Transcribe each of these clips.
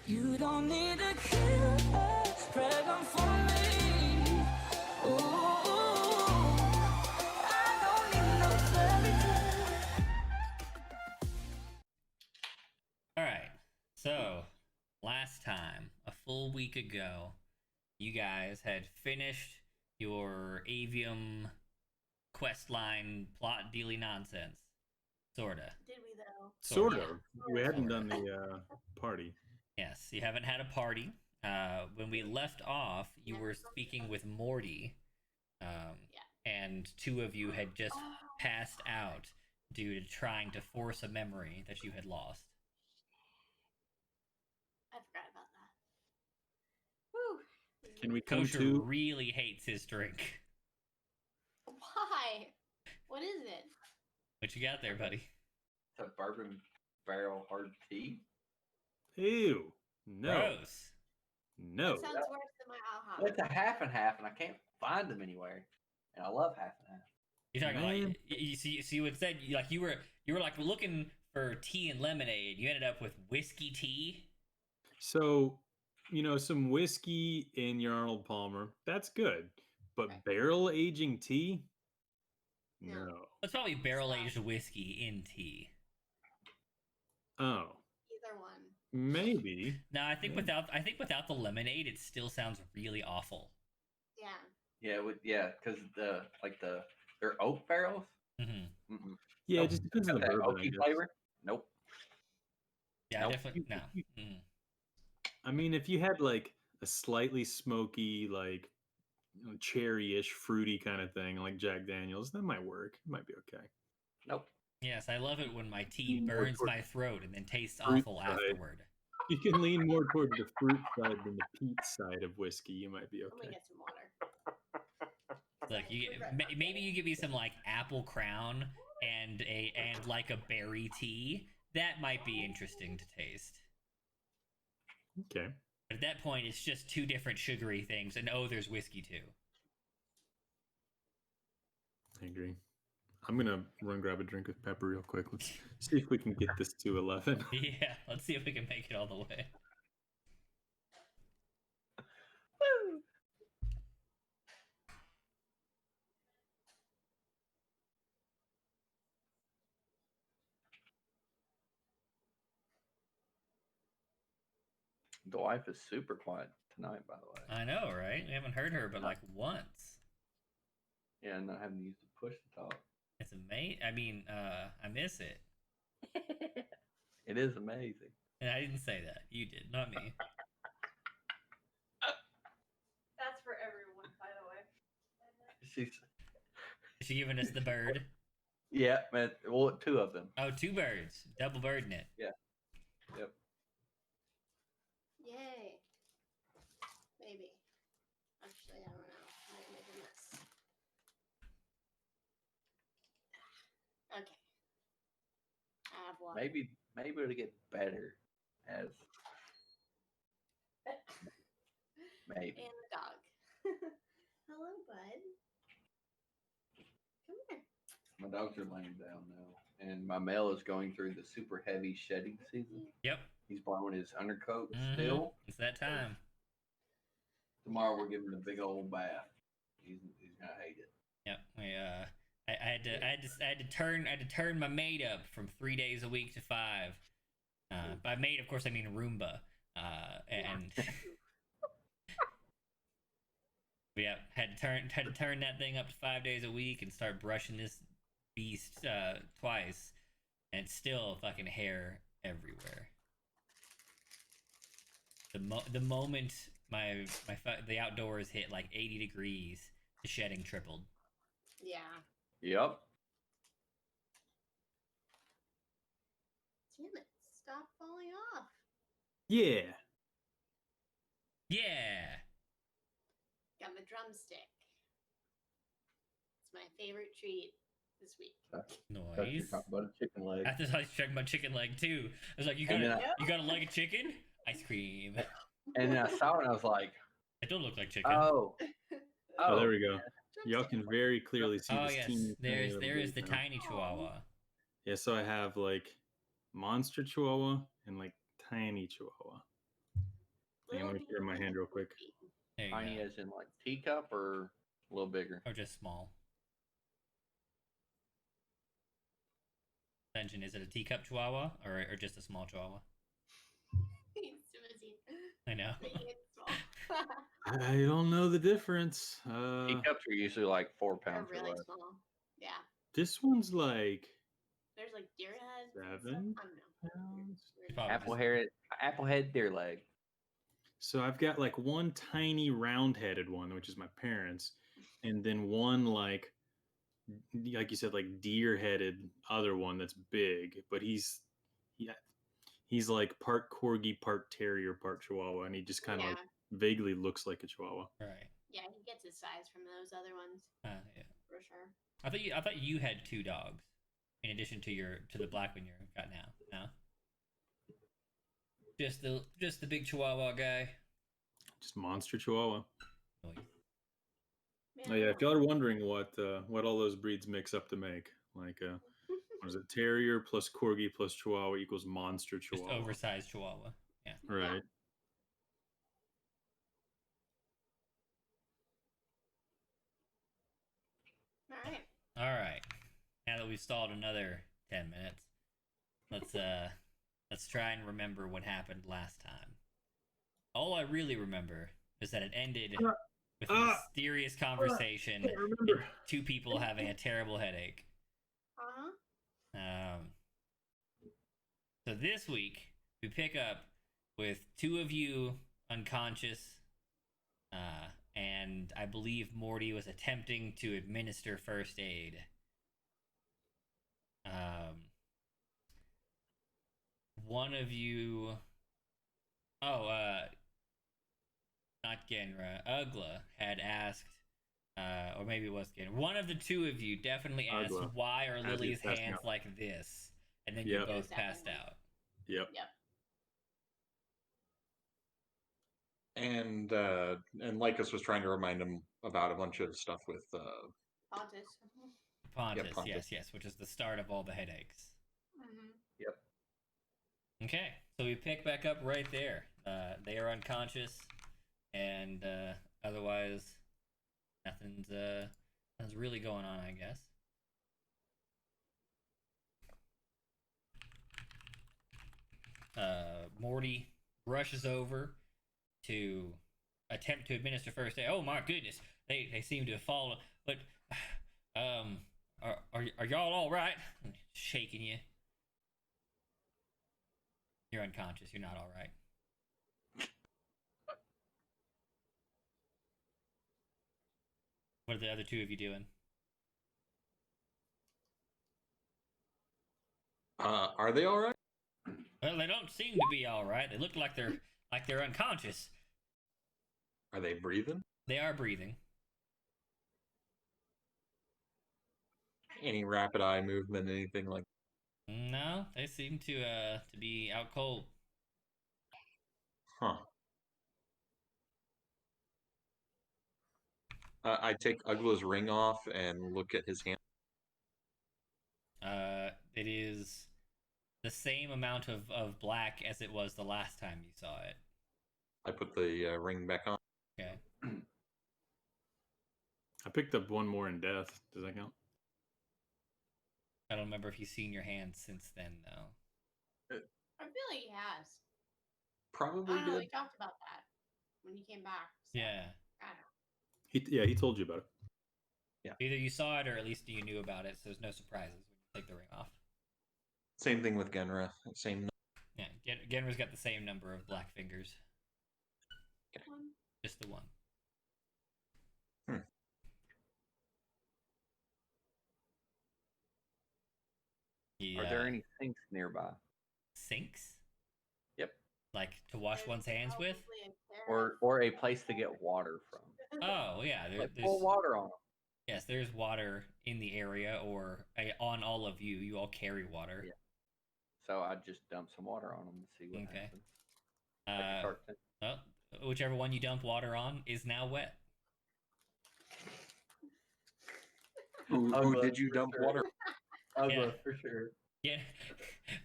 You don't need a killer, dragon for me. Ooh, I don't need no fairy tale. All right. So, last time, a full week ago, you guys had finished your Avium questline plot dealy nonsense. Sorta. Did we though? Sort Sorta. of. We hadn't Sorta. done the party. Yes, you haven't had a party. When we left off, you were speaking with Morty, and two of you had just passed out due to trying to force a memory that you had lost. I forgot about that. Woo! Can we come Kosher to? really hates his drink. Why? What is it? What you got there, buddy? It's a bourbon barrel hard tea. Ew. No. Gross. No. That sounds worse than my Well, aha. it's a half and half, and I can't find them anywhere. And I love half and half. You're talking Man. like you see what said like you were like looking for tea and lemonade. You ended up with whiskey tea. So, some whiskey in your Arnold Palmer. That's good. But Right. barrel aging tea? No. No. It's probably barrel aged whiskey in tea. Oh. Either one. Maybe. No, I think without the lemonade, it still sounds really awful. Yeah. Yeah, because they're oak barrels. Mm-hmm. Mm-mm. Yeah, Nope. it just depends on Got the that bourbon. I oaky guess. flavor. Nope. Yeah, Nope. definitely no. Mm. I mean, if you had like a slightly smoky, like cherry-ish, fruity kind of thing, like Jack Daniels, that might work. It might be okay. Nope. Yes, I love it when my tea More burns toward my throat and then tastes fruit awful side. afterward. You can lean more toward the fruit side than the peat side of whiskey. You might be I'm gonna okay. get some water. Like maybe you give me some like apple crown and like a berry tea. That might be interesting to taste. Okay. But at that point, it's just two different sugary things, and there's whiskey too. I agree. I'm gonna run grab a drink with pepper real quick. Let's see if we can get this to 11. Yeah, let's see if we can make it all the way. The wife is super quiet tonight, by the way. I know, right? We haven't heard her but like once. Yeah, and not having to use the push to talk. It's amazing. I mean, I miss it. It is amazing. And I didn't say that. You did, not me. That's for everyone, by the way. She's Is she giving us the bird? yeah, man. Well, two of them. Oh, two birds. Double birding it. Yep. Yay. Maybe. Actually, I don't know. I might make a mess. Okay. I have one. Maybe it'll get better as maybe. And the dog. Hello, bud. Come here. My dogs are laying down now, and my male is going through the super heavy shedding season. Yep. He's blowing his undercoat Mhm. still. It's that time. Tomorrow we're giving him a big old bath. He's gonna hate it. Yep. I had to turn my maid up from 3 days a week to 5. By maid, of course, I mean Roomba. And yeah, had to turn that thing up to 5 days a week and start brushing this beast twice, and it's still fucking hair everywhere. The moment the outdoors hit like 80 degrees, the shedding tripled. Yeah. Yep. Damn it. Stop falling off. Yeah. Yeah. Got the drumstick. It's my favorite treat this week. Thought you were Noise. talking about a chicken leg. I thought I was checking my chicken leg too. I was like, you And got then you got a leg of chicken? Ice cream. And then I saw it and I was like, It don't look like chicken. oh. Oh, there we go. Y'all can very clearly see Oh this yes, teeny tiny little there is bit the now. tiny chihuahua. Yeah, so I have like monster chihuahua and like tiny chihuahua. Hang on, let me grab my hand real quick. There you Tiny go. as in like teacup or a little bigger? Or just small. Attention, is it a teacup chihuahua or just a small chihuahua? He's too busy I know. making it small. I don't know the difference. Teacups are usually like 4 They're pounds or really less. small. Yeah. This one's like There's like deer heads. and stuff. 7 I don't know. pounds. Weird Probably Apple head, deer leg. So I've got like one tiny round-headed one, which is my parents, and then one like you said, like deer-headed other one that's big, but he's like part corgi, part terrier, part chihuahua, and he just kind of like vaguely looks like a chihuahua. Right. Yeah, he gets his size from those other ones Yeah. for sure. I thought you had 2 dogs, in addition to the black one you got now. No. Just the big chihuahua guy. Just monster chihuahua. Noise. Oh yeah, if y'all are wondering what all those breeds mix up to make, like what is it, terrier plus corgi plus chihuahua equals monster chihuahua. Just oversized chihuahua. Yeah. Right. All right. All right. Now that we've stalled another 10 minutes, let's try and remember what happened last time. All I really remember is that it ended with a mysterious conversation and 2 people having a terrible headache. So this week we pick up with 2 of you unconscious, and I believe Morty was attempting to administer first aid. One of you, not Genra, Ugla had asked, or maybe it was Genra. One of the 2 of you definitely asked, Ugla. "Why are As he Lily's was passing hands out. like this?" And then Yep. you both Exactly. passed out. Yep. And Lycus was trying to remind him about a bunch of stuff with Pontus. Pontus, Pontus. yes, which is the start of all the headaches. Mm-hmm. Yep. Okay, so we pick back up right there. They are unconscious, and otherwise, nothing's really going on, I guess. Morty rushes over to attempt to administer first aid. Oh my goodness, they seem to have fallen. But are y'all all right? I'm shaking you. You're unconscious. You're not all right. What are the other 2 of you doing? are they all right? Well, they don't seem to be all right. They look like they're unconscious. Are they breathing? They are breathing. Any rapid eye movement, anything like No, they seem to be out cold. Huh. I take Ugla's ring off and look at his hand. It is the same amount of black as it was the last time you saw it. I put the ring back on. Okay. I picked up one more in death. Does that count? I don't remember if he's seen your hand since then, though. I feel like he has. Probably I don't know. We did. talked about that when he came back. So, Yeah. I don't know. He told you about it. Either you saw it or at least you knew about it, so there's no surprises when you take the ring off. Same thing with Genra. Same. Yeah, Genra's got the same number of black fingers. One. Just the one. Yeah. Are there any sinks nearby? Sinks? Yep. Like to wash There's one's hands with? probably a Or a place to get water from? Oh, yeah. Like There's pour water on them. Yes, there's water in the area or on all of you. You all carry water. Yeah. So I just dump some water on them to see what Okay. happens. Like a cartoon. Well, whichever one you dump water on is now wet. Who Ugla, did you for dump sure. water? Ugla, Yeah. for sure. Yeah.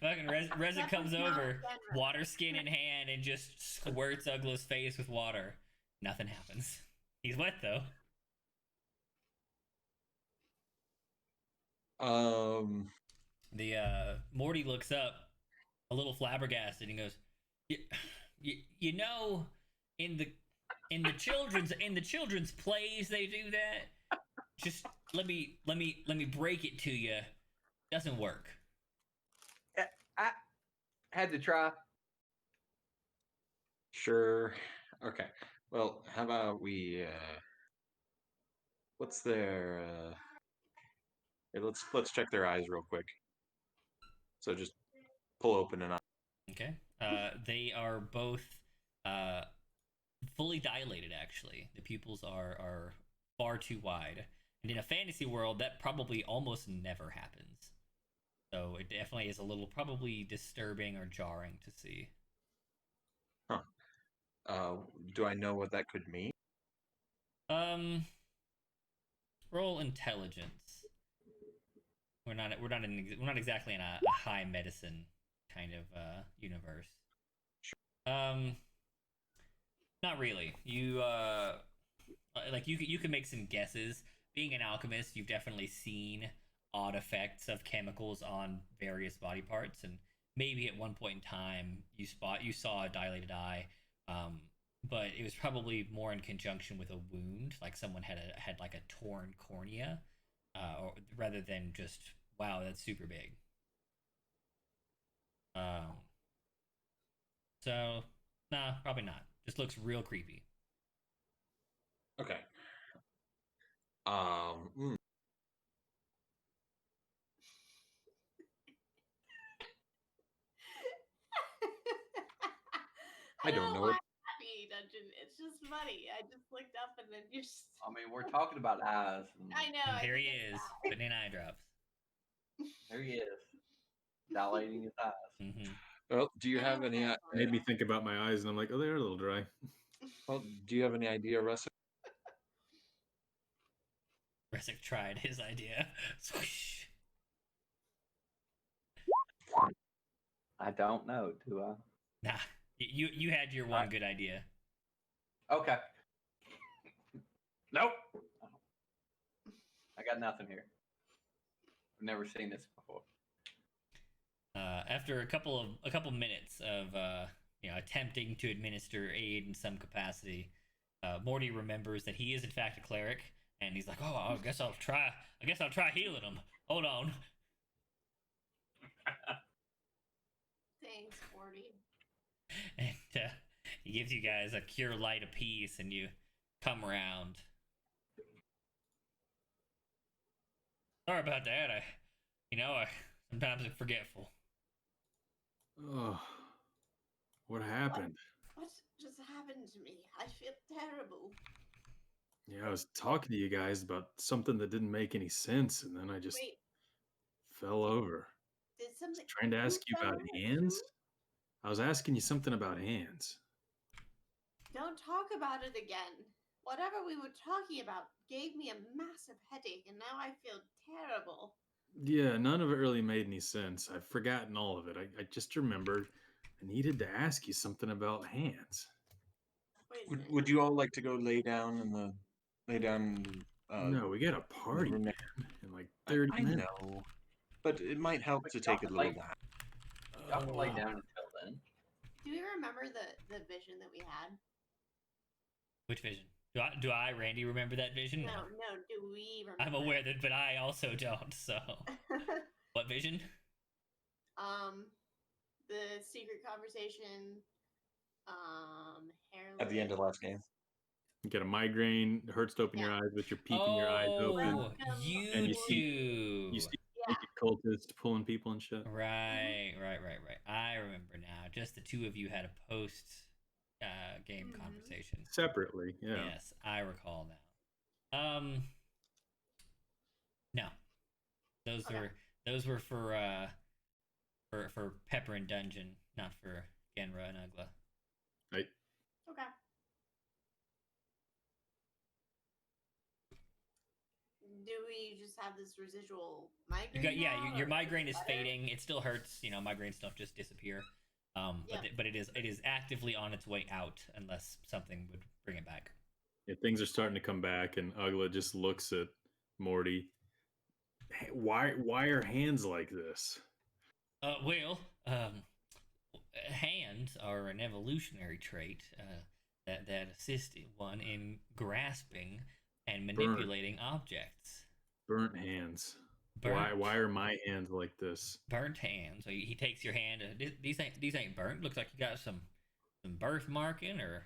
Fucking Reza That comes was not over, Genra. water skin in hand, and just squirts Ugla's face with water. Nothing happens. He's wet though. The Morty looks up, a little flabbergasted, and goes, you know, in the children's plays they do that. Just let me break it to you. Doesn't work. I had to try. Sure. Okay. Well, how about we? What's their? Here, let's check their eyes real quick. So just pull open an eye. Okay. They are both uh, fully dilated. Actually, the pupils are far too wide, and in a fantasy world, that probably almost never happens. So it definitely is a little probably disturbing or jarring to see. Huh. Do I know what that could mean? Um, roll intelligence. We're not exactly in a high medicine kind of universe. Not really. You like you can make some guesses. Being an alchemist, you've definitely seen odd effects of chemicals on various body parts, and maybe at one point in time you saw a dilated eye, um, but it was probably more in conjunction with a wound, like someone had like a torn cornea, or rather than just wow, that's super big. Um, so nah, probably not. Just looks real creepy. Okay. Hmm. I don't know. why happy dungeon. It's just funny. I just looked up and then you just. I mean, we're talking about eyes. And I know. And I here he think it's is, that. putting in eye drops. there he is, dilating his eyes. Mm-hmm. Well, do you have any? Made me think about my eyes, and I'm like, oh, they're a little dry. Well, do you have any idea, Russ? Resic tried his idea. Swish. I don't know. Do I? Nah, you had your one good idea. Okay. Nope. I got nothing here. I've never seen this before. After a couple minutes of attempting to administer aid in some capacity, Morty remembers that he is in fact a cleric, and he's like, "Oh, I guess I'll try. I guess I'll try healing him. Hold on." Thanks, Morty. And he gives you guys a cure light apiece, and you come around. Sorry about that. I sometimes I'm forgetful. Oh, what happened? What just happened to me? I feel terrible. Yeah, I was talking to you guys about something that didn't make any sense, and then I just Wait, fell over. did something? Trying to ask you about fell over hands? too? I was asking you something about hands. Don't talk about it again. Whatever we were talking about gave me a massive headache, and now I feel terrible. Yeah, none of it really made any sense. I've forgotten all of it. I just remembered I needed to ask you something about hands. Wait a Would minute. Would you all like to go lay down in the lay down? No, we got a party, room man, in like 30 I minutes. know, but it might help to y'all take a can little lay- while. Y'all can lay down until then. Do you remember the vision that we had? Which vision? Do I, Randy, remember that vision? No. Do we remember? I'm aware that, but I also don't. So, what vision? The secret conversation. Hair. At the end of last game. You get a migraine, it hurts to open your Yeah. eyes, but you're peeking your eyes open. Oh, you And you two. You see Yeah. naked cultists pulling people and shit. Right. I remember now. Just the two of you had a post game Mhm. conversation. Separately, yeah. Yes, I recall now. No, Okay. those were for Pepper and Dungeon, not for Genra and Ugla. Right. Okay. Do we just have this residual migraine? You got, yeah, now, your or migraine is better? fading. It still hurts. You know, migraines don't just disappear. Yeah. But it is actively on its way out unless something would bring it back. Yeah, things are starting to come back, and Ugla just looks at Morty. Hey, why are hands like this? Well, hands are an evolutionary trait that assist one in grasping and manipulating objects. Burnt hands. Burnt, Why are my hands like this? burnt hands. So he takes your hand. These ain't burnt. Looks like you got some birthmarking or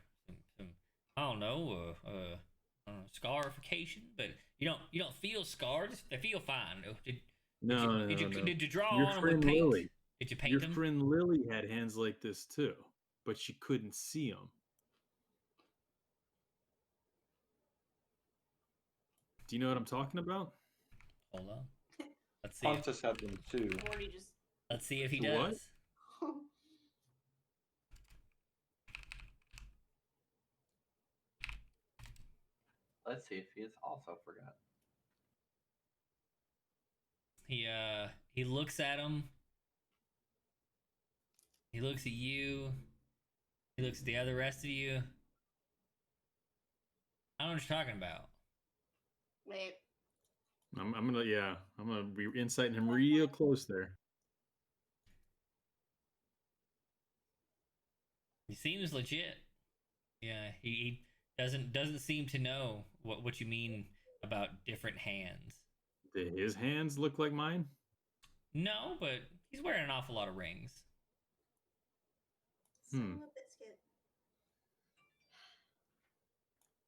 some I don't know scarification, but you don't feel scarred. They feel fine. No. Did you draw Your on them with friend paint? Lily. Did you paint Your them? friend Lily had hands like this too, but she couldn't see them. Do you know what I'm talking about? Hold on. Let's see. Pontus had them too. Morty just. Let's see if he What? does. Let's see if he has also forgotten. He looks at him. He looks at you. He looks at the other rest of you. I don't know what you're talking about. Wait. I'm gonna be insighting him real close there. He seems legit. Yeah, he doesn't seem to know what you mean about different hands. Do his hands look like mine? No, but he's wearing an awful lot of rings. Son of a biscuit.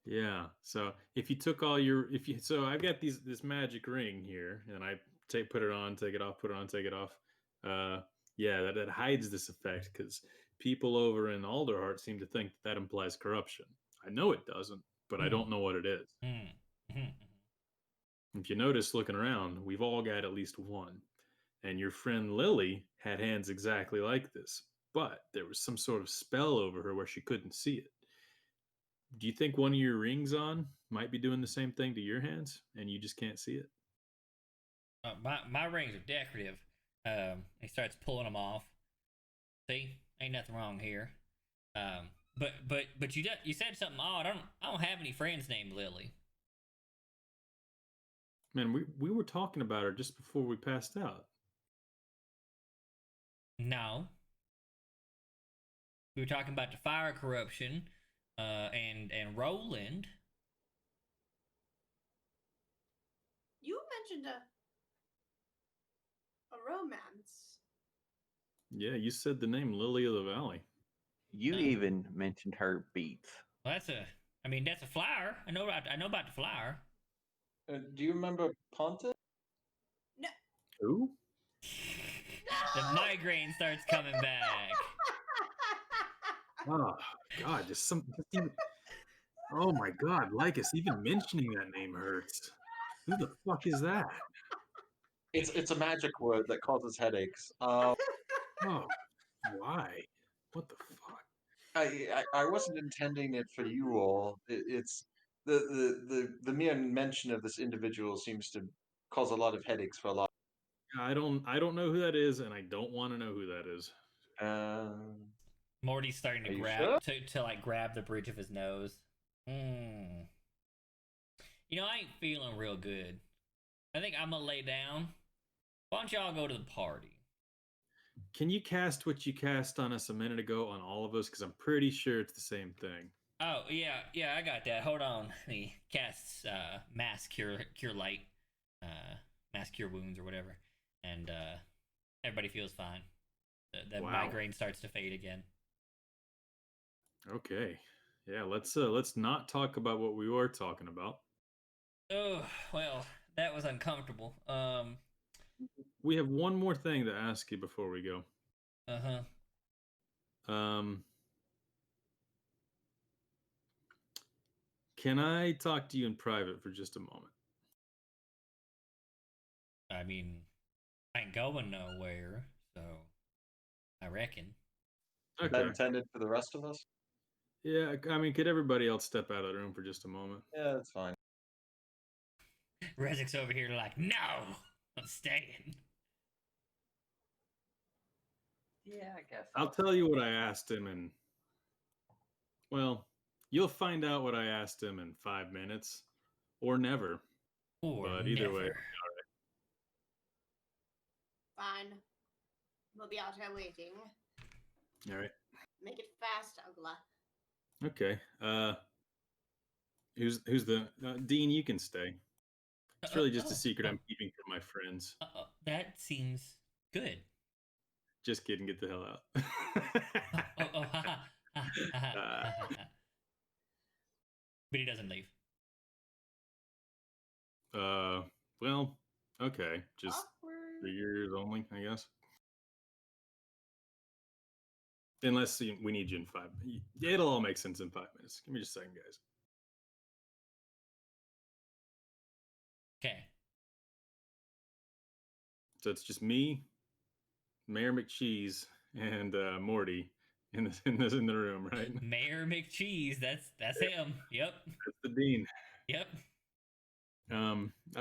Yeah. So if you took all your so I've got this magic ring here, and I put it on, take it off, put it on, take it off. Yeah, that hides this effect because people over in Alderheart seem to think that implies corruption. I know it doesn't, but I don't know what it is. If you notice looking around, we've all got at least one. And your friend Lily had hands exactly like this, but there was some sort of spell over her where she couldn't see it. Do you think one of your rings on might be doing the same thing to your hands and you just can't see it? My rings are decorative. He starts pulling them off. See, ain't nothing wrong here. But you said something odd. I don't have any friends named Lily. Man, we were talking about her just before we passed out. No. We were talking about the fire corruption, and Roland. You mentioned a romance. Yeah, you said the name Lily of the Valley. You even mentioned her beats. Well, that's a flower. I know about the flower. Do you remember Pontus? No. Who? The migraine starts coming back. Oh God, just even. Oh my God, Lycus, even mentioning that name hurts. Who the fuck is that? It's a magic word that causes headaches. Oh, why? What the fuck? I wasn't intending it for you all. It's the mere mention of this individual seems to cause a lot of headaches for a lot. I don't know who that is, and I don't want to know who that is. Morty's starting to Are you grab sure? to like grab the bridge of his nose. You know, I ain't feeling real good. I think I'm gonna lay down. Why don't y'all go to the party? Can you cast what you cast on us a minute ago on all of us? Because I'm pretty sure it's the same thing. Oh yeah, I got that. Hold on. He casts mass cure light, mass cure wounds or whatever, and everybody feels fine. The Wow. migraine starts to fade again. Okay. Yeah, let's not talk about what we were talking about. Oh well, that was uncomfortable. We have one more thing to ask you before we go. Can I talk to you in private for just a moment? I mean, I ain't going nowhere, so I reckon. Is that intended for the rest of us? Yeah, I mean, could everybody else step out of the room for just a moment? Yeah, that's fine. Rezik's over here like, no, I'm staying. Yeah, I guess. I'll tell you what I asked him, and well, you'll find out what I asked him in 5 minutes, or never. Or But either way, never. Fine. We'll be out here waiting. all right. Make it fast, Ugla. Okay. Who's the Dean? You can stay. It's really just a secret I'm keeping from my friends. That seems good. Just kidding. Get the hell out. But he doesn't leave. Well, okay. Just Awkward. 3 years only, I guess. Unless we need you in 5. It'll all make sense in 5 minutes. Give me just a second, guys. Okay. So it's just me, Mayor McCheese, and Morty in the room, right? Mayor McCheese. That's him. Yep. That's the Dean. Yep.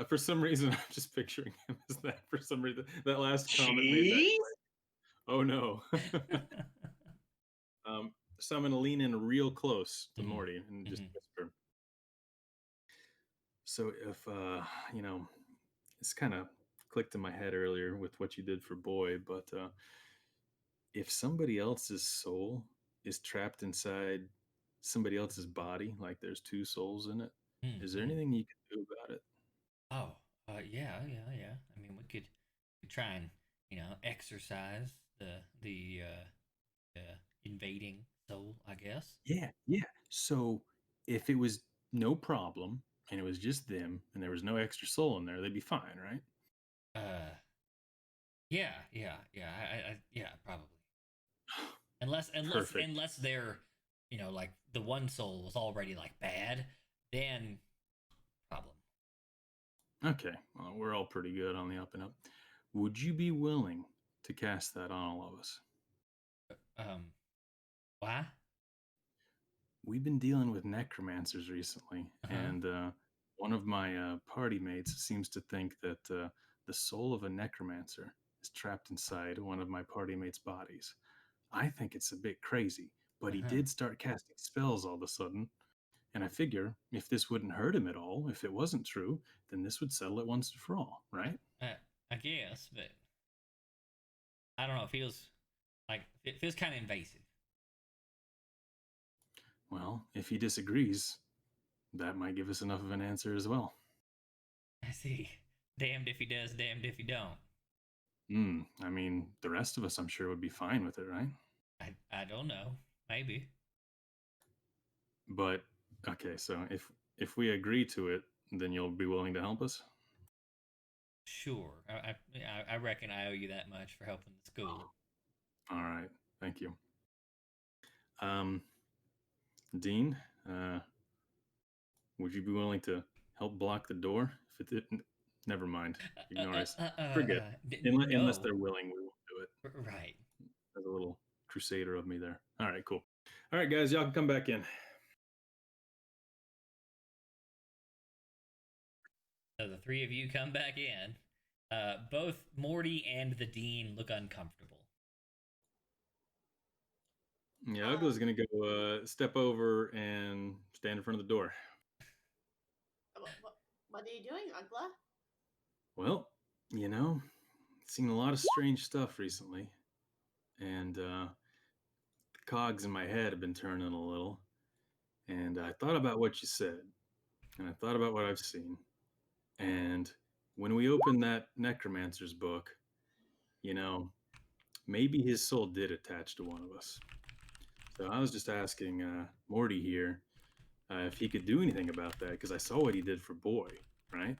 For some reason, I'm just picturing him as that. For some reason, that last comment made that. Cheese? Oh no. So I'm gonna lean in real close to Mhm. Morty and just whisper. So if you know, it's kind of clicked in my head earlier with what you did for Boy, but if somebody else's soul is trapped inside somebody else's body, like there's 2 souls in it, is there Mhm. anything you can do about it? Oh, yeah. I mean, we could try and exercise the invading soul, I guess. Yeah, yeah. So if it was no problem and it was just them and there was no extra soul in there, they'd be fine, right? Yeah. Yeah, probably. Unless Perfect. unless they're like the one soul was already like bad, then problem. Okay, well, we're all pretty good on the up and up. Would you be willing to cast that on all of us? Why? We've been dealing with necromancers recently, and one of my party mates seems to think that the soul of a necromancer is trapped inside one of my party mates' bodies. I think it's a bit crazy, but he did start casting spells all of a sudden. And I figure if this wouldn't hurt him at all, if it wasn't true, then this would settle it once and for all, right? I guess, but I don't know. It feels kind of invasive. Well, if he disagrees, that might give us enough of an answer as well. I see. Damned if he does, damned if he don't. I mean, the rest of us, I'm sure, would be fine with it, right? I don't know. Maybe. But okay, so if we agree to it, then you'll be willing to help us. Sure. I reckon I owe you that much for helping the school. All right, thank you. Dean, would you be willing to help block the door? If it didn't, never mind. Ignore us. Forget. Unless they're willing, we won't do it. Right. There's a little crusader of me there. All right, cool. All right, guys, y'all can come back in. So the 3 of you come back in. Both Morty and the Dean look uncomfortable. Yeah, Ugla's gonna go step over and stand in front of the door. What are you doing, Ugla? Well, seen a lot of strange stuff recently, and the cogs in my head have been turning a little. And I thought about what you said, and I thought about what I've seen. And when we opened that necromancer's book, maybe his soul did attach to one of us. So I was just asking Morty here if he could do anything about that, because I saw what he did for Boy, right?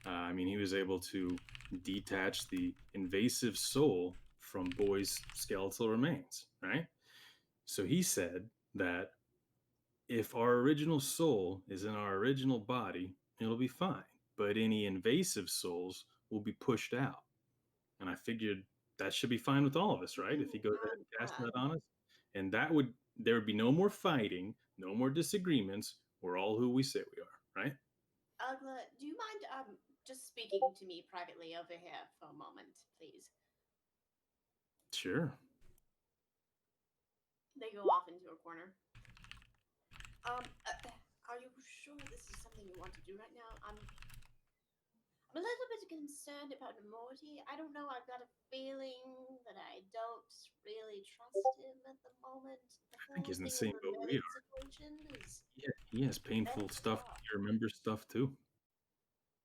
I mean, he was able to detach the invasive soul from Boy's skeletal remains, right? So he said that if our original soul is in our original body, it'll be fine. But any invasive souls will be pushed out. And I figured that should be fine with all of us, right? If he goes ahead and casts that on us. And there would be no more fighting, no more disagreements. We're all who we say we are, right? Ugla, do you mind just speaking to me privately over here for a moment, please? Sure. They go off into a corner. Are you sure this is something you want to do right now? I'm a little bit concerned about Morty. I don't know. I've got a feeling that I don't really trust him at the moment. The I think whole he's in the thing with same the boat we Reddit are. situation is Yeah, he has painful very stuff. off. He remembers stuff too.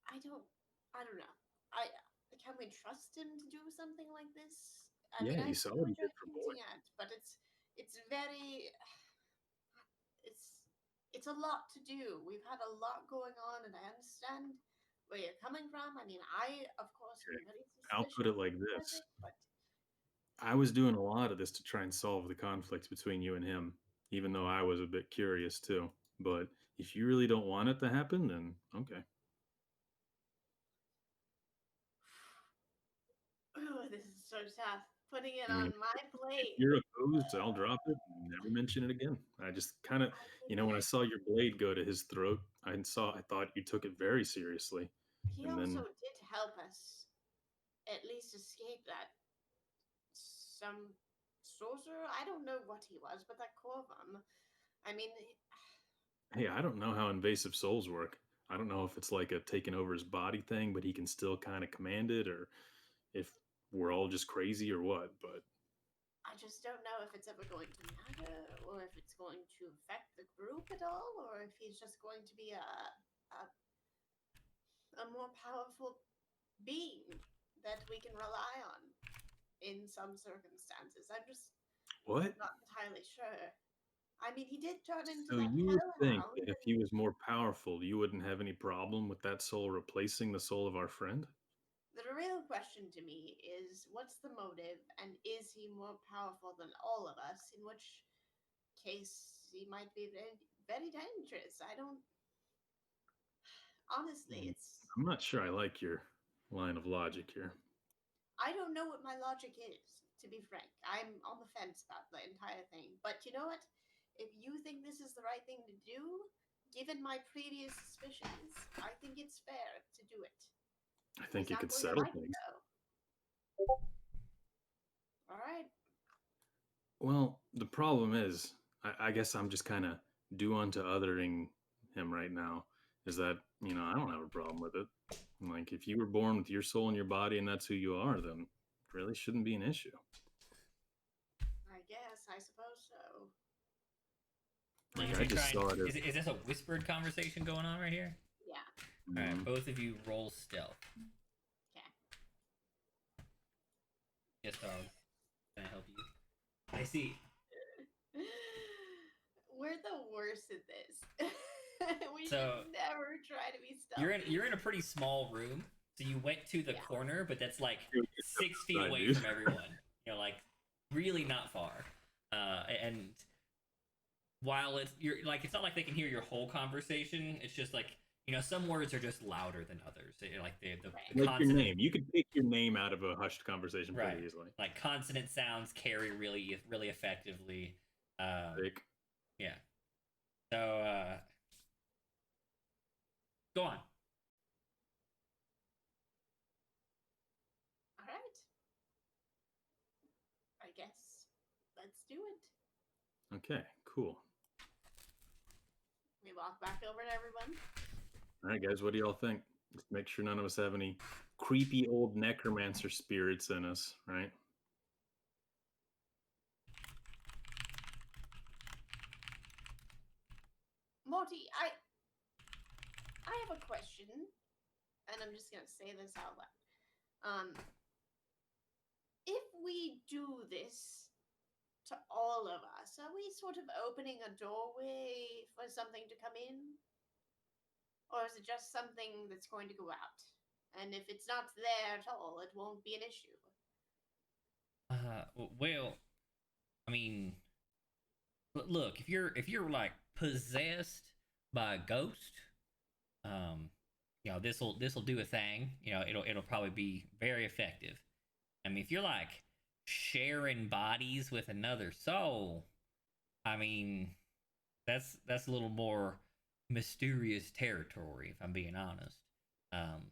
I don't. I don't know. I can we trust him to do something like this? I Yeah, mean, I you saw see what what he did you're for Boy. hinting at, but it's very it's it's a lot to do. We've had a lot going on, and I understand where you're coming from. I mean, I of course am Okay, very I'll put suspicious it like of this. Frederick, but I was doing a lot of this to try and solve the conflicts between you and him, even though I was a bit curious too. But if you really don't want it to happen, then okay. oh, this is so tough. Putting it I mean, on my if plate. you're opposed, I'll drop it and never mention it again. I just kind of, I mean, when I saw your blade go to his throat, I thought you took it very seriously. he And also then, did help us at least escape that some sorcerer. I don't know what he was, but that Corvum. I mean, hey, I don't know how invasive souls work. I don't know if it's like a taking over his body thing, but he can still kind of command it, or if we're all just crazy or what. But I just don't know if it's ever going to matter, or if it's going to affect the group at all, or if he's just going to be a more powerful being that we can rely on in some circumstances. I'm just what? not entirely sure. I mean, he did turn into So that you would think hellhound. that if he was more powerful, you wouldn't have any problem with that soul replacing the soul of our friend? The real question to me is what's the motive, and is he more powerful than all of us? In which case, he might be very, very dangerous. I don't. Honestly, Mm, it's. I'm not sure I like your line of logic here. I don't know what my logic is, to be frank. I'm on the fence about the entire thing. But you know what? If you think this is the right thing to do, given my previous suspicions, I think it's fair to do it. I Is think it that could where your settle mind things. go? All right. Well, the problem is, I guess I'm just kind of do unto othering him right now. Is that, I don't have a problem with it. Like, if you were born with your soul in your body and that's who you are, then it really shouldn't be an issue. I guess. I suppose so. Like, Like, if I you're just trying, saw it as, is this a whispered conversation going on right here? Yeah. All right, mm, both of you roll stealth. Okay. Yes, dog. Can I help you? I see. We're the worst at this. We So should never try to be stealthy. you're in a pretty small room. So you went to the Yeah. corner, but that's like Dude, get 6 feet outside, away dude. from everyone. Like really not far. And while it's not like they can hear your whole conversation. It's just like some words are just louder than others. Like the Right. Like your consonant, name. You could take your name out of a hushed conversation right? pretty easily. Like consonant sounds carry really effectively. Like, Yeah. So go on. All right. I guess let's do it. okay, cool. We walk back over to everyone. All right, guys, what do y'all think? Just make sure none of us have any creepy old necromancer spirits in us, right? Morty, I have a question, and I'm just gonna say this out loud. If we do this to all of us, are we sort of opening a doorway for something to come in? Or is it just something that's going to go out? And if it's not there at all, it won't be an issue. Well, I mean, look, if you're like possessed by a ghost, this will do a thing. It'll probably be very effective. I mean, if you're like sharing bodies with another soul, I mean, that's a little more mysterious territory, if I'm being honest. Um,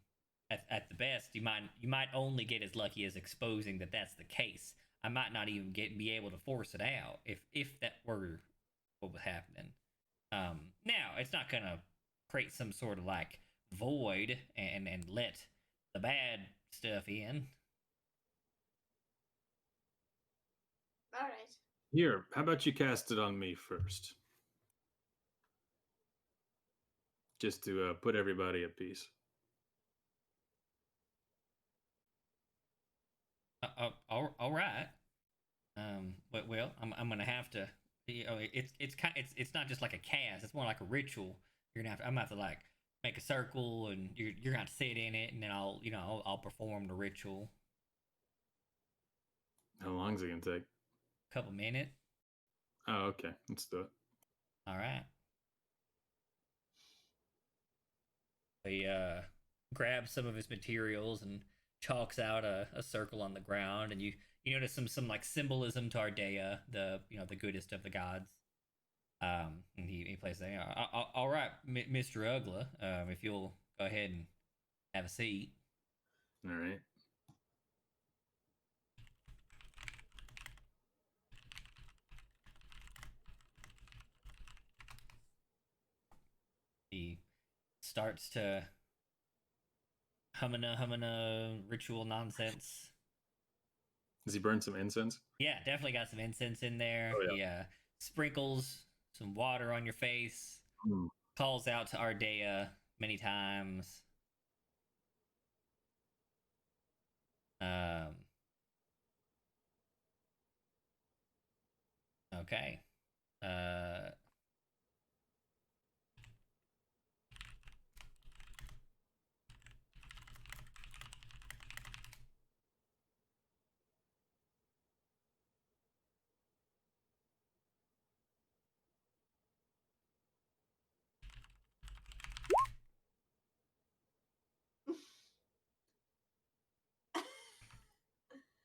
at the best, you might only get as lucky as exposing that that's the case. I might not even be able to force it out if that were what was happening. Now it's not gonna create some sort of like void and let the bad stuff in. All right. Here, how about you cast it on me first? Just to put everybody at peace. All right. But well, I'm gonna have to. It's not just like a cast. It's more like a ritual. I'm gonna have to like make a circle, and you're gonna sit in it, and then I'll perform the ritual. How long is it gonna take? A couple minutes. Oh, okay. Let's do it. All right. He grabs some of his materials and chalks out a circle on the ground, and you notice some like symbolism to Ardea, the goodest of the gods. And he plays there. All right, Mr. Ugla, if you'll go ahead and have a seat. All right. He starts to humming ritual nonsense. Does he burn some incense? Yeah, definitely got some incense in there. Oh, yeah. He sprinkles some water on your face. Hmm. Calls out to Ardea many times. Okay.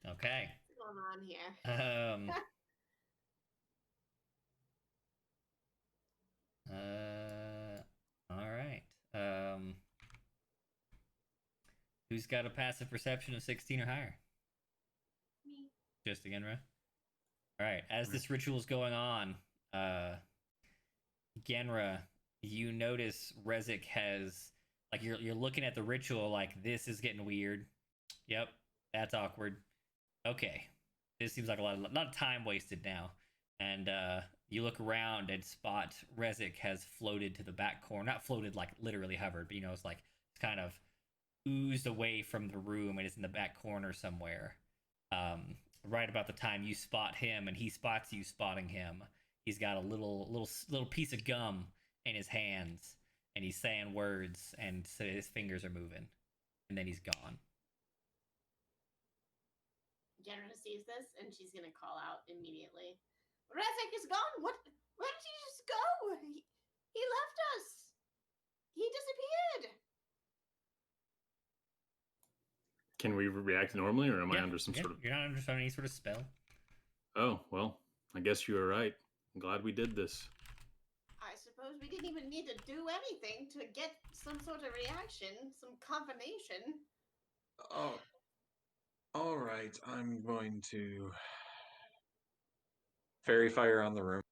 Okay. What's going on here? All right. Who's got a passive perception of 16 or higher? Me. Just Genra. All right. As this ritual is going on, Genra, you notice Rezik has like you're looking at the ritual like this is getting weird. Yep, that's awkward. Okay, this seems like a lot of time wasted now. And you look around and spot Rezik has floated to the back corner. Not floated like literally hovered, but it's like it's kind of oozed away from the room and is in the back corner somewhere. Right about the time you spot him and he spots you spotting him, he's got a little piece of gum in his hands and he's saying words and so his fingers are moving and then he's gone. Jenna sees this and she's gonna call out immediately. Rezik is gone. What? Where did he just go? He left us. He disappeared. Can we react normally, or am I under some sort of? You're not under any sort of spell. Oh well, I guess you were right. I'm glad we did this. I suppose we didn't even need to do anything to get some sort of reaction, some confirmation. Oh, all right. I'm going to fairy fire on the room.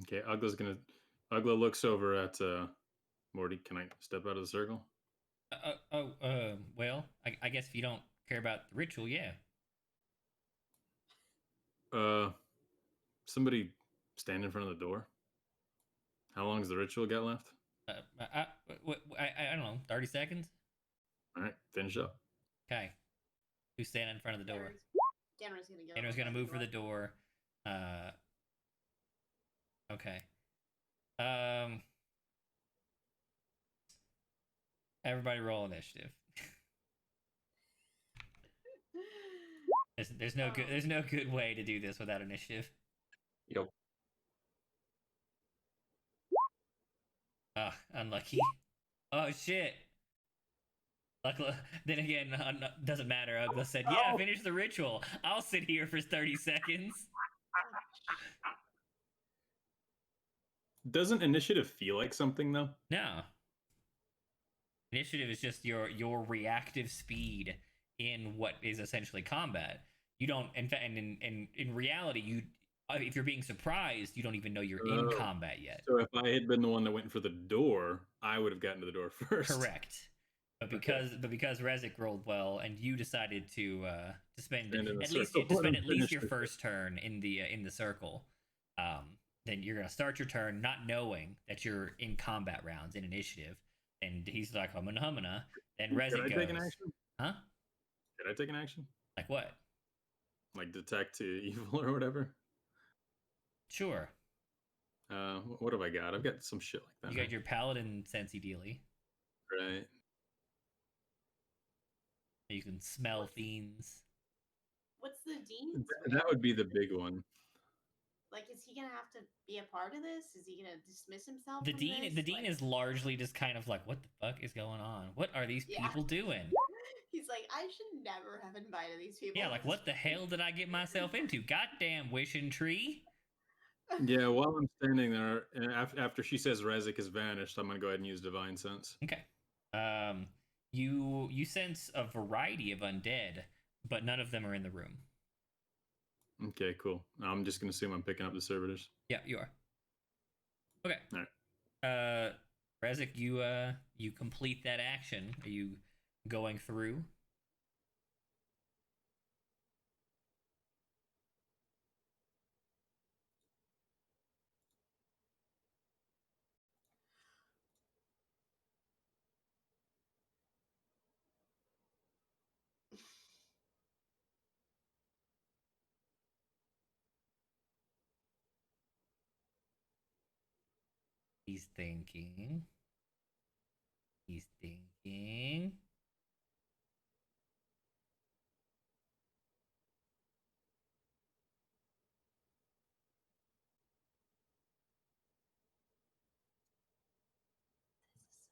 Okay, Ugla looks over at Morty. Can I step out of the circle? Well, I guess if you don't care about the ritual, yeah. Somebody stand in front of the door. How long has the ritual got left? I don't know, 30 seconds? All right, finish up. Okay. Who's standing in front of the door? Genra's gonna move for the door. Okay. Everybody roll initiative. There's no good way to do this without initiative. Yep. Ah, unlucky. Oh shit. Luckily, then again, doesn't matter. Ugla said, "Yeah, finish the ritual. I'll sit here for 30 seconds." Doesn't initiative feel like something though? No. Initiative is just your reactive speed in what is essentially combat. You don't, in fact, and in reality, you if you're being surprised, you don't even know you're in Oh. combat yet. So if I had been the one that went for the door, I would have gotten to the door first. Correct. But because Rezik rolled well, and you decided to spend at least your first turn in the circle, then you're gonna start your turn not knowing that you're in combat rounds in initiative, and he's like humana. Then Rezik Can I goes, take an action? huh? Can I take an action? Like what? Like detect evil or whatever? Sure. What have I got? I've got some shit like that. You got your paladin sensey dealy. Right. You can smell fiends. What's the dean's? That would be the big one. Like, is he gonna have to be a part of this? Is he gonna dismiss himself? The from dean this? is largely just kind of like, what the fuck is going on? What are these Yeah. people doing? He's like, I should never have invited these people. Yeah, like what the hell did I get myself into? Goddamn wishing tree. Yeah, while I'm standing there, after she says Rezik has vanished, I'm gonna go ahead and use Divine Sense. Okay. You sense a variety of undead, but none of them are in the room. Okay, cool. I'm just gonna assume I'm picking up the servitors. Yeah, you are. Okay. All right. Rezik, you complete that action. Are you going through? He's thinking. He's thinking.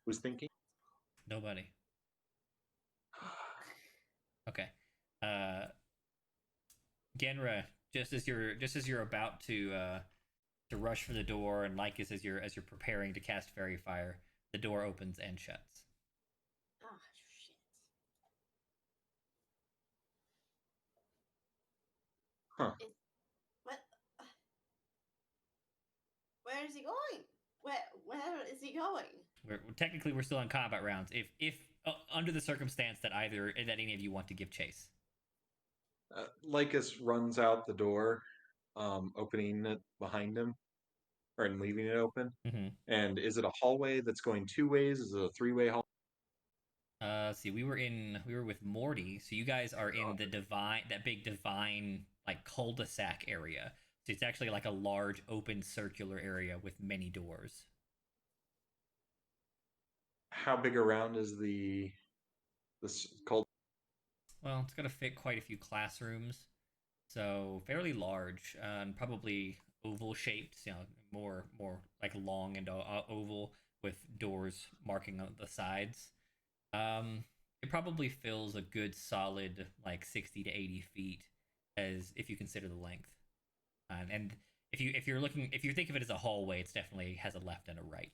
Who's thinking? Nobody. Okay. Genra, just as you're about to rush for the door, and Lycus as you're preparing to cast Fairy Fire, the door opens and shuts. Oh shit! Huh. What? Where is he going? Where is he going? Technically we're still in combat rounds. If under the circumstance that any of you want to give chase. Lycus runs out the door, opening it behind him, or and leaving it open. Mm-hmm. And is it a hallway that's going two ways? Is it a three-way hall? See, we were with Morty, so you guys are in that big divine like cul-de-sac area. So it's actually like a large open circular area with many doors. How big around is this cul? Well, it's gonna fit quite a few classrooms, so fairly large, and probably oval shaped. You know, more like long and oval with doors marking on the sides. It probably fills a good solid like 60 to 80 feet, as if you consider the length. And if you think of it as a hallway, it's definitely has a left and a right.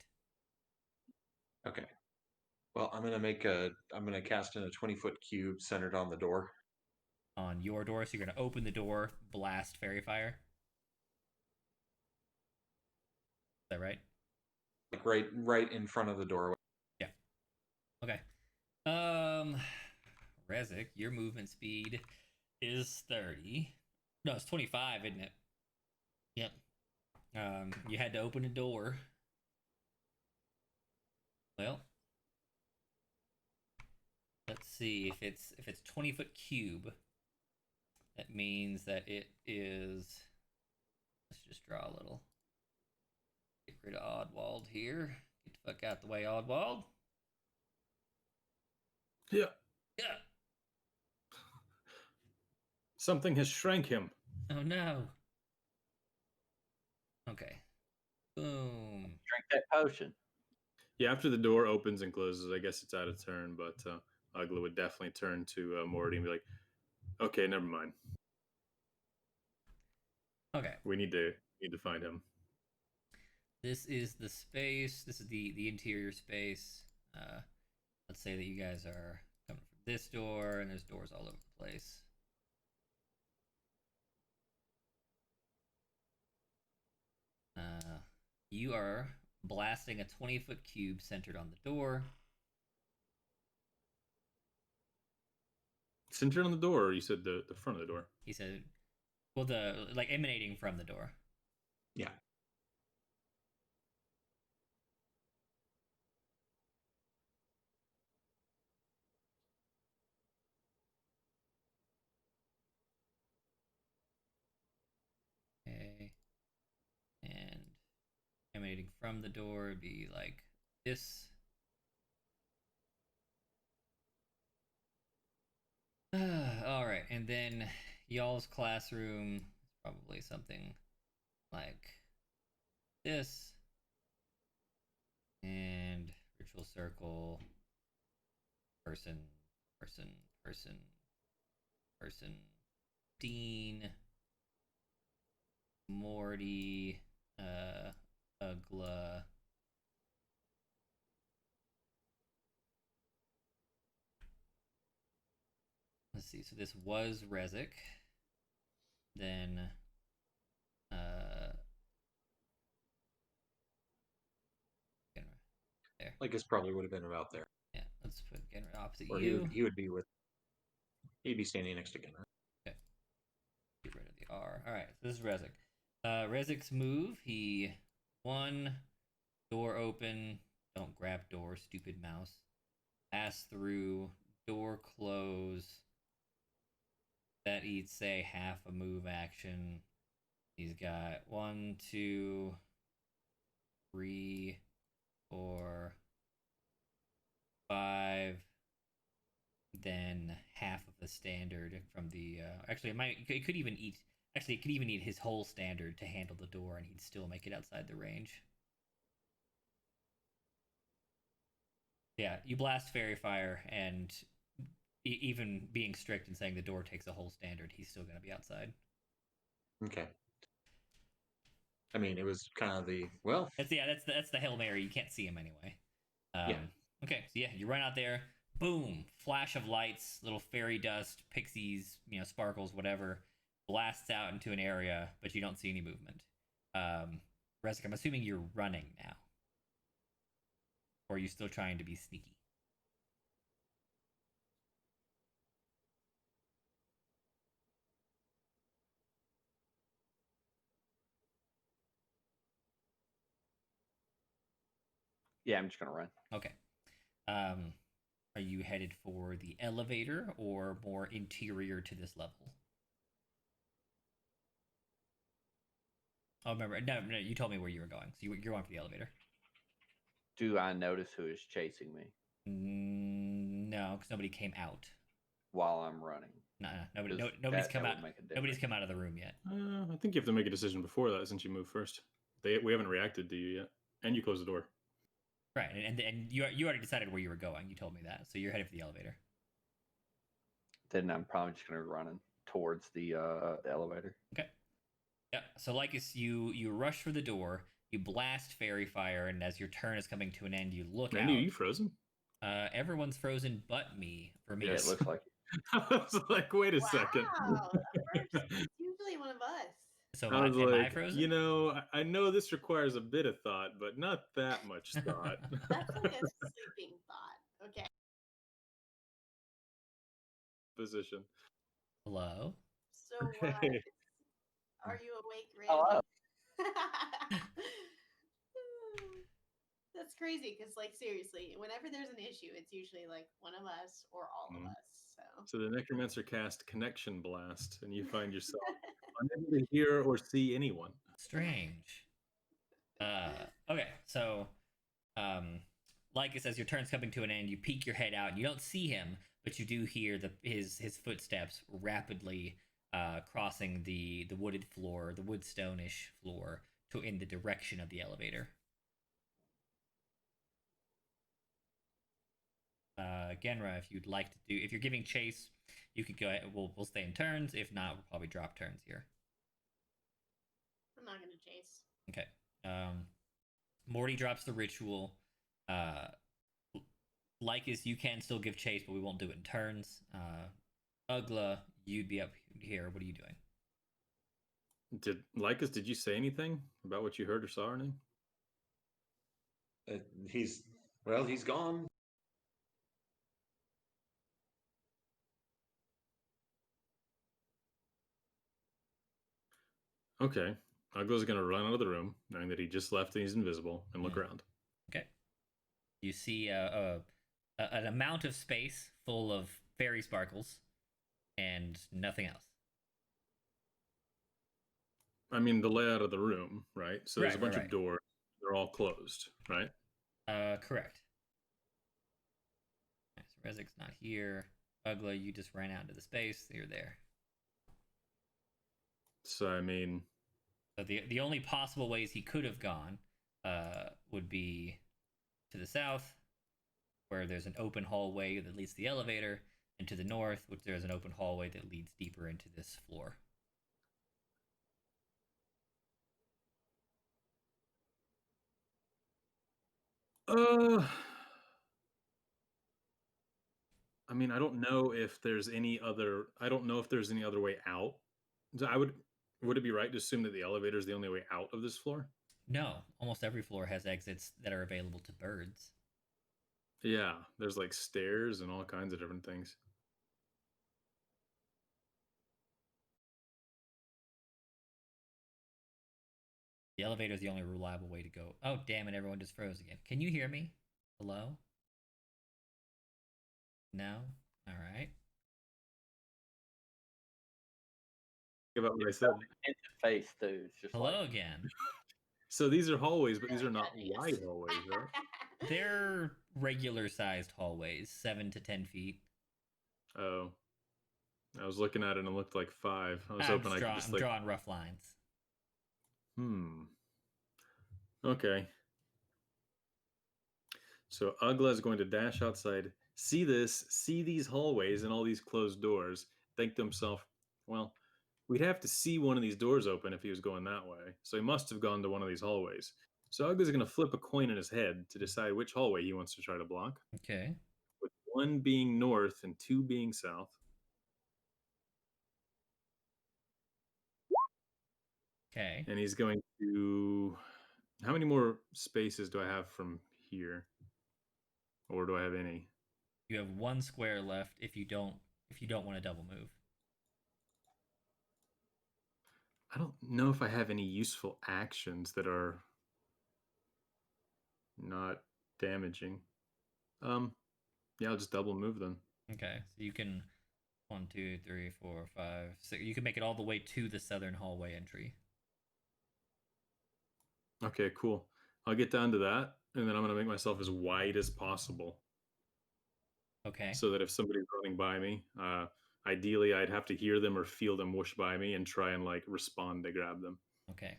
Okay. Well, I'm gonna cast in a 20-foot cube centered on the door. On your door, so you're gonna open the door, blast Fairy Fire. Is that right? Like right in front of the doorway. Yeah. Okay. Rezik, your movement speed is 30. No, it's 25, isn't it? Yep. You had to open a door. Well, let's see if it's 20-foot cube. That means that it is. Let's just draw a little. Get rid of Oddwald here. Get the fuck out the way, Oddwald. Yeah. Yeah. Something has shrank him. Oh no. Okay. Boom. Drink that potion. Yeah, after the door opens and closes, I guess it's out of turn, but Ugla would definitely turn to Morty and be like, okay, never mind. Okay. We need to find him. This is the space. This is the interior space. Let's say that you guys are coming from this door, and there's doors all over the place. You are blasting a 20-foot cube centered on the door. Centered on the door, or you said the front of the door? He said, well, the like emanating from the door. Yeah. Okay. And emanating from the door would be like this. All right, and then y'all's classroom is probably something like this. And ritual circle, person, person, person, person, Dean, Morty, Ugla. Let's see. So this was Rezik. Then, there. I guess probably would have been about there. Yeah. Let's put Genra opposite Or you. he would be with. He'd be standing next to Genra. Okay. Get rid of the R. All right. So this is Rezik. Rezik's move. He one door open. Don't grab door, stupid mouse. Pass through. Door close. That eats, say, half a move action. He's got 1, 2, 3, 4, 5. Then half of the standard from the. Actually, it could even eat. Actually, it could even eat his whole standard to handle the door, and he'd still make it outside the range. Yeah, you blast Fairy Fire, and even being strict and saying the door takes a whole standard, he's still going to be outside. Okay. I mean, it was kind of That's the Hail Mary. You can't see him anyway. Yeah. Okay, so yeah, you run out there. Boom! Flash of lights, little fairy dust, pixies, sparkles, whatever, blasts out into an area, but you don't see any movement. Rezik, I'm assuming you're running now. Or are you still trying to be sneaky? Yeah, I'm just gonna run. Okay. Are you headed for the elevator or more interior to this level? Oh, remember? No, you told me where you were going. So you're going for the elevator. Do I notice who is chasing me No, because nobody came out. while I'm running? No, nobody's come out. Make a Nobody's difference. come out of the room yet. I think you have to make a decision before that since you moved first. We haven't reacted to you yet, and you closed the door. Right, and you already decided where you were going. You told me that, so you're headed for the elevator. Then I'm probably just gonna run towards the elevator. Okay. Yeah. So Lycus, you rush for the door. You blast Fairy Fire, and as your turn is coming to an end, you look Randy, out. are you frozen? Everyone's frozen but me. For me, Yeah, it looks like I was like, wait a second. Wow, it's usually one of us. so. I was am I like, frozen? I know this requires a bit of thought, but not that much thought. That's like a sleeping thought. Okay. Position. Hello. So Hey. are you awake, Randy? hello. That's crazy because, like, seriously, whenever there's an issue, it's usually like one of us or all of us. So the necromancer cast Connection Blast, and you find yourself unable to hear or see anyone. Strange. Okay, so Lycus, as your turn's coming to an end, you peek your head out and you don't see him, but you do hear his footsteps rapidly crossing the wooded floor, the woodstone-ish floor, in the direction of the elevator. Genra, if you're giving chase, you could go ahead. We'll stay in turns. If not, we'll probably drop turns here. I'm not gonna chase. Okay. Morty drops the ritual. Lycus, you can still give chase, but we won't do it in turns. Ugla, you'd be up here. What are you doing? Did you say anything about what you heard or saw or anything? He's gone. Okay. Ugla's gonna run out of the room, knowing that he just left and he's invisible, and look around. Okay. You see an amount of space full of fairy sparkles and nothing else. I mean, the layout of the room, right? So there's a bunch Right. of doors. They're all closed, right? Correct. So Rezik's not here. Ugla, you just ran out into the space. You're there. So I mean, So the only possible ways he could have gone would be to the south, where there's an open hallway that leads to the elevator, and to the north, which there's an open hallway that leads deeper into this floor. I mean, I don't know if there's any other. I don't know if there's any other way out. So I would. Would it be right to assume that the elevator is the only way out of this floor? No, almost every floor has exits that are available to birds. Yeah, there's like stairs and all kinds of different things. The elevator is the only reliable way to go. Oh, damn it, everyone just froze again. Can you hear me? Hello? No? All right. About what I said. Interface too. It's just Hello like, again. So these are hallways, but these are not wide hallways, right? They're regular sized hallways, 7 to 10 feet. Oh, I was looking at it and it looked like 5. I was hoping I could just I'm like. drawing rough lines. Okay. So Ugla is going to dash outside, see these hallways and all these closed doors, think to himself, well, we'd have to see one of these doors open if he was going that way. So he must have gone to one of these hallways. So Ugla's going to flip a coin in his head to decide which hallway he wants to try to block, Okay. with 1 being north and 2 being south. Okay. And he's going to. How many more spaces do I have from here? Or do I have any? You have 1 square left if you don't want to double move. I don't know if I have any useful actions that are not damaging. Yeah, I'll just double move them. Okay. So you can 1, 2, 3, 4, 5, 6. You can make it all the way to the southern hallway entry. Okay, cool. I'll get down to that, and then I'm going to make myself as wide as possible. Okay. So that if somebody's running by me, ideally I'd have to hear them or feel them whoosh by me and try and like respond to grab them. Okay.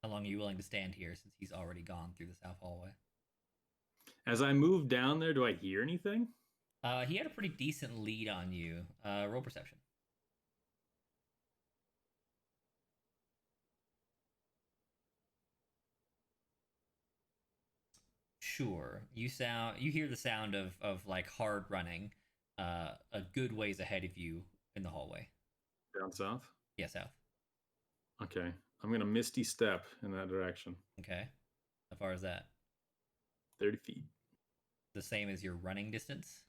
How long are you willing to stand here since he's already gone through the south hallway? As I move down there, do I hear anything? He had a pretty decent lead on you. Roll perception. Sure. You hear the sound of like hard running a good ways ahead of you in the hallway. Down south? Yeah, south. Okay. I'm going to misty step in that direction. Okay. How far is that? 30 feet. The same as your running distance?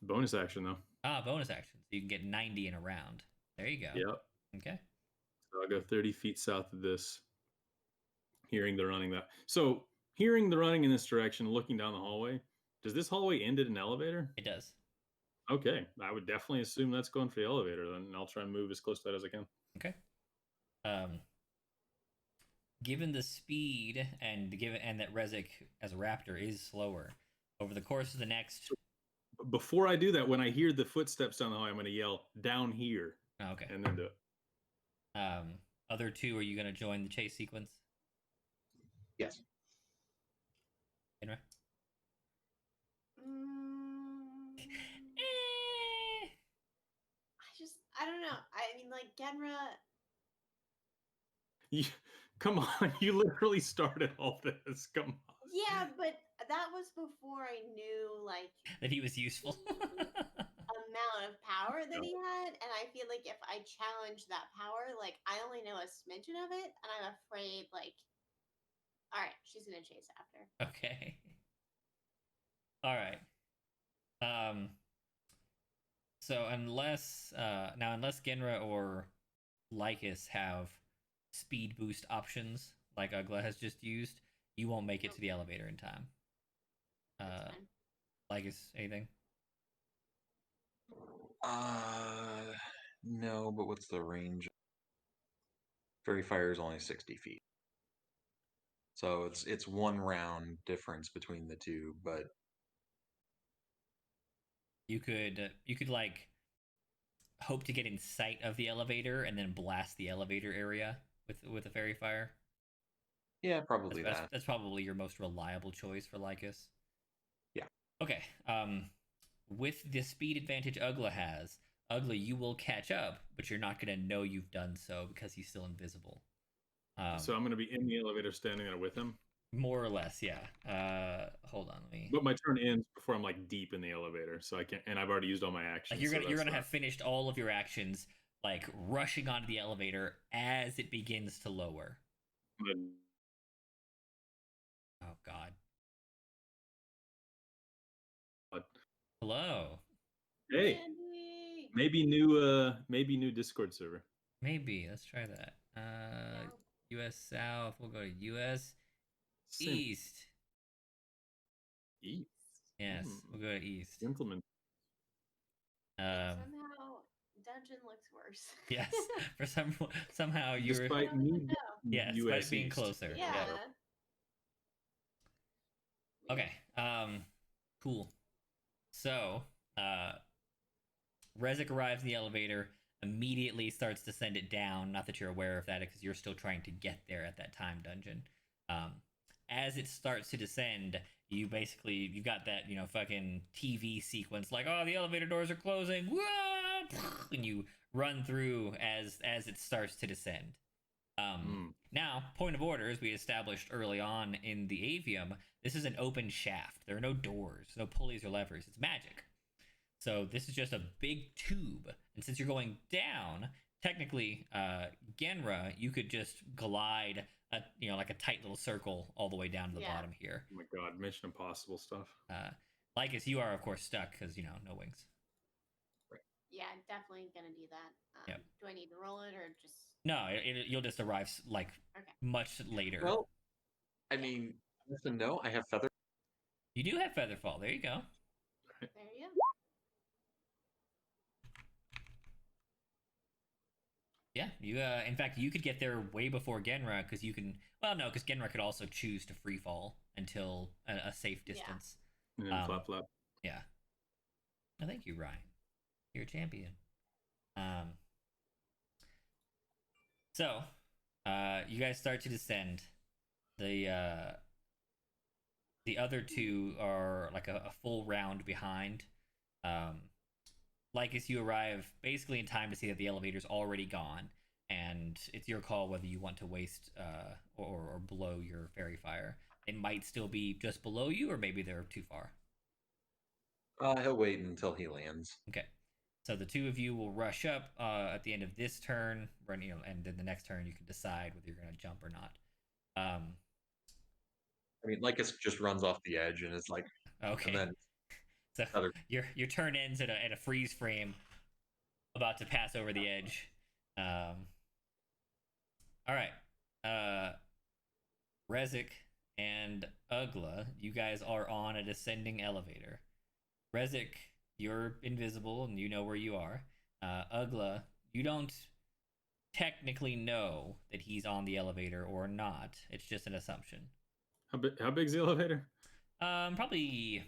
Bonus action, though. Bonus action. So you can get 90 in a round. There you go. Yep. Okay. So I'll go 30 feet south of this, hearing the running that. So hearing the running in this direction, looking down the hallway, does this hallway end at an elevator? It does. Okay. I would definitely assume that's going for the elevator then, and I'll try and move as close to that as I can. Okay. Given the speed and that Rezik as a raptor is slower, over the course of the next. Before I do that, when I hear the footsteps down the hallway, I'm going to yell down here. Oh, okay. And then do it. Other 2, are you going to join the chase sequence? Yes. Inra? I don't know. I mean, like, Genra. Come on, you literally started all this. Come on. Yeah, but that was before I knew like That he was useful. amount of power that No. he had, and I feel like if I challenge that power, like I only know a smidgen of it, and I'm afraid like, all right, she's gonna chase after. Okay. All right. Um. So unless Genra or Lycus have speed boost options like Ugla has just used, you won't make it to the elevator in time. That's fine. Lycus, anything? No, but what's the range? Fairy fire is only 60 feet, so it's one round difference between the two. But You could like hope to get in sight of the elevator and then blast the elevator area with a fairy fire. yeah, probably that. That's probably your most reliable choice for Lycus. Yeah. Okay. With the speed advantage Ugla has, Ugla, you will catch up, but you're not gonna know you've done so because he's still invisible. So I'm gonna be in the elevator, standing there with him. More or less, yeah. Hold on, let me. But my turn ends before I'm like deep in the elevator, so I can't. And I've already used all my actions. Like you're so gonna have finished all of your actions, like rushing onto the elevator as it begins to lower. Oh God. Hello. Hey, Andy! maybe new Discord server. Maybe let's try that. U.S. South. We'll go to U.S. East. East. Yes, we'll go to East. Gentlemen. Somehow, dungeon looks worse. Yes, for somehow you were. Despite me, Yes, US despite being East. closer. Yeah. Okay. Cool. So, Rezik arrives in the elevator, immediately starts to send it down. Not that you're aware of that, because you're still trying to get there at that time dungeon. As it starts to descend, you've got that fucking TV sequence like, oh, the elevator doors are closing, and you run through as it starts to descend. Now, point of order, as we established early on in the avium, this is an open shaft. There are no doors, no pulleys or levers. It's magic. So this is just a big tube. And since you're going down, technically, Genra, you could just glide, like a tight little circle all the way down to the bottom here. Oh my God, Mission Impossible stuff. Lycus, you are, of course, stuck because, no wings. Yeah, definitely gonna do that. Yep. Do I need to roll it or just? No, you'll just arrive much later. Well, I mean, yes and no. I have feather. You do have Featherfall. There you go. There you go. Yeah, you. In fact, you could get there way before Genra because you can. Well, no, because Genra could also choose to free fall until a safe distance. And then flap flap. Yeah. Oh, thank you, Ryan. You're a champion. So, you guys start to descend. The other two are like a full round behind. Like as you arrive basically in time to see that the elevator's already gone, and it's your call whether you want to waste or blow your fairy fire. They might still be just below you, or maybe they're too far. He'll wait until he lands. Okay. So the two of you will rush up at the end of this turn, and then the next turn you can decide whether you're going to jump or not. I mean, Lycus just runs off the edge and is like, okay. And then so your turn ends at a freeze frame, about to pass over the edge. All right. Rezik and Ugla, you guys are on a descending elevator. Rezik, you're invisible and you know where you are. Ugla, you don't technically know that he's on the elevator or not. It's just an assumption. How big's the elevator? Probably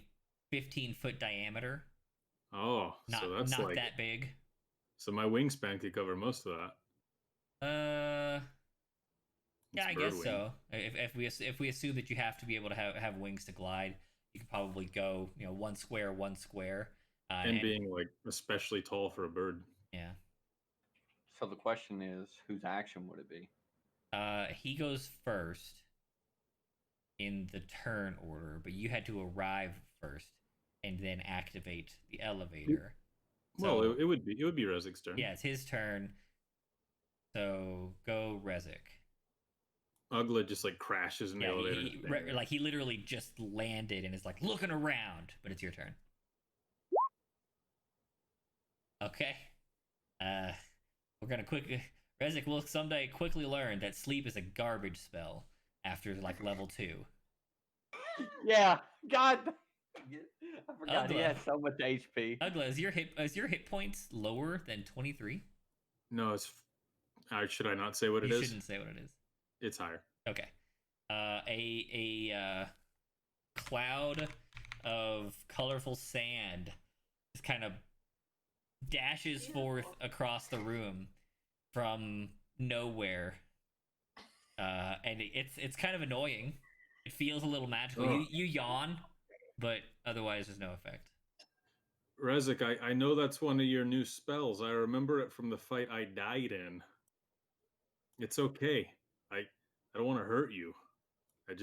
15-foot diameter. Oh, so that's not like that big. So my wingspan could cover most of that. Yeah, I guess so. If we assume that you have to be able to have wings to glide, you could probably go, one square. And being like especially tall for a bird. Yeah. So the question is, whose action would it be? He goes first in the turn order, but you had to arrive first and then activate the elevator. Well, So it would be Rezik's turn. yeah, it's his turn. So go Rezik. Ugla just like crashes in the Yeah, elevator. he literally just landed and is like looking around, but it's your turn. Okay. We're gonna Rezik will someday quickly learn that sleep is a garbage spell after like level 2. Yeah, God. I forgot he Ugla. has so much HP. Ugla, is your hit points lower than 23? No, it's. Should I not say what You it is? shouldn't say what it is. It's higher. Okay. A cloud of colorful sand just kind of dashes forth across the room from nowhere, and it's kind of annoying. It feels a little magical. Oh. You yawn, but otherwise there's no effect. Rezik, I know that's one of your new spells. I remember it from the fight I died in. It's okay. I don't want to hurt you. I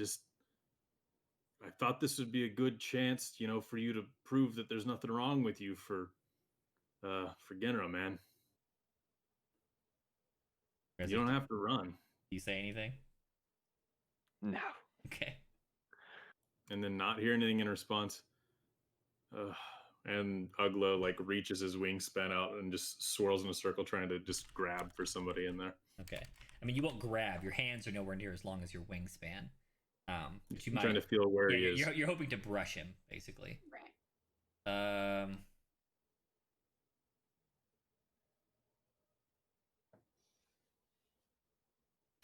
thought this would be a good chance, for you to prove that there's nothing wrong with you for Genera, man. Rezik, You don't have to run. do you say anything? No. Okay. And then not hear anything in response. And Ugla like reaches his wingspan out and just swirls in a circle, trying to just grab for somebody in there. Okay. I mean, you won't grab. Your hands are nowhere near as long as your wingspan. But you I'm might trying to feel where yeah, he is. you're hoping to brush him, basically. Right.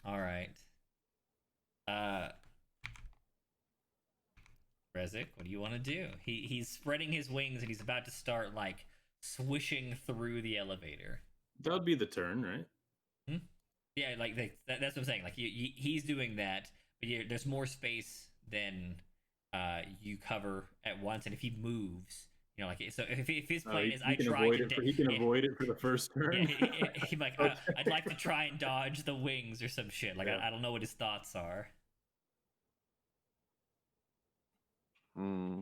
All right. Rezik, what do you want to do? He's spreading his wings and he's about to start like swishing through the elevator. That would be the turn, right? Hmm? Yeah, like that's what I'm saying. Like he's doing that, but there's more space than you cover at once, and if he moves, like so if his plan is he I can try avoid to it. He can avoid it for the first turn. yeah, he like Okay. I'd like to try and dodge the wings or some shit. Like Yeah. I don't know what his thoughts are. Hmm.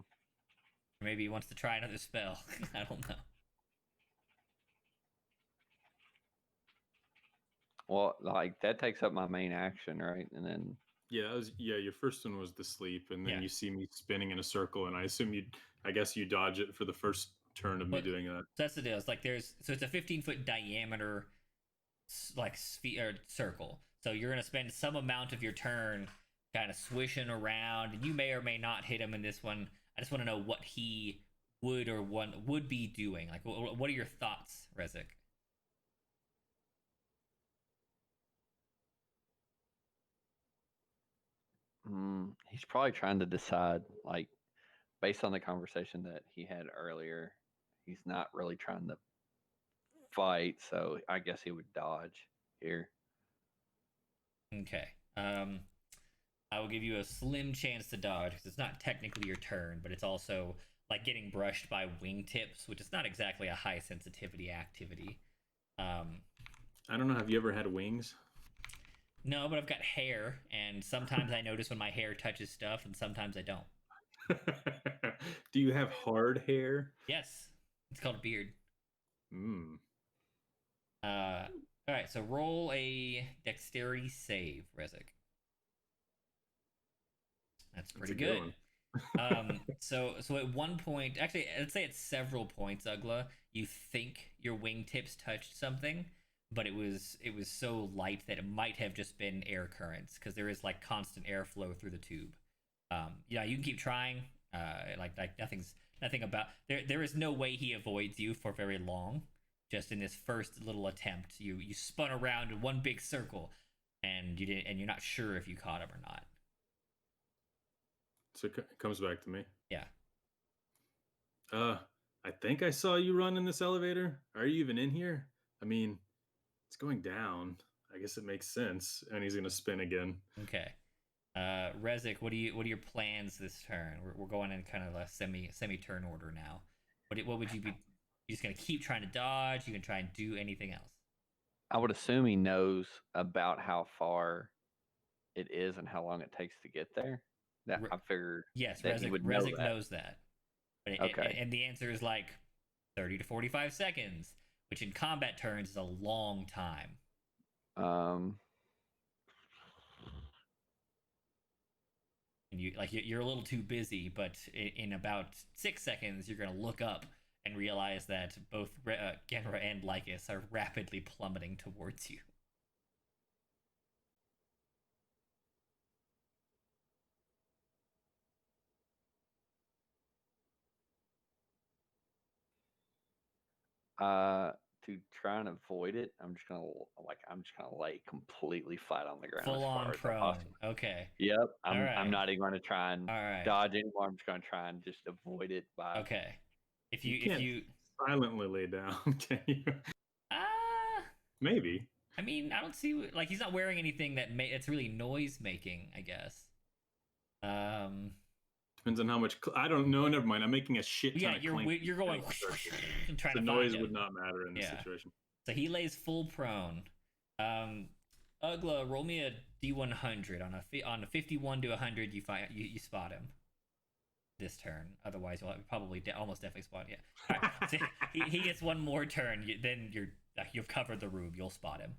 Maybe he wants to try another spell. I don't know. Well, like that takes up my main action, right? And then Yeah, your first one was the sleep, and then Yeah. you see me spinning in a circle, and I guess you dodge it for the first turn of me But- doing that. So that's the deal. It's like it's a 15-foot diameter like sphere circle. So you're gonna spend some amount of your turn kind of swishing around, and you may or may not hit him in this one. I just want to know what he would be doing. Like, what are your thoughts, Rezik? he's probably trying to decide, like, based on the conversation that he had earlier, he's not really trying to fight. So I guess he would dodge here. Okay. I will give you a slim chance to dodge because it's not technically your turn, but it's also like getting brushed by wingtips, which is not exactly a high sensitivity activity. I don't know. Have you ever had wings? No, but I've got hair, and sometimes I notice when my hair touches stuff, and sometimes I don't. Do you have hard hair? Yes, it's called a beard. Mm. All right, so roll a dexterity save, Rezik. That's pretty a good good. So at one point, actually, I'd say at several points, Ugla, you think your wingtips touched something, but it was so light that it might have just been air currents because there is like constant airflow through the tube. Yeah, you can keep trying. Like nothing about there is no way he avoids you for very long. Just in this first little attempt, you spun around in one big circle, and you didn't, and you're not sure if you caught him or not. So it comes back to me. Yeah. I think I saw you run in this elevator. Are you even in here? I mean, it's going down. I guess it makes sense. And he's gonna spin again. Okay. Rezik, what are your plans this turn? We're going in kind of a semi turn order now. What would you be? You just gonna keep trying to dodge? You can try and do anything else? I would assume he knows about how far it is and how long it takes to get there? That Re- I figured yes, that he would know Rezik that. knows that. But Okay. and the answer is like 30 to 45 seconds, which in combat turns is a long time. Um, And you're a little too busy, but in about 6 seconds, you're gonna look up and realize that both Genra and Lycus are rapidly plummeting towards you. to try and avoid it, I'm just gonna lay completely flat on the ground as Full on far as I prone. possibly. Okay. Yep. All I'm right. not even gonna try and All right. dodge anymore. I'm just gonna try and just avoid it by. Okay. If You you can't silently lay down, can you? Maybe. I mean, I don't see like he's not wearing anything it's really noise making, I guess. Depends on how much. I don't know. Never mind. I'm making a shit ton Yeah, of you're clink. you're going and trying The to noise find him. would not matter in this Yeah. situation. So he lays full prone. Ugla, roll me a d100 on a 51 to 100. You spot him this turn. Otherwise, you'll probably almost definitely spot. Yeah. All right. So he gets one more turn. Then you've covered the room. You'll spot him.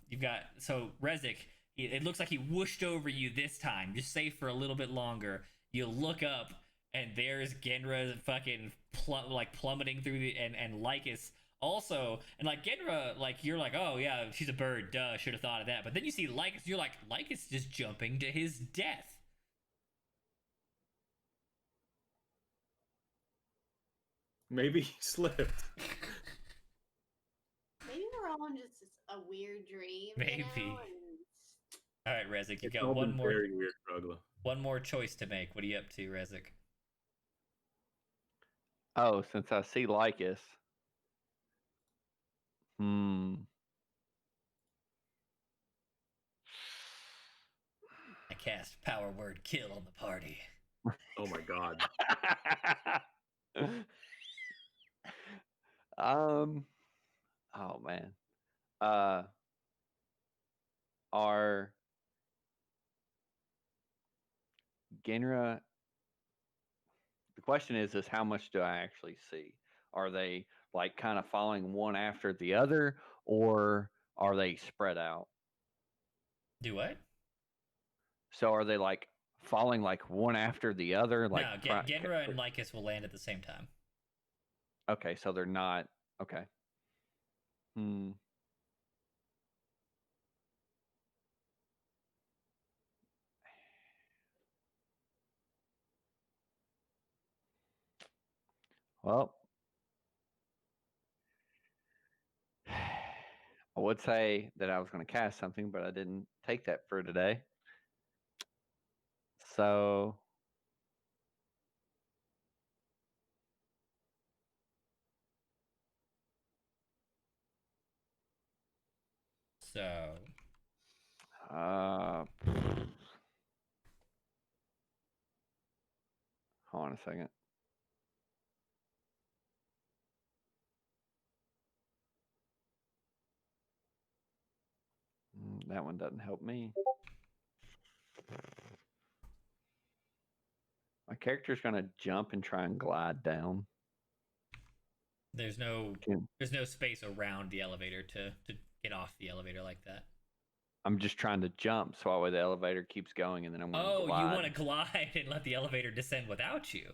You've got Rezik. It looks like he whooshed over you this time. Just safe for a little bit longer. You look up and there's Genra fucking plummeting through and Lycus also, and like Genra, like you're like, oh yeah, she's a bird, duh, should have thought of that. But then you see Lycus, you're like, Lycus just jumping to his death. Maybe he slipped. Maybe we're all in just a weird dream. Maybe. You know, All right, Rezik, you It's got all one been more. very weird, Ugla. One more choice to make. What are you up to, Rezik? Oh, since I see Lycus. Hmm. I cast power word kill on the party. Oh my god. Oh man. Are Genra? The question is how much do I actually see? Are they like kind of following one after the other, or are they spread out? Do what? So are they like falling like one after the other? Like No, Genra and Lycus will land at the same time. Okay, so they're not okay. Hmm. Well, I would say that I was going to cast something, but I didn't take that for today. So So hold on a second. That one doesn't help me. My character's going to jump and try and glide down. there's no space around the elevator to get off the elevator like that. I'm just trying to jump so that way the elevator keeps going, and then I'm going to glide. You want to glide and let the elevator descend without you?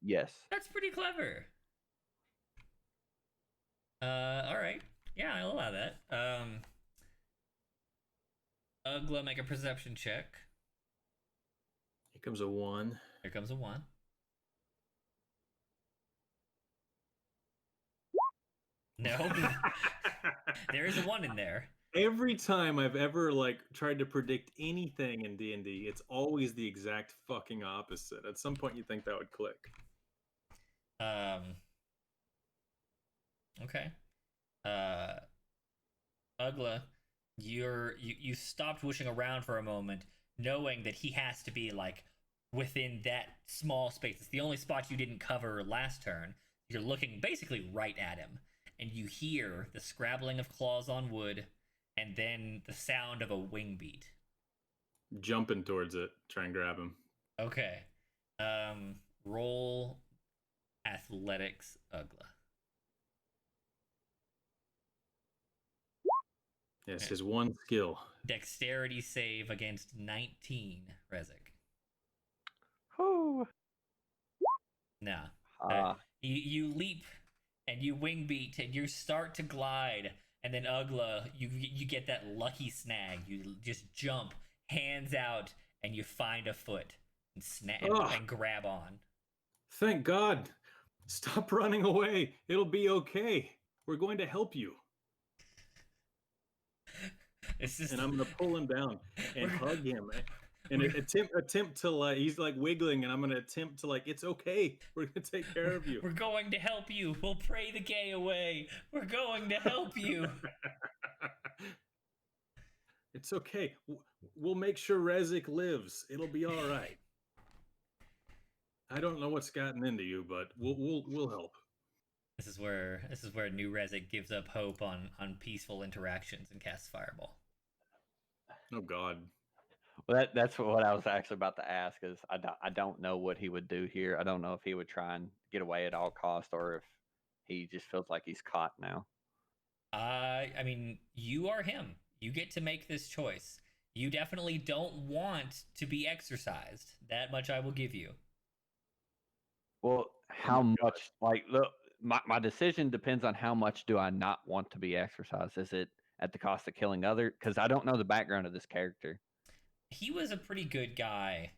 Yes. That's pretty clever. All right. Yeah, I'll allow that. Ugla, make a perception check. Here comes a 1. Here comes a 1. No. There is a 1 in there. Every time I've ever like tried to predict anything in D&D, it's always the exact fucking opposite. At some point you think that would click. Okay. Ugla, you stopped whooshing around for a moment, knowing that he has to be like within that small space. It's the only spot you didn't cover last turn. You're looking basically right at him, and you hear the scrabbling of claws on wood, and then the sound of a wing beat. jumping towards it, try and grab him. Okay. Roll athletics, Ugla. Yes, his one skill. Dexterity save against 19, Rezik. Whew. No. Ah. You leap and you wing beat and you start to glide, and then Ugla, you get that lucky snag. You just jump, hands out, and you find a foot and snap and grab on. Thank God. Stop running away. It'll be okay. We're going to help you. It's just, And I'm gonna pull him down and We're- hug him and attempt to like he's like wiggling and I'm gonna attempt to like it's okay. We're gonna take care of you. we're going to help you. We'll pray the gay away. We're going to help you. It's okay. We'll make sure Rezik lives. It'll be all right. I don't know what's gotten into you, but we'll help. This is where New Rezik gives up hope on peaceful interactions and casts Fireball. Oh God. Well, that's what I was actually about to ask. Is I don't know what he would do here. I don't know if he would try and get away at all cost, or if he just feels like he's caught now. I mean, you are him. You get to make this choice. You definitely don't want to be exercised. That much I will give you. Well, how much? Like, look, my decision depends on how much do I not want to be exercised. Is it at the cost of killing other? Because I don't know the background of this character. He was a pretty good guy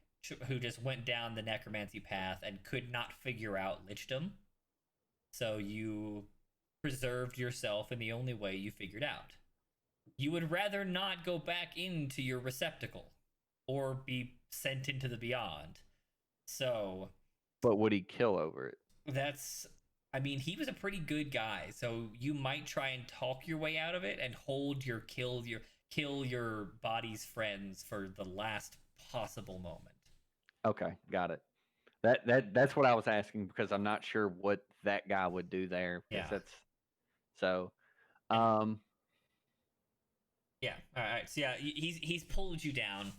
who just went down the necromancy path and could not figure out lichdom. So you preserved yourself in the only way you figured out. You would rather not go back into your receptacle or be sent into the beyond. So But would he kill over it? I mean, he was a pretty good guy, so you might try and talk your way out of it and hold your kill your body's friends for the last possible moment. Okay, got it. That's what I was asking because I'm not sure what that guy would do there. Because Yeah. that's so. Yeah. All right. So yeah, he's pulled you down.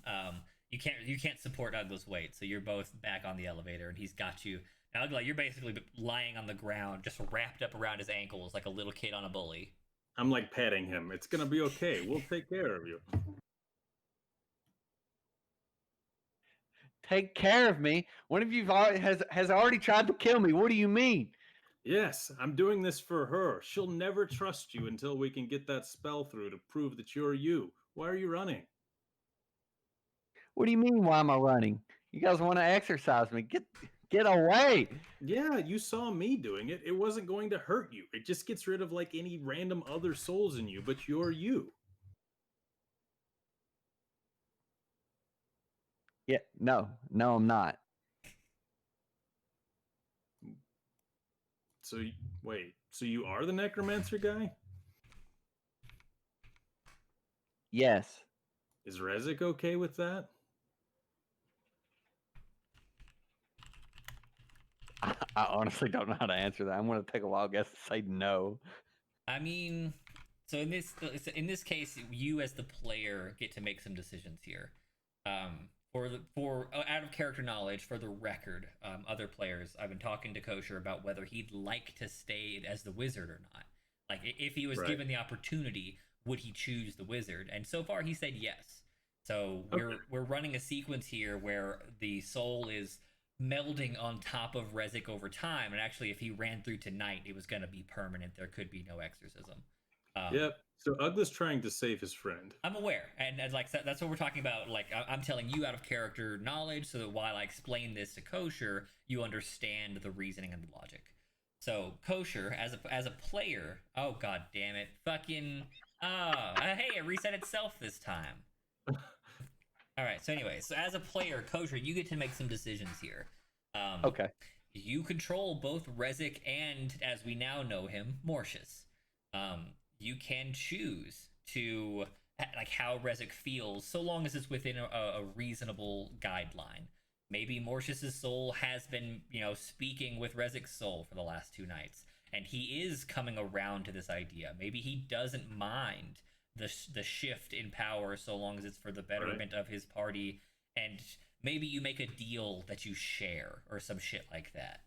You can't support Ugla's weight, so you're both back on the elevator, and he's got you. Now, Ugla, you're basically lying on the ground, just wrapped up around his ankles like a little kid on a bully. I'm like petting him. It's gonna be okay. We'll take care of you. Take care of me. One of you has already tried to kill me. What do you mean? Yes, I'm doing this for her. She'll never trust you until we can get that spell through to prove that you're you. Why are you running? What do you mean? Why am I running? You guys want to exercise me? Get away! Yeah, you saw me doing it. It wasn't going to hurt you. It just gets rid of like any random other souls in you, but you're you. Yeah, no, I'm not. So wait, so you are the necromancer guy? Yes. Is Rezik okay with that? I honestly don't know how to answer that. I'm going to take a wild guess and say no. I mean, so in this case, you as the player get to make some decisions here. For out of character knowledge, for the record, other players, I've been talking to Kosher about whether he'd like to stay as the wizard or not. Like, if he was given the opportunity, would he choose the wizard? And so far, he said yes. So we're running a sequence here where the soul is melding on top of Rezik over time, and actually, if he ran through tonight, it was going to be permanent. There could be no exorcism. Yep. So Ugla's trying to save his friend. I'm aware, and like that's what we're talking about. Like, I'm telling you out of character knowledge, so that while I explain this to Kosher, you understand the reasoning and the logic. So Kosher, as a player, oh god damn it, fucking hey, it reset itself this time. All right. So anyway, so as a player, Kosher, you get to make some decisions here. Okay. You control both Rezik and, as we now know him, Mortius. You can choose to like how Rezik feels, so long as it's within a reasonable guideline. Maybe Mortius's soul has been, speaking with Rezik's soul for the last 2 nights, and he is coming around to this idea. Maybe he doesn't mind the shift in power so long as it's for the betterment of his party, and maybe you make a deal that you share or some shit like that.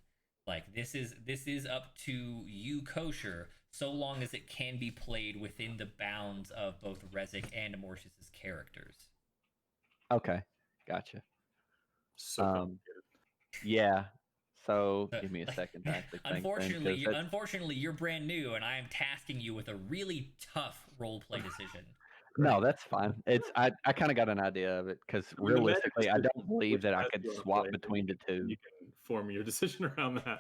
Like this is up to you, Kosher, so long as it can be played within the bounds of both Rezik and Amortius's characters. Okay, gotcha. So complicated. Yeah. So give me a second to actually think. Unfortunately, you're brand new, and I am tasking you with a really tough role play decision. No, that's fine. I kind of got an idea of it because realistically, I don't believe that I could swap between the two. You can form your decision around that.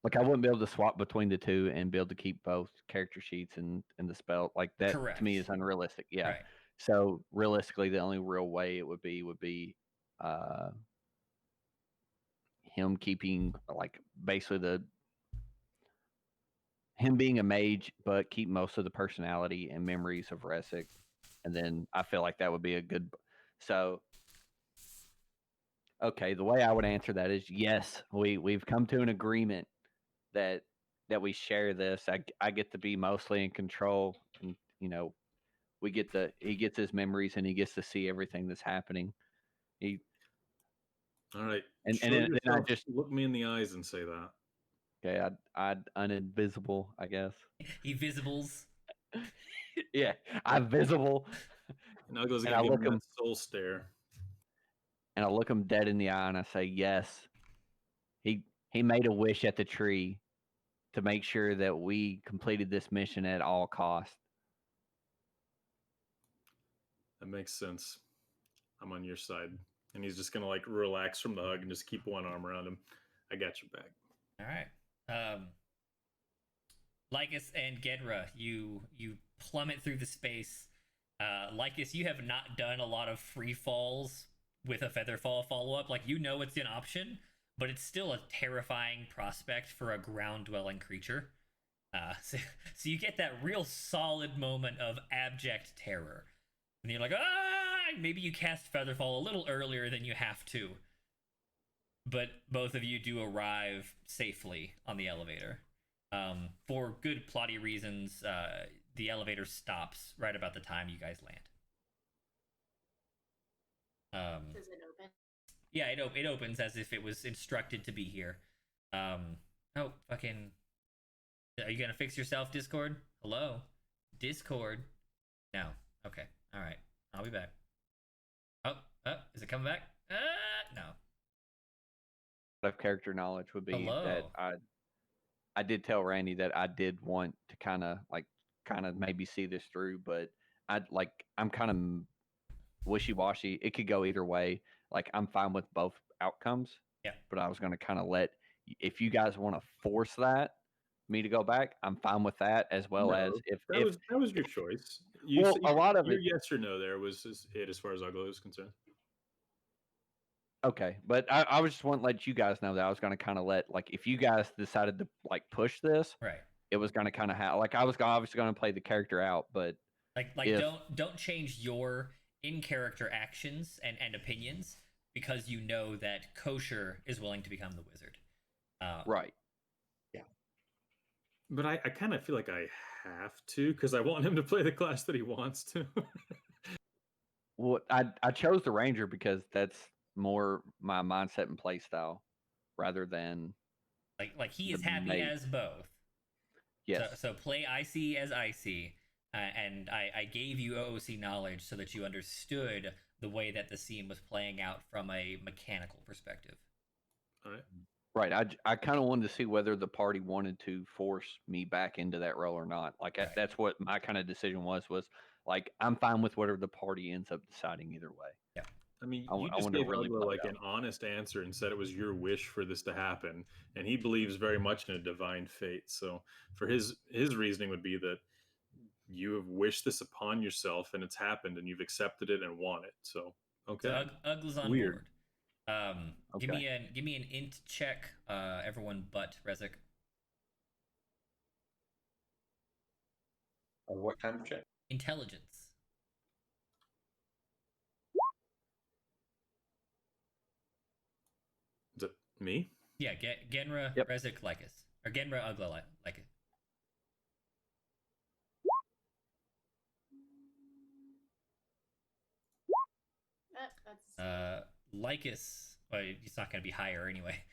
Like I wouldn't be able to swap between the two and be able to keep both character sheets and the spell. Like that to me is unrealistic. Yeah. Right. So realistically, the only real way it would be him keeping like basically him being a mage, but keep most of the personality and memories of Resic. And then I feel like that would be a good. So, okay, the way I would answer that is yes. We've come to an agreement that we share this. I get to be mostly in control, and he gets his memories and he gets to see everything that's happening. All right, and then I just look me in the eyes and say that. Okay, I'd uninvisible, I guess. He visibles. Yeah, I'm visible. And I look him that soul stare. And I look him dead in the eye and I say, yes. He made a wish at the tree to make sure that we completed this mission at all costs. That makes sense. I'm on your side. And he's just gonna like relax from the hug and just keep one arm around him. I got your back. All right. Lycus and Genra, you plummet through the space. Lycus, you have not done a lot of free falls with a Featherfall follow-up. Like, you know it's an option, but it's still a terrifying prospect for a ground-dwelling creature. So you get that real solid moment of abject terror. And you're like, maybe you cast Featherfall a little earlier than you have to. But both of you do arrive safely on the elevator. For good plotty reasons, the elevator stops right about the time you guys land. Does it open? Yeah, it opens as if it was instructed to be here. Oh, fucking... Are you gonna fix yourself, Discord? Hello? Discord? No. Okay. Alright. I'll be back. Oh, is it coming back? No. Of character knowledge would be Hello. that I did tell Randy that I did want to kind of maybe see this through, but I'm kind of wishy-washy. It could go either way. Like, I'm fine with both outcomes. Yeah. But I was going to kind of if you guys want to force me to go back, I'm fine with that, as well as if that was your choice. A lot of your it. Yes or no there was it as far as Ugly was concerned. Okay, but I was just want to let you guys know that I was going to kind of if you guys decided to push this, right? It was going to kind of I was obviously going to play the character out, but don't change your in character actions and opinions because you know that Kosher is willing to become the wizard. Right. Yeah. But I kind of feel like I have to because I want him to play the class that he wants to. Well, I chose the ranger because that's more my mindset and play style rather than like he is happy as both. Yes. So play Icy as Icy, and I gave you OOC knowledge so that you understood the way that the scene was playing out from a mechanical perspective. All right. Right. I kind of wanted to see whether the party wanted to force me back into that role or not. That's what my kind of decision was I'm fine with whatever the party ends up deciding either way. Yeah. I mean, you just gave Ugla an honest answer and said it was your wish for this to happen, and he believes very much in a divine fate. So, for his reasoning would be that you have wished this upon yourself, and it's happened, and you've accepted it and want it. So, okay, so Ugla's on weird. Board. Okay. Give me an int check, everyone but Rezik. What kind of check? Intelligence. Is it me? Yeah, Genra, yep. Rezik, Lycus. Or Genra, Ugla, Lycus. Lycus, well, it's not going to be higher anyway.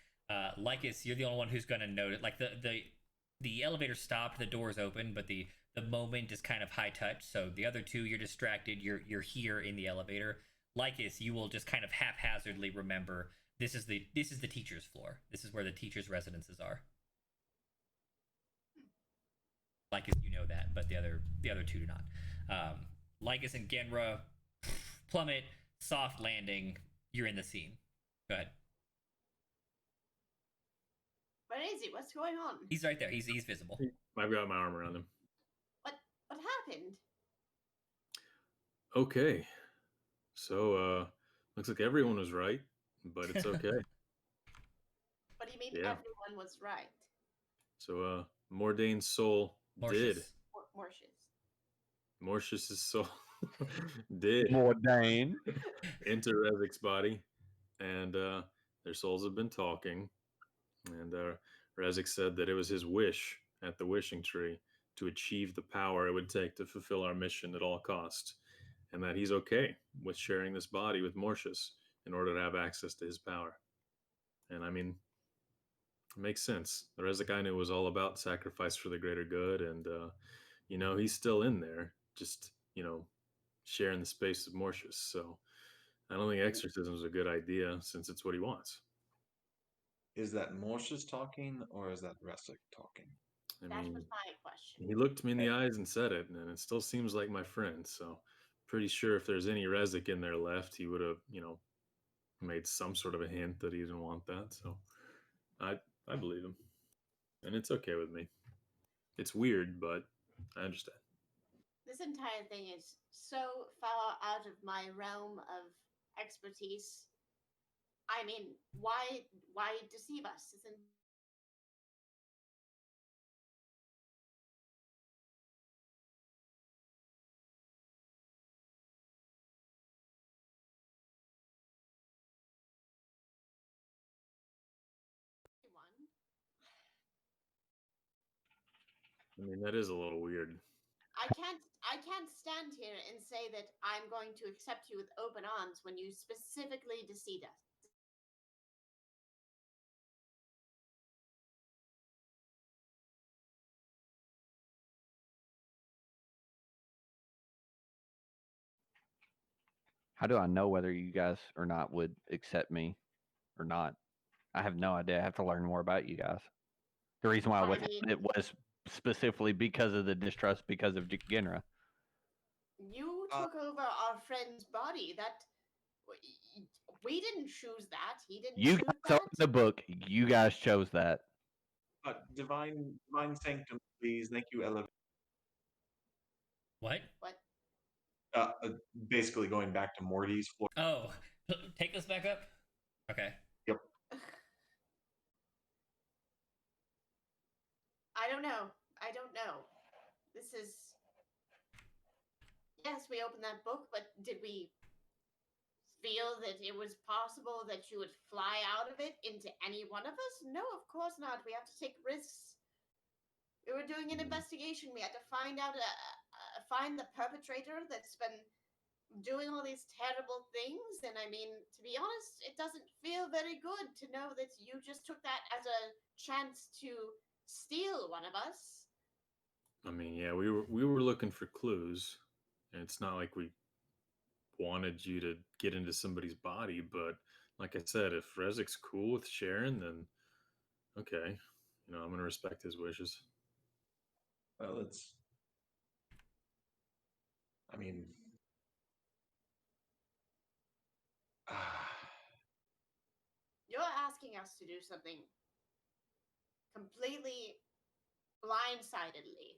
Lycus, you're the only one who's going to notice. Like the elevator stopped, the doors open, but the moment is kind of high touch. So the other two, you're distracted. You're here in the elevator. Lycus, you will just kind of haphazardly remember this is the teacher's floor. This is where the teacher's residences are. Lycus, you know that, but the other two do not. Lycus and Genra plummet, soft landing. You're in the scene. Go ahead. Where is he? What's going on? He's right there. He's visible. I've got my arm around him. What happened? Okay. So, looks like everyone was right, but it's okay. What do you mean Yeah. everyone was right? So, Mordane's soul did. Mortius's soul did Mordane. enter Rezik's body, and their souls have been talking. And Rezik said that it was his wish at the wishing tree to achieve the power it would take to fulfill our mission at all costs, and that he's okay with sharing this body with Mortius in order to have access to his power. And I mean, it makes sense. The Rezik I knew was all about sacrifice for the greater good, and he's still in there, just sharing the space with Mortius. So I don't think exorcism is a good idea since it's what he wants. Is that Mortius talking or is that Rezik talking? That was my question. He looked me in the eyes and said it, and it still seems like my friend. So pretty sure if there's any Rezik in there left, he would have, made some sort of a hint that he didn't want that. So I believe him, and it's okay with me. It's weird, but I understand. This entire thing is so far out of my realm of expertise. I mean, why deceive us? Isn't I mean, that is a little weird. I can't stand here and say that I'm going to accept you with open arms when you specifically deceive us. How do I know whether you guys or not would accept me or not? I have no idea. I have to learn more about you guys. The reason why I withheld it was specifically because of the distrust because of Genra. You took over our friend's body. That we didn't choose that. He didn't. You choose guys that. opened the book. You guys chose that. Divine Sanctum, please. Thank you, Elevate. What? Basically going back to Morty's floor. Oh, take this back up? Okay. Yep. I don't know. This is... Yes, we opened that book, but did we feel that it was possible that you would fly out of it into any one of us? No, of course not. We have to take risks. We were doing an investigation. We had to find out, find the perpetrator that's been doing all these terrible things. And I mean, to be honest, it doesn't feel very good to know that you just took that as a chance to steal one of us. I mean, yeah, we were looking for clues, and it's not like we wanted you to get into somebody's body, but like I said, if Rezik's cool with Sharon, then okay, I'm gonna respect his wishes. Well, You're asking us to do something completely blindsidedly.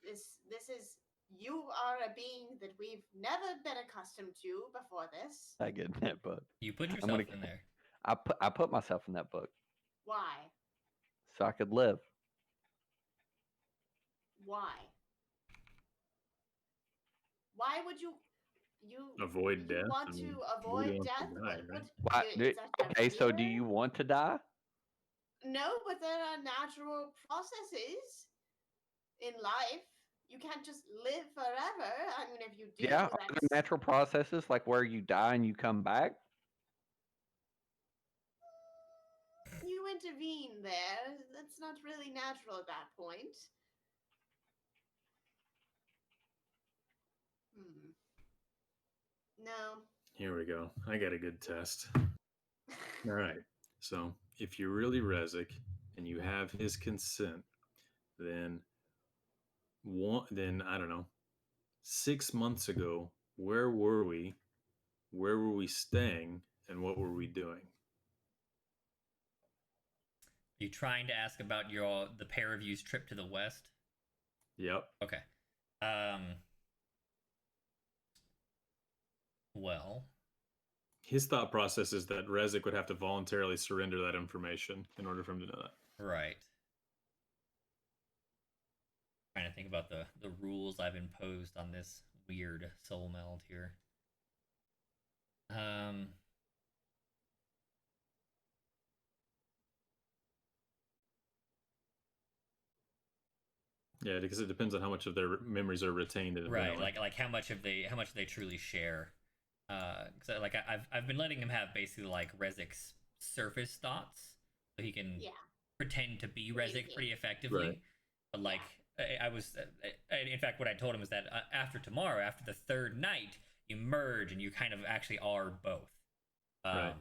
This is... You are a being that we've never been accustomed to before this. I get in that book. You put yourself in there. I put myself in that book. Why? So I could live. Why? Why would you avoid death? Want to avoid death? Okay, so do you want to die? No, but there are natural processes in life. you can't just live forever. I mean, if you do, Yeah, are there that's natural processes like where you die and you come back? you intervene there. That's not really natural at that point. Hmm. No. Here we go. I got a good test. All right. So if you're really Rezik and you have his consent, then then I don't know. 6 months ago, where were we? Where were we staying? And what were we doing? You trying to ask about the pair of you's trip to the west? Yep. Okay. Well, His thought process is that Rezik would have to voluntarily surrender that information in order for him to know that. right. Trying to think about the rules I've imposed on this weird soul meld here. Yeah, because it depends on how much of their memories are retained Right, independently. like how much they truly share. So like I've been letting him have basically like Rezik's surface thoughts, so he can Yeah. pretend to be Rezik pretty effectively. Right. But like I was, in fact, what I told him is that after tomorrow, after the third night, you merge and you kind of actually are both. Right.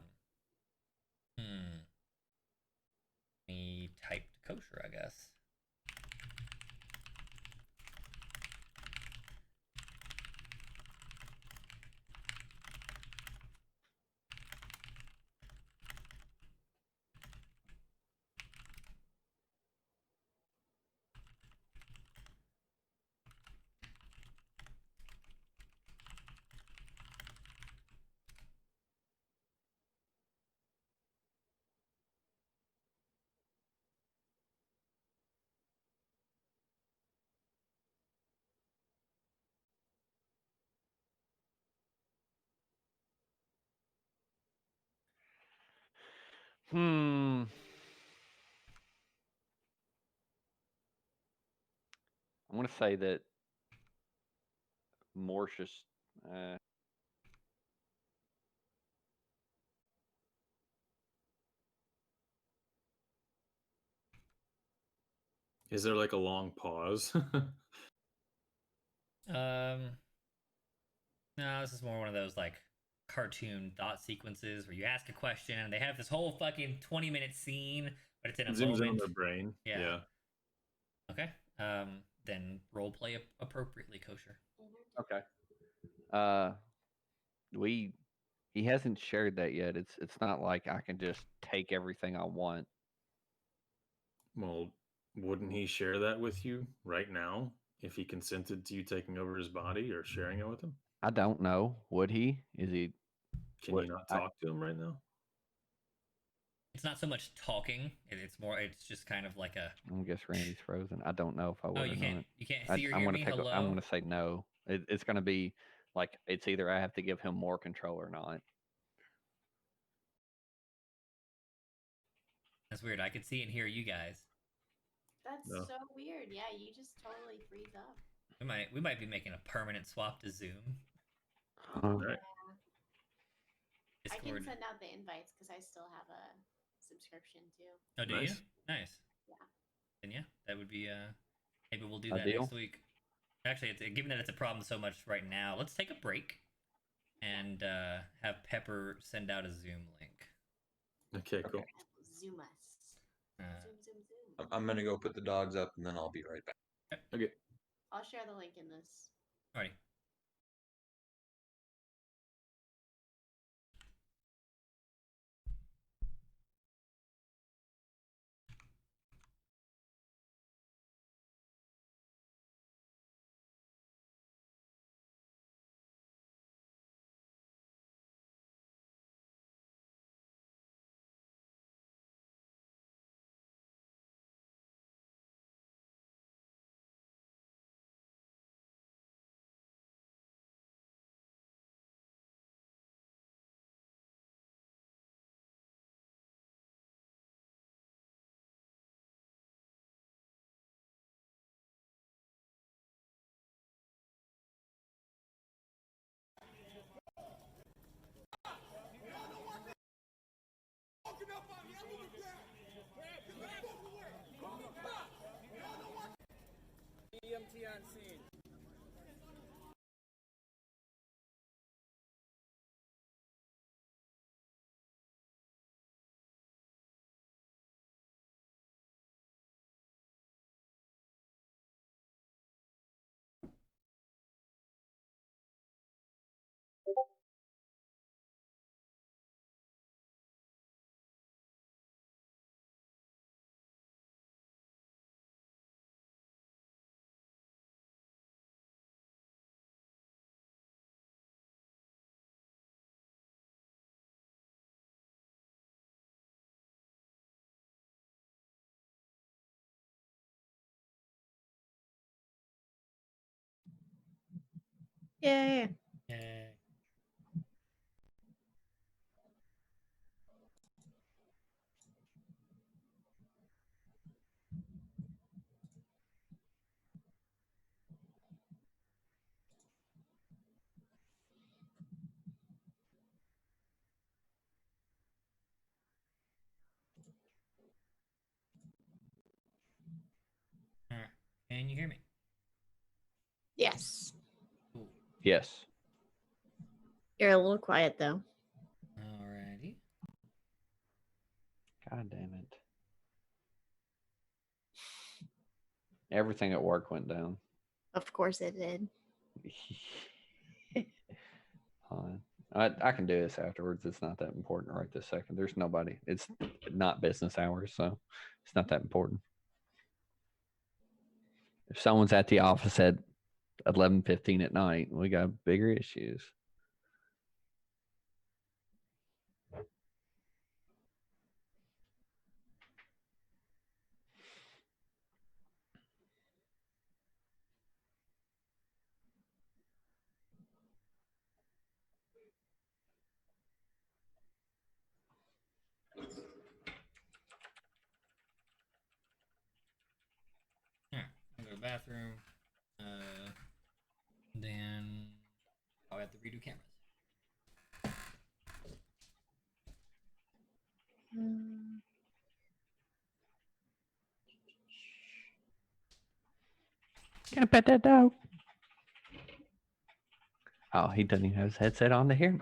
He typed kosher, I guess. Hmm. I'm going to say that Mortius. Uh, Is there like a long pause? No, this is more one of those like cartoon thought sequences where you ask a question and they have this whole fucking 20-minute scene, but it's in a Zooms in on moment. their brain. Yeah. Okay. Then role play appropriately, kosher. okay. Uh, we he hasn't shared that yet. It's not like I can just take everything I want. Well, wouldn't he share that with you right now if he consented to you taking over his body or sharing it with him? I don't know. Would he? Is he? Can What? you not talk to him right now? It's not so much talking; it's more. It's just kind of like a. I guess Randy's frozen. I don't know if I Oh, would or not. you can't I, see or I'm hear gonna me. take. I'm Hello. gonna say no. It's gonna be like it's either I have to give him more control or not. That's weird. I could see and hear you guys. That's No. so weird. Yeah, you just totally freeze up. We might be making a permanent swap to Zoom. Huh. All right. I can Discord. send out the invites because I still have a subscription too. Oh, do you? Nice. Nice. Yeah. Then yeah, that would be maybe we'll do A that deal? next week. Actually, given that it's a problem so much right now, let's take a break and have Pepper send out a Zoom link. Okay, cool. Zoom us. Uh, Zoom, zoom, zoom. I'm gonna go put the dogs up and then I'll be right back. Okay. I'll share the link in this. Alrighty. Yeah. Yeah. All right. Can you hear me? Yes. Cool. Yes. You're a little quiet though. Alrighty. God damn it. Everything at work went down. Of course it did. I can do this afterwards. It's not that important right this second. There's nobody. It's not business hours, so it's not that important. If someone's at the office at 11:15 at night, we got bigger issues. All right. I'll go to the bathroom. Then I'll have to redo cameras. Gonna pet that dog. Oh, he doesn't even have his headset on to hear me.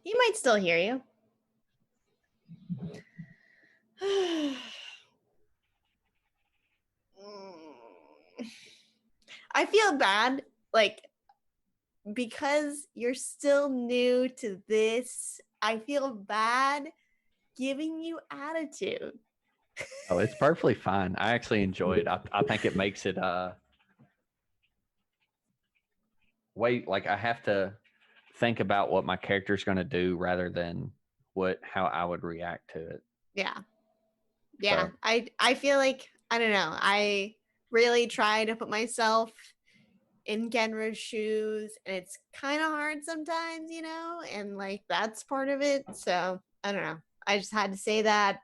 He might still hear you. I feel bad, like, because you're still new to this. I feel bad giving you attitude. Oh, it's perfectly fine. I actually enjoy it. I think it makes it wait, like I have to think about what my character's gonna do rather than how I would react to it. Yeah. Yeah. So. I feel like, I don't know. I really try to put myself in Genra's shoes, and it's kind of hard sometimes, you know, and like that's part of it. So I don't know. I just had to say that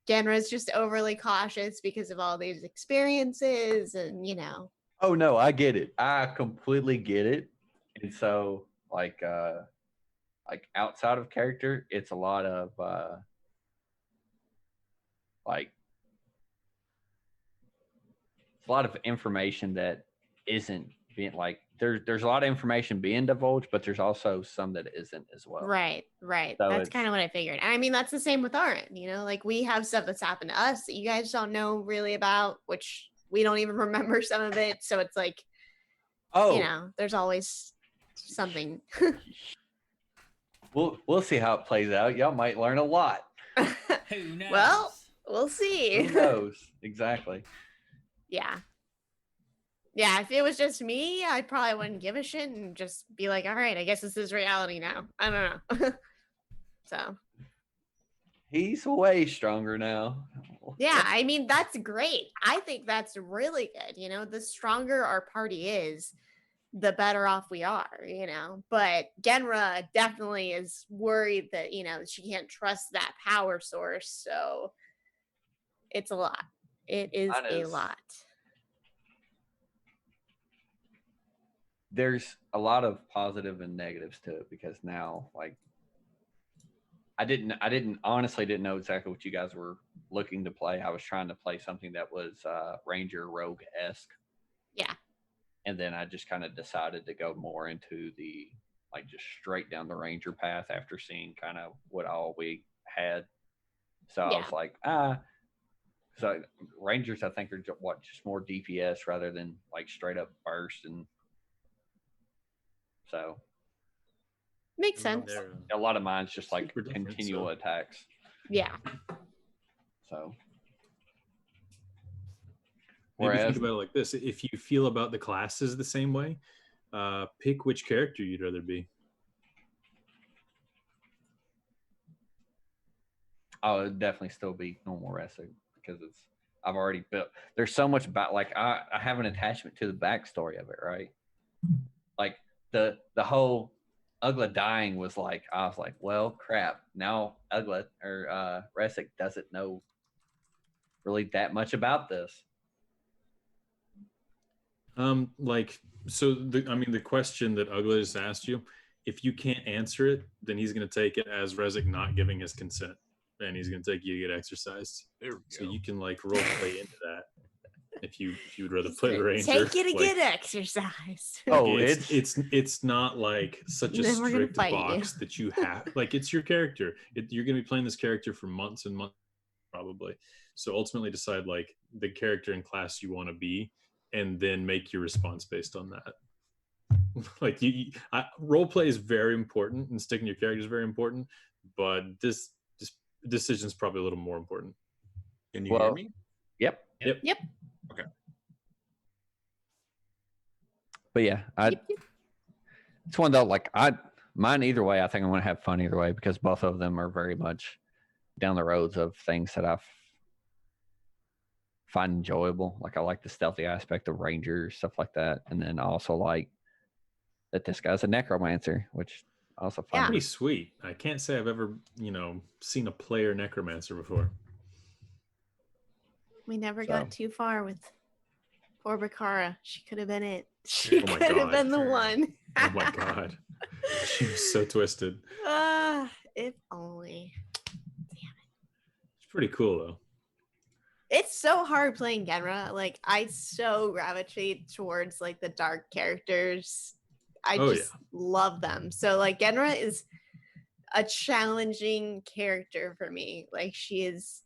Genra's just overly cautious because of all these experiences, and you know. Oh no, I get it. I completely get it. And so like outside of character, it's a lot of like it's a lot of information that isn't being like there's a lot of information being divulged, but there's also some that isn't as well. Right. So That's kind of what I figured. And I mean, that's the same with our end, you know, like we have stuff that's happened to us that you guys don't know really about, which we don't even remember some of it. So it's like, you know, there's always something. We'll see how it plays out. Y'all might learn a lot. Who knows? Well, we'll see. Who knows? Exactly. Yeah. Yeah, if it was just me, I probably wouldn't give a shit and just be like, all right, I guess this is reality now. I don't know. So He's way stronger now. yeah, I mean, that's great. I think that's really good. You know, the stronger our party is, the better off we are, you know. But Genra definitely is worried that, you know, she can't trust that power source. So it's a lot. It is a lot. There's a lot of positive and negatives to it because now, like, I didn't honestly didn't know exactly what you guys were looking to play. I was trying to play something that was Ranger Rogue esque, Yeah. and then I just kind of decided to go more into the like just straight down the Ranger path after seeing kind of what all we had. So I Yeah. was like, so Rangers I think are just more DPS rather than like straight up burst, and so Makes I mean, sense. they're, a lot of mine's just like super different, continual so- attacks. Yeah. So Maybe whereas think about it like this: if you feel about the classes the same way, pick which character you'd rather be. oh, it'd definitely still be normal wrestling because I've already built. There's so much about like I have an attachment to the backstory of it, right? Like the whole Ugla dying was like I was like, well, crap. Now Ugla or Resic doesn't know really that much about this. Like, so I mean, the question that Ugla just asked you, if you can't answer it, then he's going to take it as Rezik not giving his consent, and he's going to take you to get exercised. There we So go. you can like role play into that if you would rather He's play the gonna Ranger. take you to like, get exercise. Oh, it's not like such a Then we're gonna strict fight box you. that you have. Like, it's your character. You're going to be playing this character for months and months, probably. So ultimately, decide like the character and class you want to be, and then make your response based on that. Like role play is very important, and sticking your character is very important, but this decision is probably a little more important. Can you hear me? Yep. Yep. Okay. But yeah, it's one though. Like mine either way. I think I'm going to have fun either way because both of them are very much down the roads of things that I find enjoyable. Like I like the stealthy aspect of Rangers, stuff like that, and then I also like that this guy's a necromancer, which I also find Pretty sweet. I can't say I've ever seen a player necromancer before. We never So. got too far with poor Bakara. She could have been it. True. She Oh my could have God. been the True. one. Oh my God, she was so twisted. If only. It's pretty cool though. It's so hard playing Genra. Like I so gravitate towards like the dark characters. I just love them. So like Genra is a challenging character for me. Like she is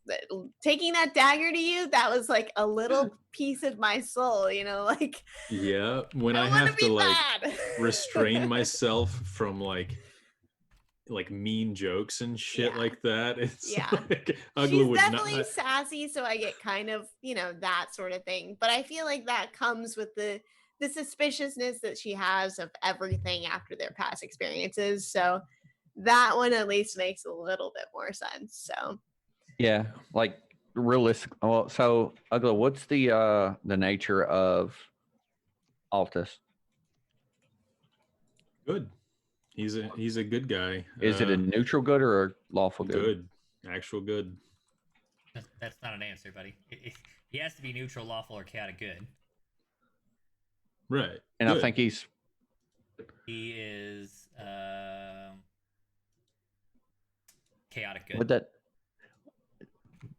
taking that dagger to you. That was like a little piece of my soul, like Yeah, when I wanna have to be like bad. restrain myself from like mean jokes and shit Yeah. like that, it's Yeah. like Ugla She's would definitely not. sassy, so I get kind of, that sort of thing. But I feel like that comes with the suspiciousness that she has of everything after their past experiences. So that one at least makes a little bit more sense. So yeah, like realistic. Well, so Ugla, what's the nature of Altus? Good. He's a good guy. Is it a neutral good or a lawful good? good? Actual good. That's not an answer, buddy. He has to be neutral, lawful, or chaotic good. Right. And good. I think He is chaotic good. Would that?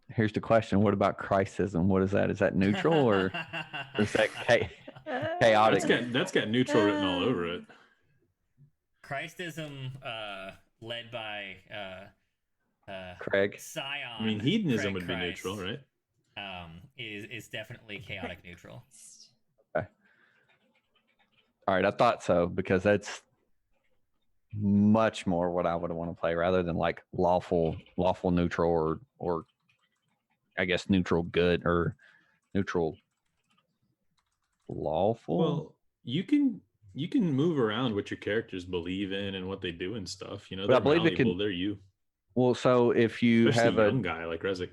Here's the question: what about Christism? What is that? Is that neutral or is that chaotic? that's got neutral written all over it. Christism, led by Craig. Scion. I mean, hedonism Craig would be Christ, neutral, right? is definitely chaotic neutral. Okay. All right, I thought so because that's much more what I would want to play rather than like lawful neutral or I guess neutral good or neutral lawful. Well, you can move around what your characters believe in and what they do and stuff. But they're I believe it malleable. can- They're you. Well, so if you Especially have a young guy like Rezik.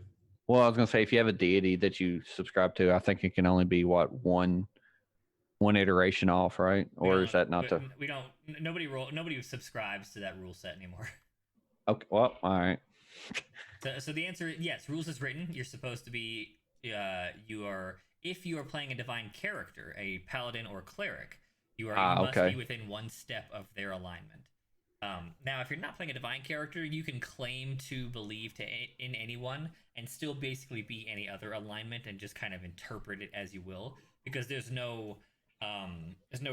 well, I was gonna say if you have a deity that you subscribe to, I think it can only be one iteration off, right? Or is that not the? We don't. Nobody subscribes to that rule set anymore. Okay. Well, all right. So the answer, yes, rules is written. You're supposed to be. If you are playing a divine character, a paladin or cleric, you must be within one step of their alignment. Now, if you're not playing a divine character, you can claim to believe in anyone and still basically be any other alignment and just kind of interpret it as you will, because there's no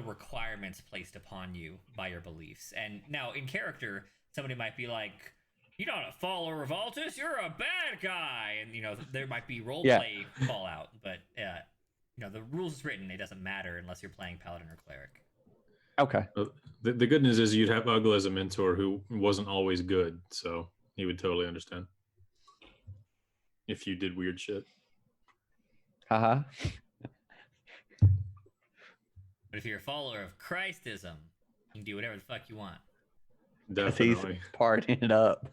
requirements placed upon you by your beliefs. And now in character, somebody might be like, "You're not a follower of Altus, you're a bad guy," and there might be roleplay fallout, but the rules is written. It doesn't matter unless you're playing paladin or cleric. Okay. Well, the good news is you'd have Ugla as a mentor who wasn't always good, so he would totally understand if you did weird shit. Haha. But if you're a follower of Christism, you can do whatever the fuck you want. Definitely. He's partying it up.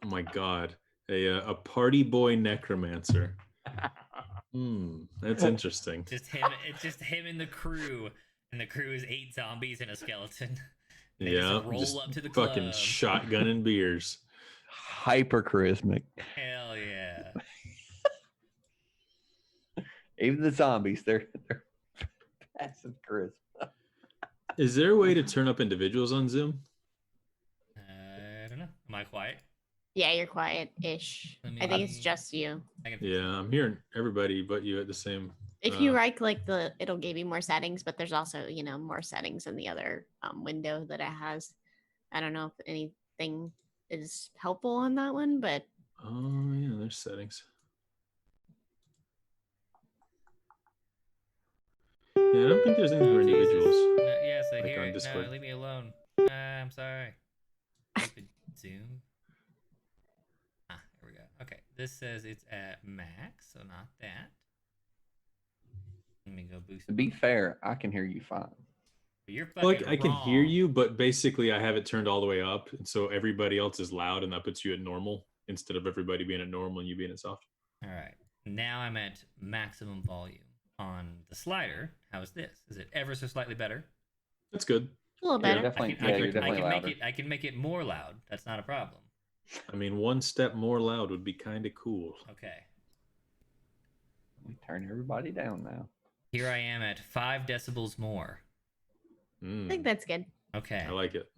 Oh my god. A party boy necromancer. That's interesting. Just him. It's just him and the crew, and the crew is 8 zombies and a skeleton. And they Yeah, just roll just up to the fucking club. shotgun and beers. Hyper charismatic. Hell yeah! Even the zombies, they're passive charisma. Is there a way to turn up individuals on Zoom? I don't know. Am I quiet? Yeah, you're quiet-ish. I think it's just you. Yeah, I'm hearing everybody but you at the same. If you right click it'll give you more settings, but there's also, more settings in the other window that it has. I don't know if anything is helpful on that one, but Oh yeah, there's settings. Yeah, I don't think there's any for individuals. Yeah, so like here, on Discord. no, leave me alone. I'm sorry. Stupid Zoom. Here we go. Okay, this says it's at max, so not that. Let me go boost. To be fair, I can hear you fine. You're fucking Like I can hear wrong. you, but basically I have it turned all the way up, and so everybody else is loud, and that puts you at normal instead of everybody being at normal and you being at soft. All right, now I'm at maximum volume on the slider. How's this? Is it ever so slightly better? That's good. a little Yeah, better. definitely. You're definitely louder. I can make it more loud. That's not a problem. I mean, one step more loud would be kind of cool. Okay. We turn everybody down now. Here I am at 5 decibels more. I think that's good. Okay. I like it.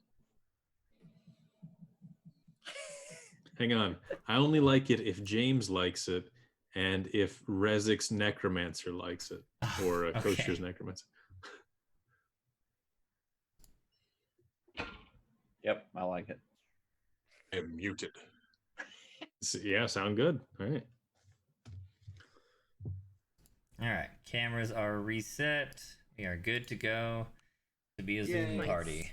Hang on. I only like it if James likes it and if Rezik's necromancer likes it, or Okay. Kosher's necromancer. Yep, I like it. I am muted. Yeah, sound good. All right. All right. Cameras are reset. We are good to go to be a Zoom Yay. party.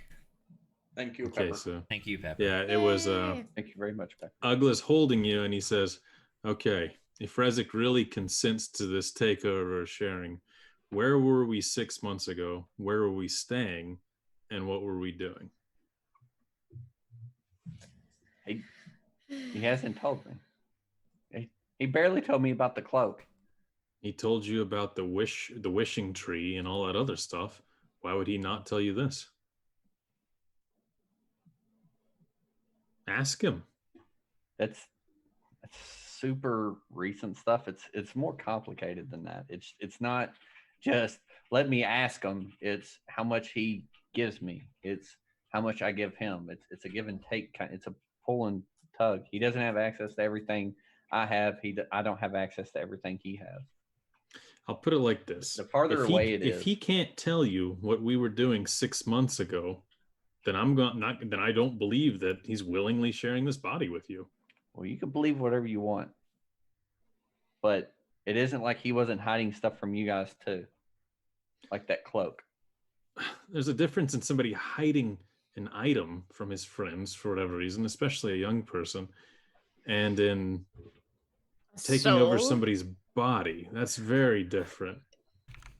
Thank you, Okay, Pepper. so Thank you, Pepper. yeah, it was Yay. Thank you very much, Pepper. Ugla's holding you, and he says, "Okay, if Rezik really consents to this takeover or sharing, where were we 6 months ago? Where were we staying? And what were we doing?" He hasn't told me. He barely told me about the cloak. He told you about the wishing tree and all that other stuff. Why would he not tell you this? Ask him. That's super recent stuff. It's more complicated than that. It's not just let me ask him. It's how much he gives me. It's how much I give him. It's a give and take. It's a pull and tug. He doesn't have access to everything I have. I don't have access to everything he has. I'll put it like this. The farther away it is. If he can't tell you what we were doing 6 months ago, then then I don't believe that he's willingly sharing this body with you. Well, you can believe whatever you want, but it isn't like he wasn't hiding stuff from you guys too, like that cloak. There's a difference in somebody hiding an item from his friends for whatever reason, especially a young person, and in taking over So, somebody's body. That's very different.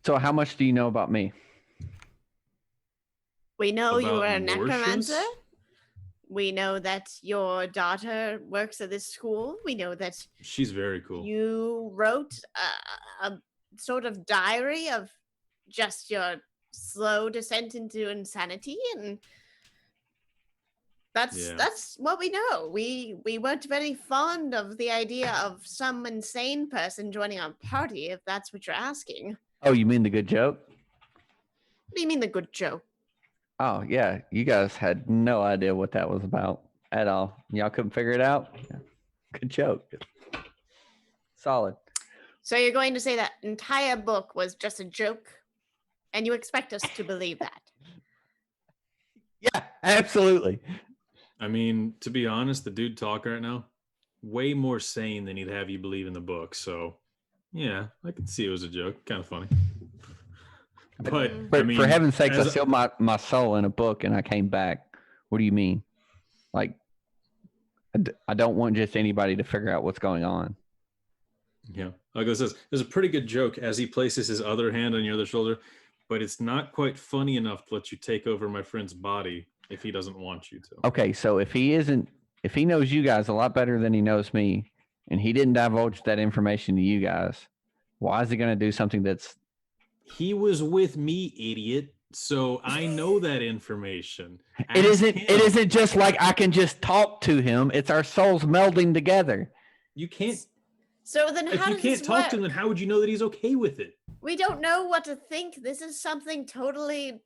So how much do you know about me? we know you About were a Morshes? necromancer. We know that your daughter works at this school. We know that She's very cool. you wrote a sort of diary of just your slow descent into insanity, and that's what we know. We weren't very fond of the idea of some insane person joining our party, if that's what you're asking. Oh, you mean the good joke? What do you mean the good joke? Oh yeah, you guys had no idea what that was about at all. Y'all couldn't figure it out. Yeah. Good joke. Solid. So you're going to say that entire book was just a joke, and you expect us to believe that? Yeah, absolutely. I mean, to be honest, the dude talking right now, way more sane than he'd have you believe in the book. So, yeah, I can see it was a joke. Kind of funny. But I mean, for heaven's sakes, I as a- sealed my soul in a book and I came back. What do you mean? Like, I don't want just anybody to figure out what's going on. Yeah, like I says, there's a pretty good joke as he places his other hand on your other shoulder, but it's not quite funny enough to let you take over my friend's body if he doesn't want you to. Okay, so if he knows you guys a lot better than he knows me, and he didn't divulge that information to you guys, why is he going to do something that's... He was with me, idiot. So I know that information. It Ask isn't. him. It isn't just like I can just talk to him. It's our souls melding together. You can't. So then, If how you does can't this talk work? to him, then how would you know that he's okay with it? We don't know what to think. This is something totally.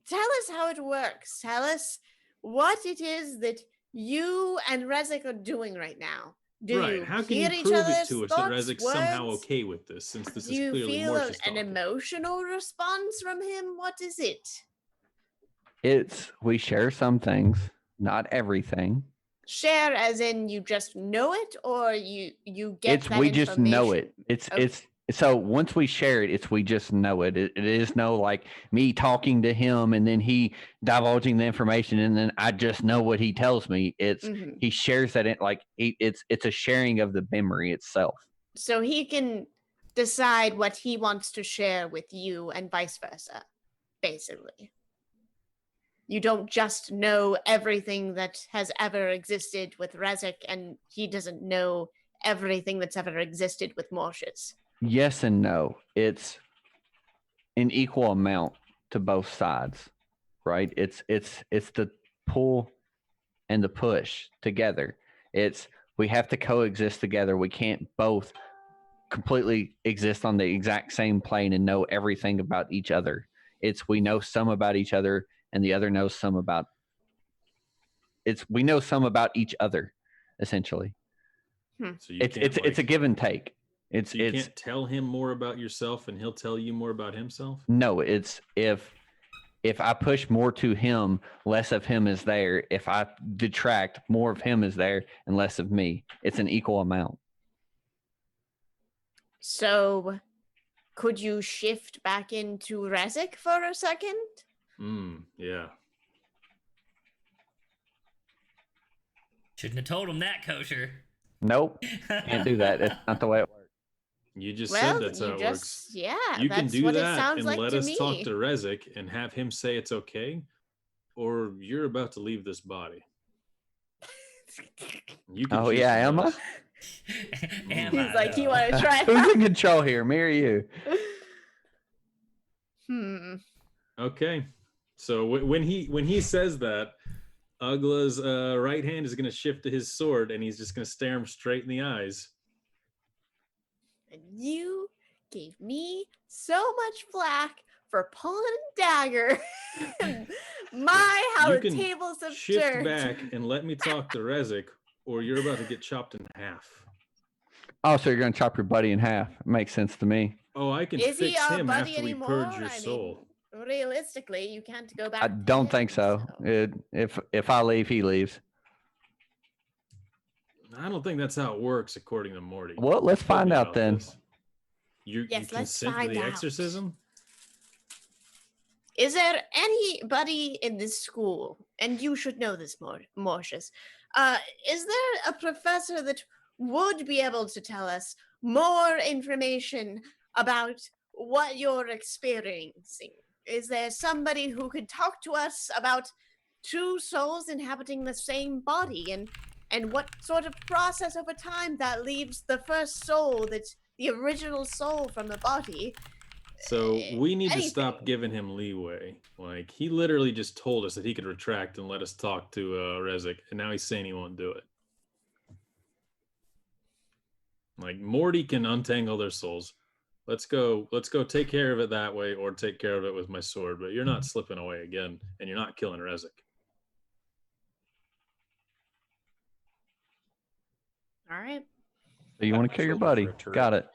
Tell us how it works. Tell us what it is that you and Rezek are doing right now. Do Right. you How can hear you each prove it other's to us that thoughts, Rezek's somehow words? okay with this, since this Do is you clearly feel Morse's an talking? emotional response from him? What is it? We share some things, not everything. Share as in you just know it, or you get that We just know it. information? It's so once we share it, we just know it. It is no like me talking to him and then he divulging the information and then I just know what he tells me. It's Mhm. he shares that it's a sharing of the memory itself. So he can decide what he wants to share with you and vice versa, basically. You don't just know everything that has ever existed with Rezek, and he doesn't know everything that's ever existed with Morshes. Yes and no. It's an equal amount to both sides, right? It's the pull and the push together. We have to coexist together. We can't both completely exist on the exact same plane and know everything about each other. We know some about each other and the other knows some about we know some about each other, essentially. So It's a give and take. You can't tell him more about yourself and he'll tell you more about himself? No, it's if I push more to him, less of him is there. If I detract, more of him is there and less of me. It's an equal amount. So, could you shift back into Rezek for a second? Yeah. Shouldn't have told him that, Kosher. Nope. Can't do that. It's not the way it works. You just Well, said that's how you it just works. yeah, You can that's do what it that sounds and like let to us me. talk to Rezek and have him say it's okay, or you're about to leave this body. You can Oh choose yeah, from am I? those. Am He's I, like, you though? want to try Who's that? in control here? Me or you? Okay. So when he says that, Ugla's right hand is going to shift to his sword, and he's just going to stare him straight in the eyes. And you gave me so much flack for pulling a dagger. How You the can tables have shift turned. back and let me talk to Rezek, or you're about to get chopped in half. Oh, so you're going to chop your buddy in half. Makes sense to me. Oh, I can Is he fix our him buddy after we anymore? purge your I soul. mean, realistically, you can't go back. I to don't him, think so. If I leave, he leaves. I don't think that's how it works, according to Morty. Well, let's Help find me out then. with this. You Yes, let's consent to find the out. exorcism? Is there anybody in this school, and you should know this, Mortius, is there a professor that would be able to tell us more information about what you're experiencing? Is there somebody who could talk to us about two souls inhabiting the same body and what sort of process over time that leaves the first soul, that's the original soul from the body? So we need to Anything. stop giving him leeway. Like, he literally just told us that he could retract and let us talk to Rezek, and now he's saying he won't do it. Like, Morty can untangle their souls. Let's go take care of it that way, or take care of it with my sword. But you're not slipping away again, and you're not killing Rezik. All right. So you Pat want my to kill your shoulder buddy? for a turret. Got it.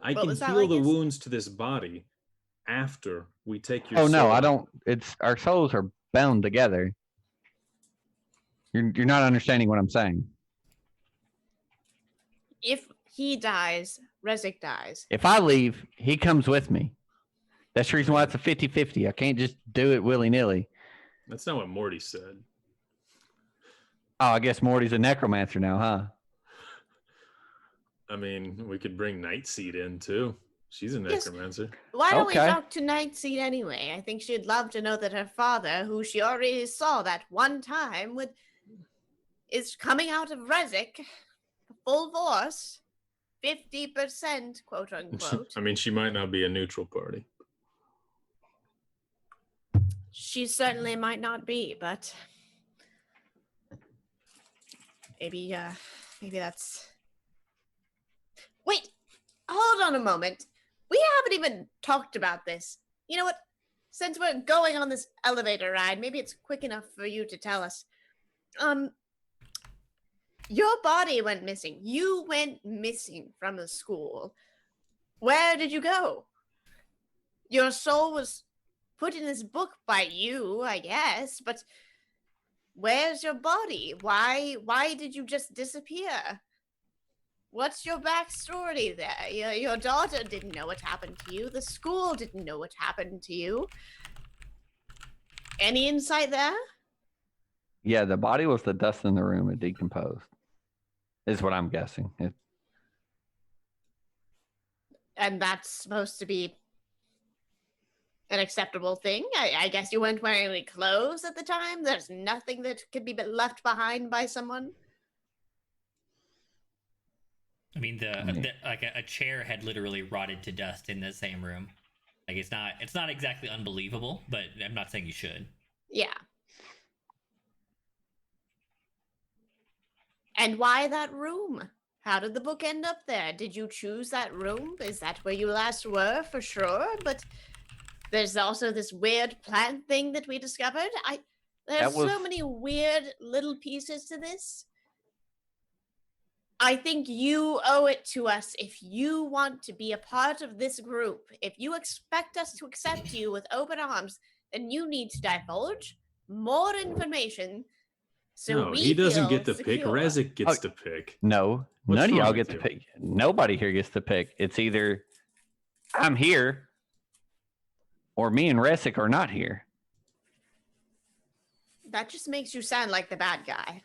I What can was that, heal the Lycus? wounds to this body after we take your Oh no, soul I out. don't. It's our souls are bound together. You're not understanding what I'm saying. If he dies, Rezik dies. If I leave, he comes with me. That's the reason why it's a 50-50. I can't just do it willy-nilly. That's not what Morty said. Oh, I guess Morty's a necromancer now, huh? I mean, we could bring Nightseed in too. She's a Yes. necromancer. Why don't we Okay. talk to Nightseed anyway? I think she'd love to know that her father, who she already saw that one time, is coming out of Rezik, full force, 50%, quote unquote. I mean, she might not be a neutral party. She certainly might not be, but maybe that's. Wait, hold on a moment. We haven't even talked about this. You know what? Since we're going on this elevator ride, maybe it's quick enough for you to tell us. Your body went missing. You went missing from the school. Where did you go? Your soul was put in this book by you, I guess, but where's your body? Why did you just disappear? What's your backstory there? Your daughter didn't know what happened to you. The school didn't know what happened to you. Any insight there? Yeah, the body was the dust in the room. It decomposed. Is what I'm guessing. And that's supposed to be an acceptable thing. I guess you weren't wearing any clothes at the time. There's nothing that could be left behind by someone. I mean, like a chair had literally rotted to dust in the same room. Like it's not exactly unbelievable, but I'm not saying you should. Yeah. And why that room? How did the book end up there? Did you choose that room? Is that where you last were for sure? But there's also this weird plant thing that we discovered. There's so many weird little pieces to this. I think you owe it to us if you want to be a part of this group. If you expect us to accept you with open arms, then you need to divulge more information. So No, he doesn't get to pick. secure. Rezik gets to pick. No, What's none of wrong y'all with get to you? pick. Nobody here gets to pick. It's either I'm here or me and Rezik are not here. That just makes you sound like the bad guy.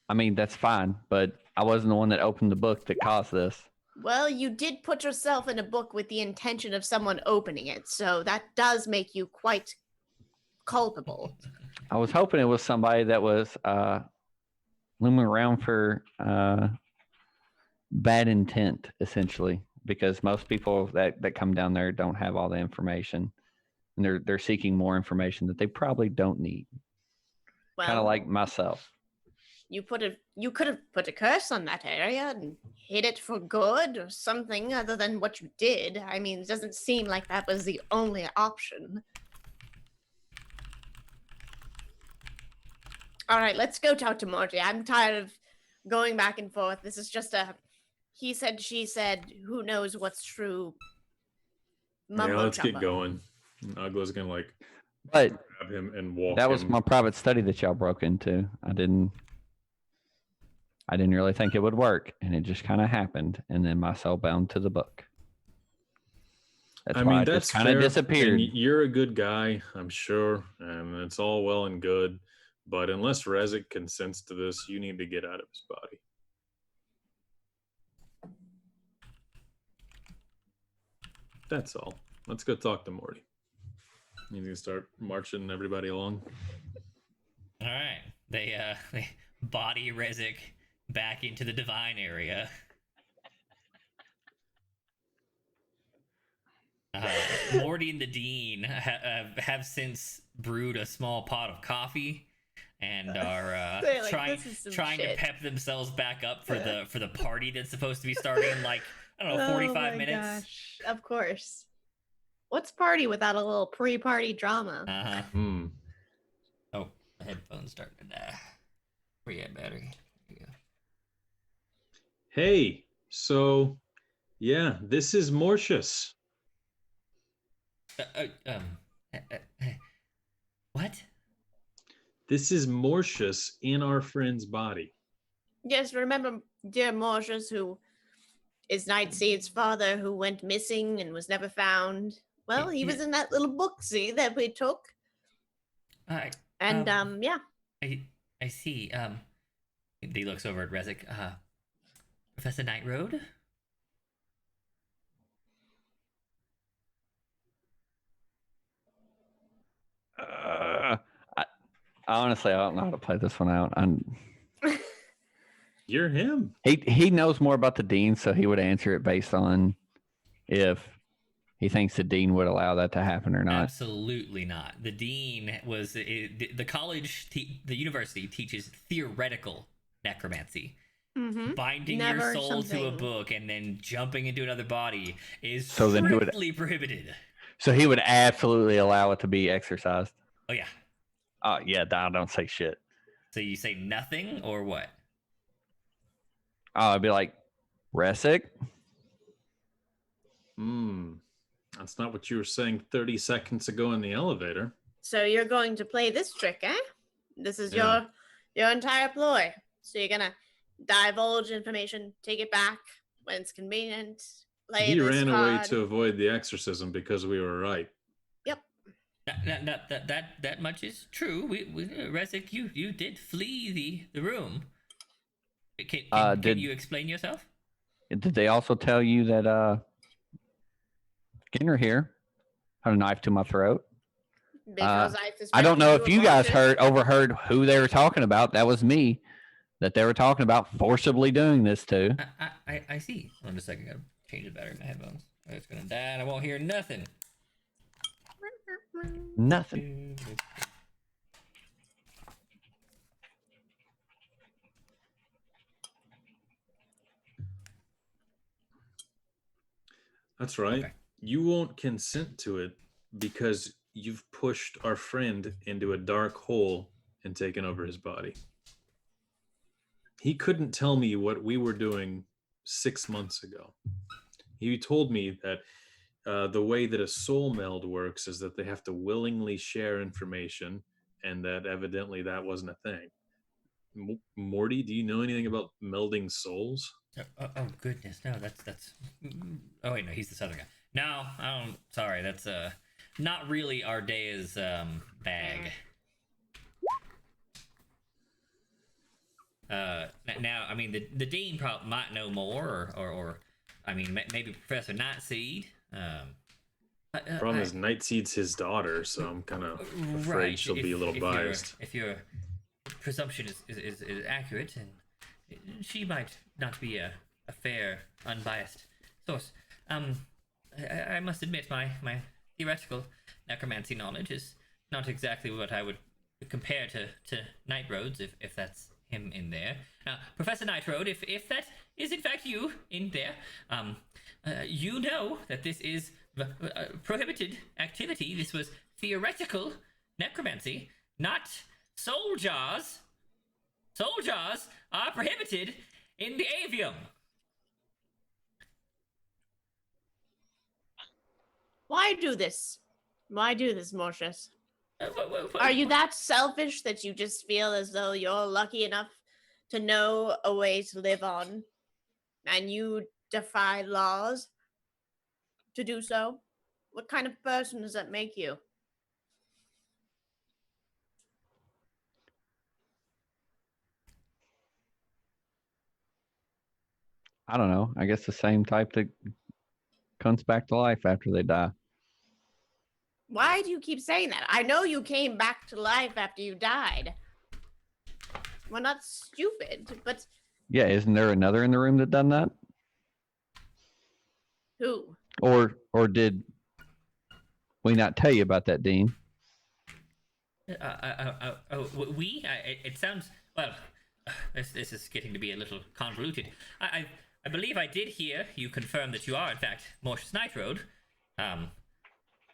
I mean, that's fine, but I wasn't the one that opened the book that caused this. Well, you did put yourself in a book with the intention of someone opening it, so that does make you quite culpable. I was hoping it was somebody that was looming around for bad intent, essentially, because most people that come down there don't have all the information, and they're seeking more information that they probably don't need. Well, Kind of like myself. you could have put a curse on that area and hid it for good or something other than what you did. I mean, it doesn't seem like that was the only option. All right, let's go talk to Morty. I'm tired of going back and forth. This is just a he said, she said, who knows what's true. Yeah, let's get Mumbo-jumbo. going. Ugla's gonna But grab him and walk. that was him. my private study that y'all broke into. I didn't really think it would work, and it just kind of happened, and then my soul bound to the book. That's why I just kind of fair, disappeared. and you're a good guy, I'm sure, and it's all well and good. But unless Rezik consents to this, you need to get out of his body. That's all. Let's go talk to Morty. He's gonna start marching everybody along. All right, they body Rezik back into the divine area. Morty and the Dean have since brewed a small pot of coffee. and are They're like, "This is some trying to shit." pep themselves back up for the party that's supposed to be starting in like I don't know 45 minutes. Gosh, of course. What's party without a little pre-party drama? Uh-huh. Hmm. Oh, my headphones starting to die. Where you at, battery? There you go. Hey, so yeah, this is Mortius. What? This is Mortius in our friend's body. Yes, remember dear Mortius, who is Nightseed's father, who went missing and was never found? Well, he was in that little booksy that we took. I And yeah. I see. He looks over at Rezik. Professor Nightroad? Honestly, I don't know how to play this one out. You're him. He knows more about the dean, so he would answer it based on if he thinks the dean would allow that to happen or not. Absolutely not. The dean was the college, the university teaches theoretical necromancy. Mm-hmm. Binding Never your soul to a something. book and then jumping into another body is So then he would- strictly prohibited. So he would absolutely allow it to be exercised. Oh yeah. Yeah, I don't say shit. So you say nothing or what? I'd be like, Resic? That's not what you were saying 30 seconds ago in the elevator. So you're going to play this trick, eh? This is Yeah. your entire ploy. So you're gonna divulge information, take it back when it's convenient. Play He this ran card. away to avoid the exorcism because we were right. Yep. That much is true. Rezik, you did flee the room. Can you explain yourself? Did they also tell you that Skinner here had a knife to my throat? Because I don't know suspected if you guys aborted. overheard who they were talking about. That was me that they were talking about forcibly doing this to. I see. Hold on a second. I gotta change the battery in my headphones. It's gonna die and I won't hear nothing. Nothing. That's right. Okay. You won't consent to it because you've pushed our friend into a dark hole and taken over his body. He couldn't tell me what we were doing 6 months ago. He told me that the way that a soul meld works is that they have to willingly share information, and that evidently that wasn't a thing. Morty, do you know anything about melding souls? Oh goodness, no, that's. Oh wait, no, he's the southern guy. No, sorry, that's not really Ardea's bag. Now, I mean, the dean probably might know more, or I mean, maybe Professor Nightseed. Problem is, Nightseed's his daughter, so I'm kind of afraid right, she'll be a little biased. If your presumption is accurate, and she might not be a fair, unbiased source. I must admit my theoretical necromancy knowledge is not exactly what I would compare to Nightroad's, if that's him in there. Now, Professor Nightroad, if that is in fact you in there, you know that this is prohibited activity. This was theoretical necromancy, not soul jars. Soul jars are prohibited in the avium. Why do this? Why do this, Mortius? Are you that selfish that you just feel as though you're lucky enough to know a way to live on, and you defy laws to do so? What kind of person does that make you? I don't know. I guess the same type that comes back to life after they die. Why do you keep saying that? I know you came back to life after you died. We're not stupid, but Yeah, isn't there another in the room that done that? who? Or did we not tell you about that, Dean? It sounds well. This is getting to be a little convoluted. I believe I did hear you confirm that you are in fact Mortius Nightroad.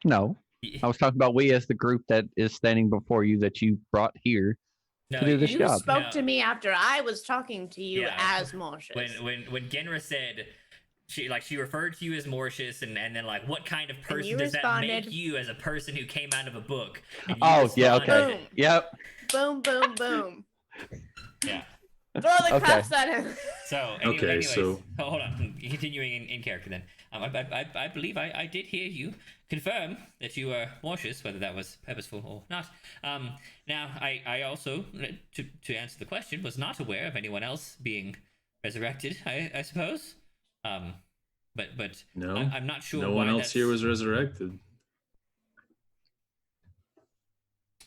No, I was talking about we as the group that is standing before you that you brought here No, to do this You job. spoke No. to me after I was talking to you Yeah. as Mortius. When Genra said she referred to you as Mortius and then like what kind of person you does that make responded- you as a person who came out of a book? And you Oh, yeah, okay. responded- Boom. Yep. Boom, boom, boom. Yeah. Throw the Okay. cups at him. So Okay, anyways, so- hold on. Continuing in character then. I believe I did hear you confirm that you were Mortius, whether that was purposeful or not. Now I also, to answer the question, was not aware of anyone else being resurrected. I suppose. But No, I'm not sure. no why one else that's... here was resurrected.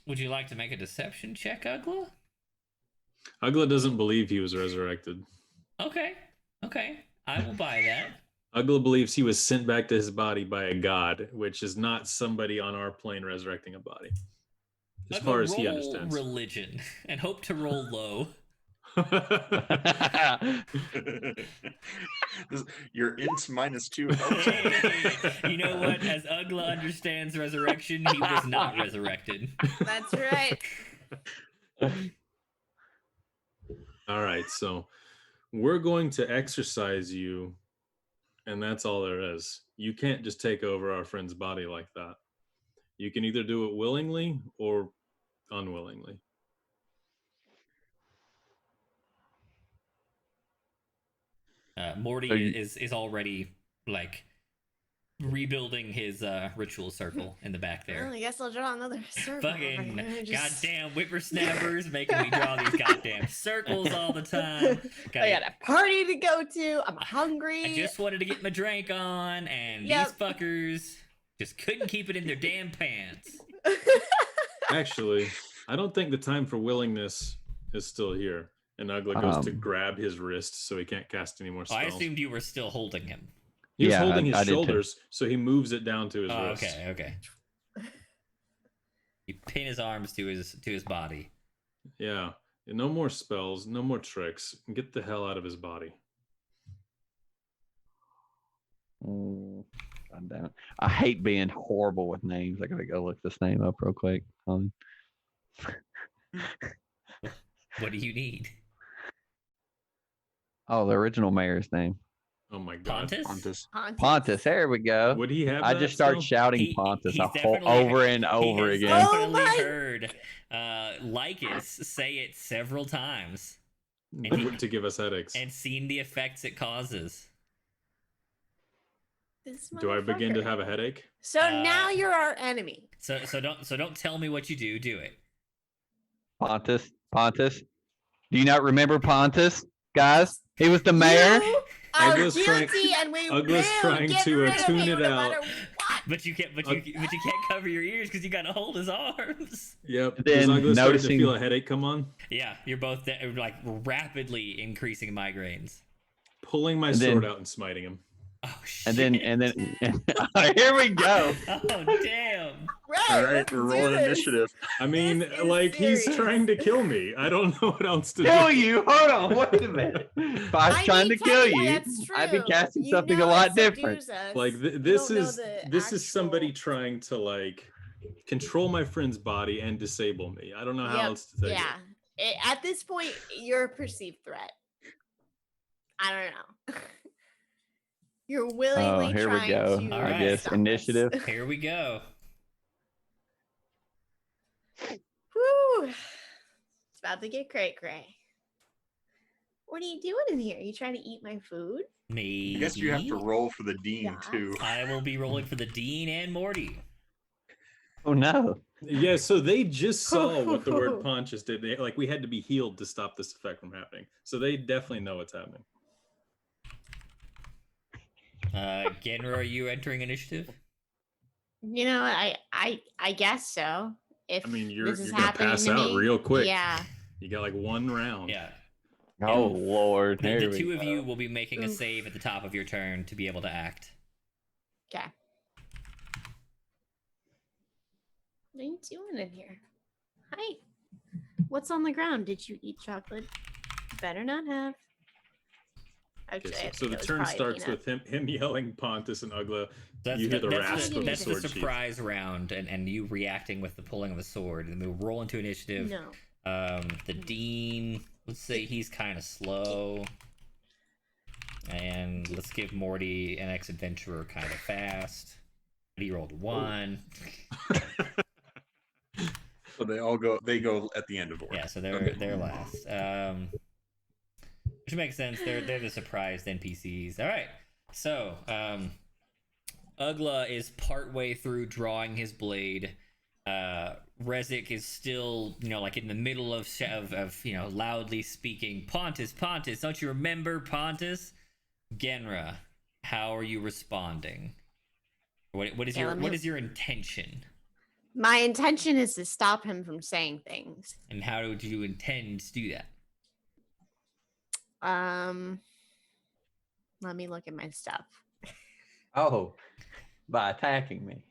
Would you like to make a deception check, Ugla? Ugla doesn't believe he was resurrected. Okay, I will buy that. Ugla believes he was sent back to his body by a god, which is not somebody on our plane resurrecting a body. As Ugla, far as he roll understands. religion and hope to roll low. Your int -2. Hey, you know what? As Ugla understands resurrection, he was not resurrected. That's right. All right, so we're going to exercise you, and that's all there is. You can't just take over our friend's body like that. You can either do it willingly or unwillingly. Morty So you- is already like rebuilding his ritual circle in the back Well, there. I guess I'll draw another circle. Fucking Just- goddamn whippersnappers making me draw these goddamn circles all the time. I got a party to go to. I'm hungry. I just wanted to get my drink on, and Yep. these fuckers just couldn't keep it in their damn pants. Actually, I don't think the time for willingness is still here. And Ugla goes to grab his wrist so he can't cast any more Oh, spells. I assumed you were still holding him. He was Yeah, holding his I did too. shoulders, so he moves it down to his Oh, wrist. okay. You pin his arms to his body. Yeah. No more spells, no more tricks. Get the hell out of his body. God damn it. I hate being horrible with names. I gotta go look this name up real quick. What do you need? Oh, the original mayor's name. Oh my god. Pontus? Pontus. There we go. Would he have I that just start still? shouting Pontus he's a whole, definitely- over and over He has again. definitely Oh my- heard Lycus say it several times To give us headaches. and seen the effects it causes. This Do I begin to motherfucker. have a headache? So now you're our enemy. So don't tell me what you do. Do it. Pontus. Do you not remember Pontus, guys? He was the mayor. You are Ugla's trying- guilty, and we Ugla's will trying get to, rid of tune you it no out. matter what. But you can't cover your ears because you gotta hold his arms. Yep. Then Does Ugla start to noticing- feel a headache come on? Yeah, you're both like rapidly increasing migraines. Pulling my And then- sword out and smiting him. Oh shit. And then here we go. Oh damn. Right, All right, let's we're do rolling this. initiative. I mean, This is like, he's serious. trying to kill me. I don't know what else to Kill do. you. Hold on. Wait a minute. If I was I trying to mean, kill technically, you, that's I'd be true. casting You something know a lot it different. subdues us. Like, You this don't know is the somebody actual- trying to, like, control my friend's body and disable me. I don't know how Yep, else to take yeah. At this point, you're a perceived threat. I don't know. You're willingly Oh, here we trying go. to I guess stop us. initiative. Here we go. Woo! It's about to get cray cray. What are you doing in here? You trying to eat my food? Maybe. I guess you have to roll for the dean Yeah. too. I will be rolling for the Dean and Morty. Oh no. it. Yeah, so they just saw what the word Pontius did. They, like, we had to be healed to stop this effect from happening. So they definitely know what's happening. Genra, are you entering initiative? You know, I guess so. If I mean, this is you're gonna happening pass to out me, real quick. Yeah. You got, like, one round. Yeah. Oh Lord. The, Here the we two of go. you will be making a Oof. save at the top of your turn to be able to act. Okay. What are you doing in here? Hi. What's on the ground? Did you eat chocolate? Better not have. Actually, Okay, I so think the it was turn probably starts peanut. with him yelling Pontus and Ugla. That's You hear the that's rasp the, of the that's the sword sheath. surprise round, and you reacting with the pulling of the sword, and then we'll roll into initiative. No. The dean, let's say he's kind of slow, and let's give Morty an ex-adventurer kind of fast. He rolled 1. So they go at the end of order. Yeah, so they're last. Which makes sense. They're the surprised NPCs. All right. So, Ugla is partway through drawing his blade. Rezik is still, like in the middle of loudly speaking, Pontus, don't you remember Pontus? Genra, how are you responding? What is your intention? My intention is to stop him from saying things. And how do you intend to do that? Let me look at my stuff. Oh, by attacking me.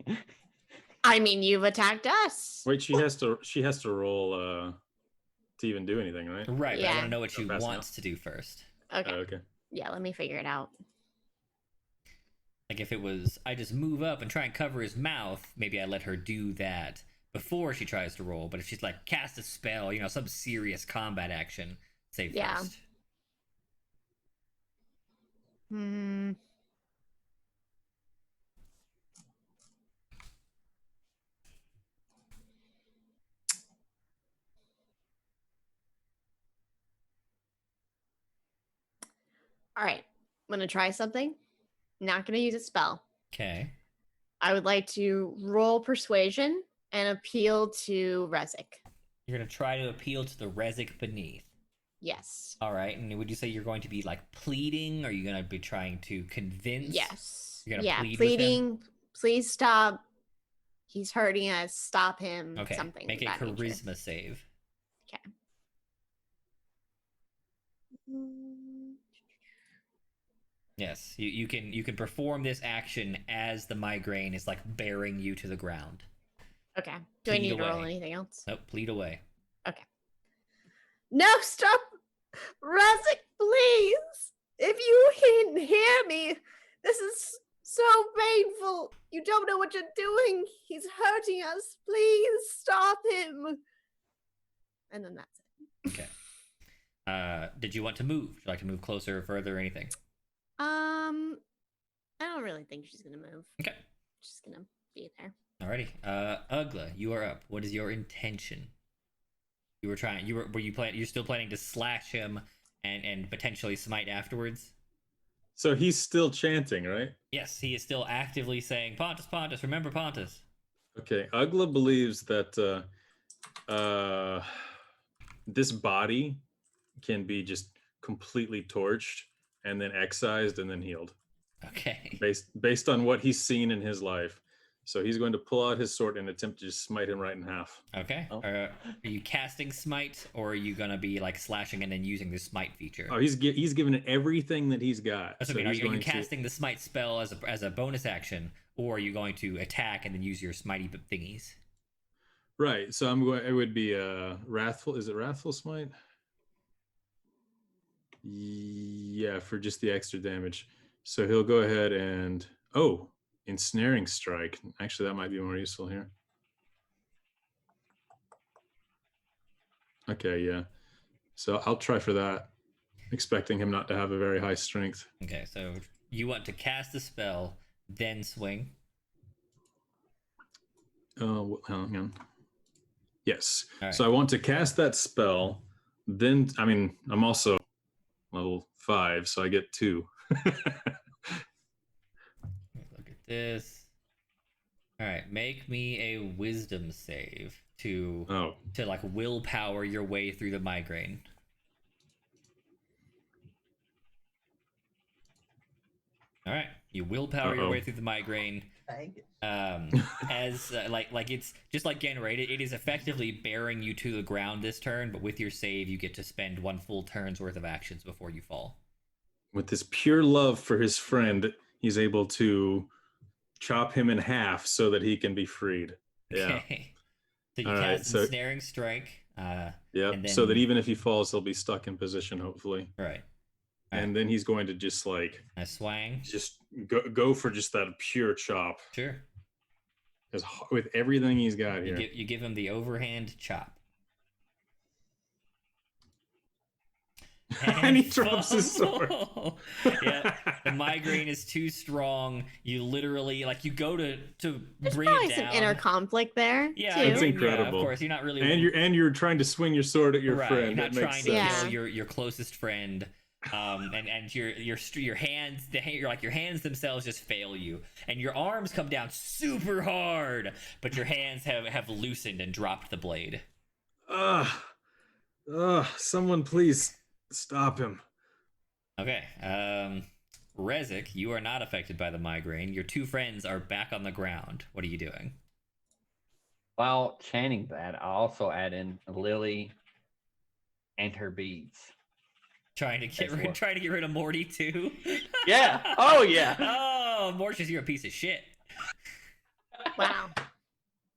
I mean, you've attacked us. Wait, she has to roll to even do anything, right? Right, Yeah. but I want to know what she Passing wants to do first. Okay. Okay. Yeah, let me figure it out. Like if it was, I just move up and try and cover his mouth, maybe I let her do that before she tries to roll. But if she's like, cast a spell, some serious combat action, say Yeah. first. Hmm. All right. I'm going to try something. Not going to use a spell. Okay. I would like to roll persuasion and appeal to Rezik. You're going to try to appeal to the Rezik beneath. Yes. All right. And would you say you're going to be like pleading? Or are you going to be trying to convince? Yes. You're going to plead pleading. with him? Please stop. He's hurting us. Stop him. Okay. Something. Make a of that nature. charisma save. Okay. Yes, you can perform this action as the migraine is like bearing you to the ground. Okay. Do I Plead need to roll away. anything else? Nope, plead away. Okay. No, stop! Rezik, please! If you can hear me, this is so painful. You don't know what you're doing. He's hurting us. Please stop him. And then that's it. Okay. Did you want to move? Would you like to move closer or further or anything? I don't really think she's gonna move. Okay. She's gonna be there. Alrighty. Ugla, you are up. What is your intention? You're still planning to slash him and potentially smite afterwards? So he's still chanting, right? Yes, he is still actively saying, Pontus, remember Pontus. Okay. Ugla believes that this body can be just completely torched and then excised and then healed. Okay. Based on what he's seen in his life. So he's going to pull out his sword and attempt to just smite him right in half. Okay. Oh. Are you casting smite, or are you gonna be like slashing and then using the smite feature? Oh, he's given it everything that he's got. That's so okay. Are he's you going casting the smite spell as a bonus action, or are you going to attack and then use your smitey thingies? Right. So I'm going. It would be wrathful. Is it wrathful smite? Yeah, for just the extra damage. So he'll go ahead and ensnaring strike. Actually, that might be more useful here. Okay, yeah. So I'll try for that, expecting him not to have a very high strength. Okay, so you want to cast the spell, then swing. Oh, hang on. Yes. All right. So I want to cast that spell. Then, I'm also level 5, so I get 2. Look at this. All right, make me a wisdom save to like willpower your way through the migraine. All right, you willpower your way through the migraine. As like it's just like Gatorade, it is effectively bearing you to the ground this turn, but with your save, you get to spend 1 full turn's worth of actions before you fall. With this pure love for his friend, he's able to chop him in half so that he can be freed. Yeah. Okay. So you All right, cast so- Ensnaring Strike. Yep. And So that then- even if he falls, he'll be stuck in position, hopefully. Right. And then he's going to just like I swang. just go for just that pure chop. Sure. With everything he's got here. You give him the overhand chop. And he drops his sword. Yeah, the migraine is too strong. You literally you go to There's bring probably it some down. inner conflict there. Yeah, too. That's incredible. of course, you're not really. And you're trying to swing your sword at your right, friend. You're not That trying makes to sense. kill Yeah. your closest friend. And your hands, your hands themselves just fail you, and your arms come down super hard, but your hands have loosened and dropped the blade. Someone please stop him. Okay, Rezik, you are not affected by the migraine. Your two friends are back on the ground. What are you doing? While chanting that, I also add in Lily and her beads. Trying to That's what- get rid of Morty too. Yeah. Oh, yeah. Oh, Mortius, you're a piece of shit. Wow.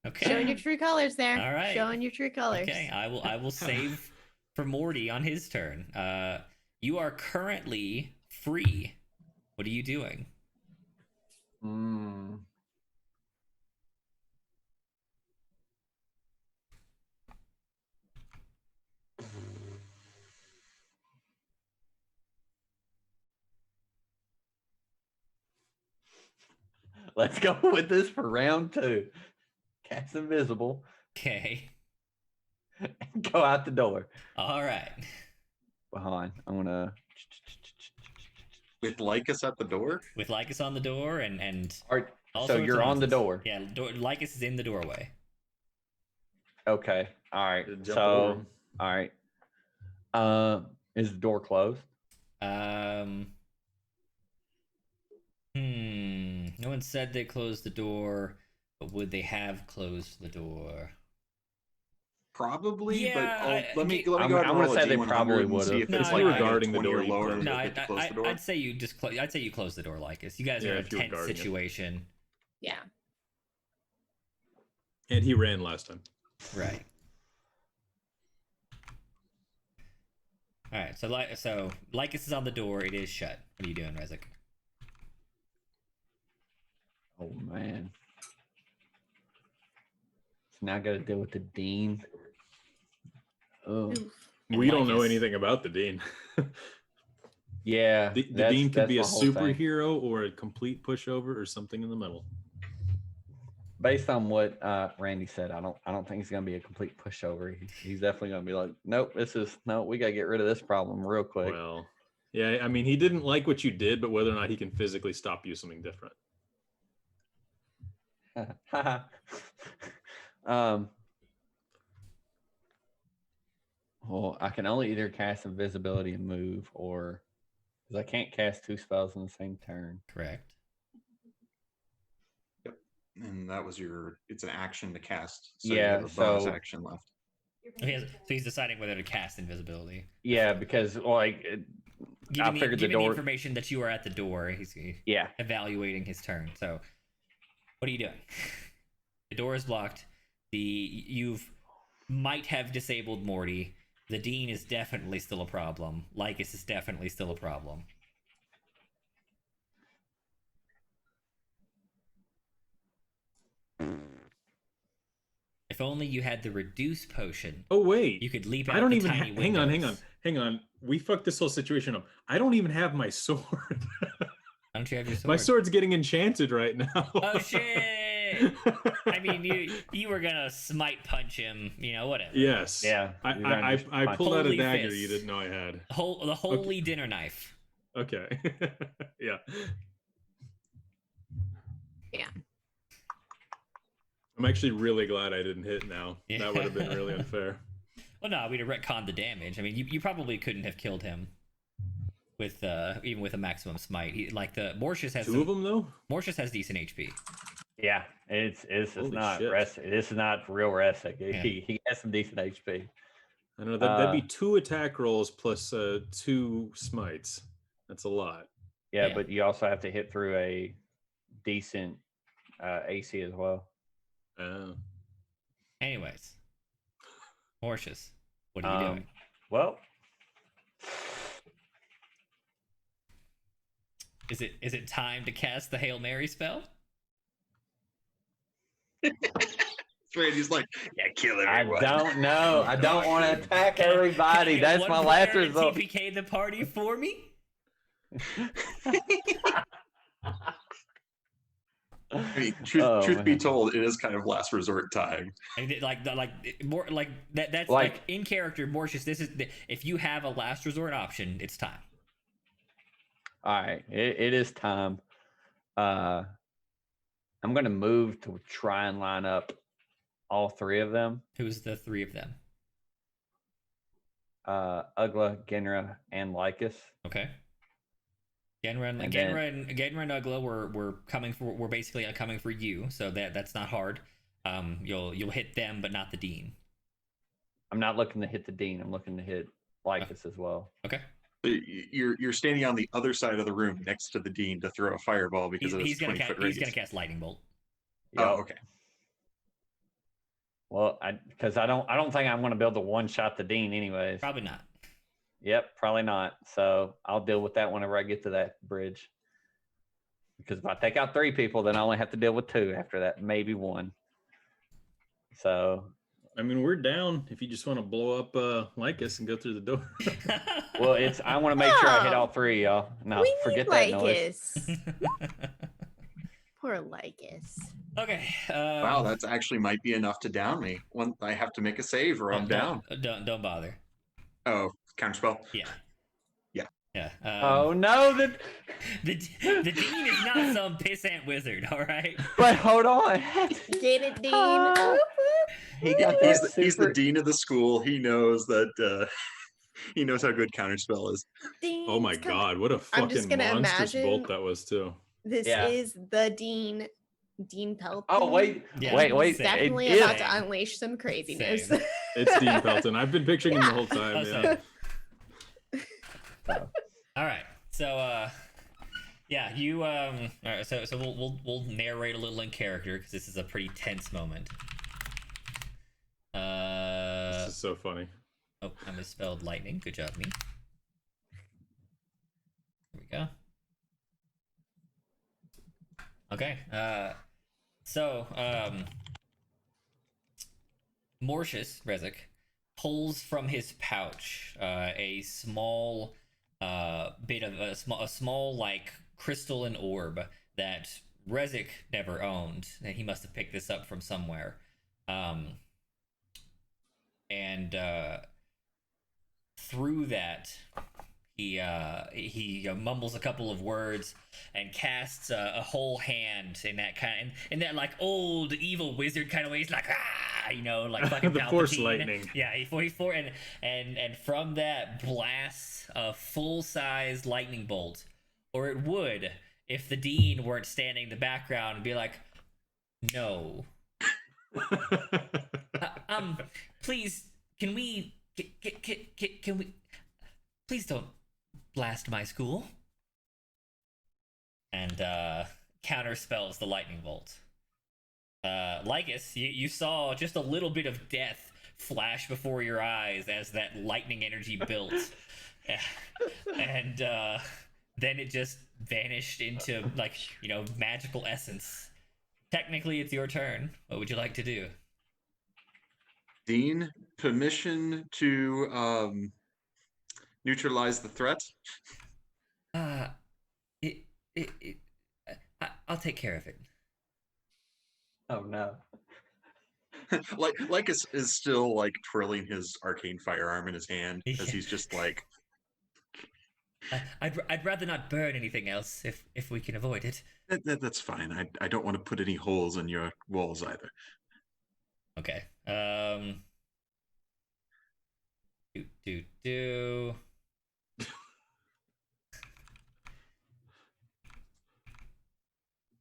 Okay. Showing your true colors there. All right. Showing your true colors. Okay, I will save for Morty on his turn. You are currently free. What are you doing? Let's go with this for round 2. Cast invisible Okay. and go out the door. All right. Behind. I'm gonna. With Lycus at the door? With Lycus on the door and Alright, all so sorts you're of on the nonsense. door. Yeah, Lycus is in the doorway. Okay. All right. Jump over So, him. all right. Is the door closed? No one said they closed the door, but would they have closed the door? Probably, Yeah, but let me go I'm ahead and gonna roll a say they D100 probably and would've. see if No, it's if like you were negative guarding the 20 or door, you lower could. to No, get to close the door. I'd say you I'd say you close the door, Lycus. You guys are Yeah, in a if you were tense guarding it. situation. Yeah. And he ran last time. Right. All right. So Lycus is on the door. It is shut. What are you doing, Rezik? Oh man. So now I got to deal with the dean. Oh, Oof. And We don't know Lycus. anything about the dean. yeah. The that's- dean could that's be a my whole thing. superhero or a complete pushover or something in the middle. Based on what Randy said, I don't think he's gonna be a complete pushover. He's definitely gonna be like, nope, we gotta get rid of this problem real quick. Well, yeah, I mean, he didn't like what you did, but whether or not he can physically stop you is something different. Well, I can only either cast invisibility and move, or because I can't cast 2 spells in the same turn. Correct. And that was it's an action to cast. So Yeah, you have a bonus so- action left. So he's deciding whether to cast invisibility. Yeah, because I Given figured the given door- information that you are at the door, he's yeah. evaluating his turn. So, what are you doing? The door is blocked. You've might have disabled Morty. The dean is definitely still a problem. Lycus is definitely still a problem. If only you had the reduce potion, Oh wait, you could leap out I don't the even tiny hang on. windows. We fucked this whole situation up. I don't even have my sword. Why don't you have your sword? My sword's getting enchanted right now. Oh shit! I mean, you were gonna smite punch him, whatever. Yes. Yeah, I you're gonna just I punch pulled out a Holy dagger fist. you didn't know I had. The holy dinner knife. Okay. Yeah. Yeah. I'm actually really glad I didn't hit now. Yeah. That would have been really unfair. Well, no, we'd have retconned the damage. I mean, you probably couldn't have killed him with even with a maximum smite. Mortius has Two of them though? Mortius has decent HP. Yeah, it's Holy not shit. rest. This is not real wrestling. Yeah. He has some decent HP. I don't know. That'd be 2 attack rolls plus 2 smites. That's a lot. Yeah, Yeah. but you also have to hit through a decent AC as well. Oh. Anyway, Anyways, Mortius, what are you doing? Well, Is it time to cast the Hail Mary spell? Randy's like, yeah, kill I everyone. don't know. I don't want to attack everybody. Can I get That's one my last player to result. TPK the party for me? I mean, truth be man. told, it is kind of last resort time. More like that. That's like in character. Mortius, this is if you have a last resort option, it's time. All right, it is time. I'm going to move to try and line up all three of them. Who's the three of them? Ugla, Genra, and Lycus. Okay. Genra and Ugla were coming for. We're basically coming for you, so that's not hard. You'll hit them, but not the dean. I'm not looking to hit the dean. I'm looking to hit Lycus as well. Okay. You're standing on the other side of the room next to the dean to throw a fireball because he's of his 20-foot radius. He's gonna cast lightning bolt. Yep. Oh, okay. Well, because I don't think I'm going to be able to one shot the dean anyways. Probably not. Yep, probably not. So I'll deal with that whenever I get to that bridge. Because if I take out 3 people, then I only have to deal with 2 after that, maybe 1. So, I mean, we're down if you just want to blow up Lycus and go through the door. well, I want to make sure I hit all 3, y'all. No, We forget need that noise. Lycus. Poor Lycus. Okay. Wow, that's actually might be enough to down me. I have to make a save or I'm down. Don't bother. Oh, counterspell. Yeah. Yeah. Yeah. Oh no, the dean is not some pissant wizard. All right. But hold on. Get it, Dean. Whoop, whoop. He got that He's the dean of the school. He knows that. He knows how good counterspell is. Dean's Oh my coming. god, what a I'm just fucking gonna monstrous imagine- bolt that was too. This Yeah. is the Dean Pelton. Oh wait, Yeah. wait. He's definitely It about is- to unleash some craziness. Same. It's Dean Pelton. I've been picturing him the whole time. Oh, Yeah. so. All right. So yeah, you all right, so we'll narrate a little in character because this is a pretty tense moment. This is so funny. Oh, I misspelled lightning. Good job, me. Here we go. Okay. So Mortius Rezik pulls from his pouch a small bit of a small like crystalline orb that Rezik never owned, and he must have picked this up from somewhere. And through that, he mumbles a couple of words and casts a whole hand in that like old evil wizard kind of way. He's like like fucking The Force Palpatine. lightning. Yeah, and from that blasts a full-size lightning bolt, or it would if the dean weren't standing in the background and be like, no. Please, can we please don't blast my school. And counterspells the lightning bolt. Lycus, you saw just a little bit of death flash before your eyes as that lightning energy built. And then it just vanished into magical essence. Technically, it's your turn. What would you like to do? Dean, permission to neutralize the threat? I'll take care of it. Oh no. Lycus is still like twirling his arcane firearm in his hand as he's just like. I'd rather not burn anything else if we can avoid it. That's fine. I don't want to put any holes in your walls either. Okay. Do.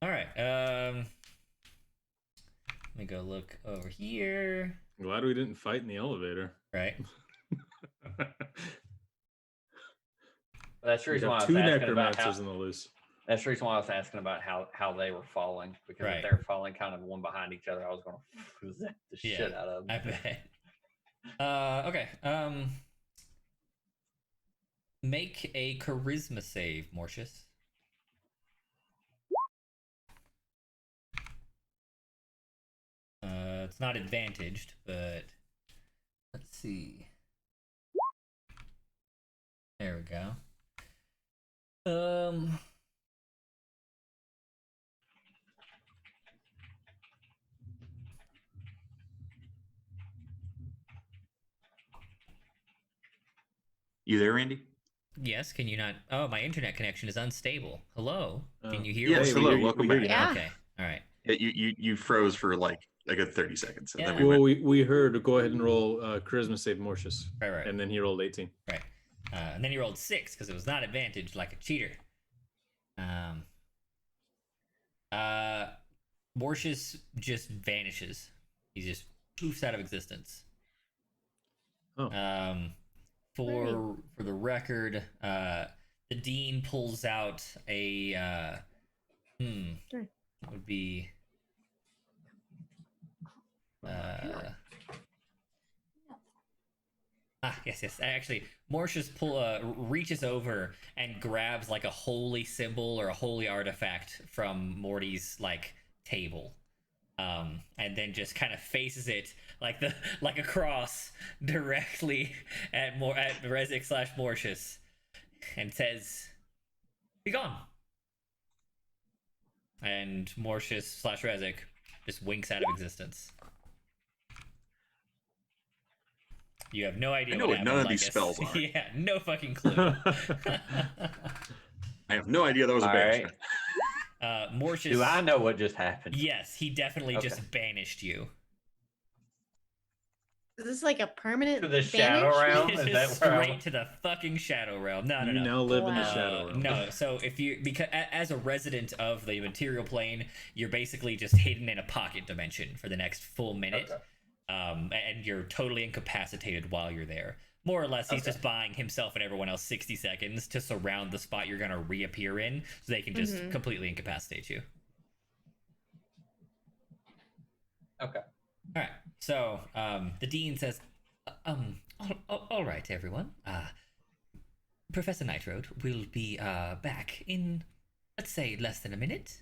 All right. Let me go look over here. I'm glad we didn't fight in the elevator. Right. That's the We reason why I have was 2 asking about necromancers in the loose. That's the reason why I was asking about how they were falling, because Right. if they were falling kind of one behind each other, I was going to zap the shit out of them. I bet. Okay. Make a charisma save, Mortius. It's not advantaged, but let's see. There we go. You there, Randy? Yes, can you not? Oh, my internet connection is unstable. Hello? Can you hear Yes, me? Hey, we hello, hear you- welcome we hear back. you. Yeah. Okay, all right. Yeah, you froze for like a good 30 seconds. And Yeah. then we Well, went, we heard. Go ahead and roll charisma save Mortius. Right. And then he rolled 18. Right. And then he rolled 6 because it was not advantaged like a cheater. Mortius just vanishes. He just poofs out of existence. Oh. For the record, the dean pulls out a Sure. it would be yes. Actually, Mortius reaches over and grabs like a holy symbol or a holy artifact from Morty's like table, and then just kind of faces it like a cross directly at Rezik / Mortius, and says, "Be gone." And Mortius / Rezik just winks out of existence. You have no idea I know what what none happened, of I these guess. spells are. Yeah, no fucking clue. I have no idea that was a All banishment. Mortius. Do I know what just happened? Yes, he definitely Okay. just banished you. Is this like a permanent To the shadow banishment? realm? It's Is just that where straight to the fucking shadow realm. No. You now live in the Wow. shadow realm. No, so if you because as a resident of the material plane, you're basically just hidden in a pocket dimension for the next full minute, and you're totally incapacitated while you're there. More or less, he's just buying himself and everyone else 60 seconds to surround the spot you're gonna reappear in, so they can just completely incapacitate you. Okay. All right. So the dean says, all right, everyone. Professor Nitrode will be back in, let's say, less than a minute.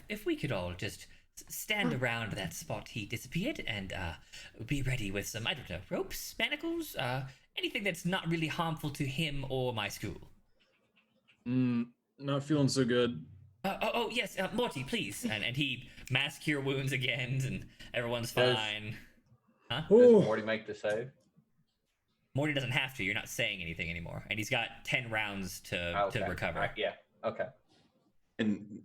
If we could all just stand around that spot he disappeared and be ready with some, I don't know, ropes, manacles, anything that's not really harmful to him or my school. Not feeling so good. Yes, Morty, please. And he mass cure wounds again, and everyone's Does- fine. Huh? Does Morty make the save? Morty doesn't have to. You're not saying anything anymore, and he's got 10 rounds to recover. Right, yeah. Okay. And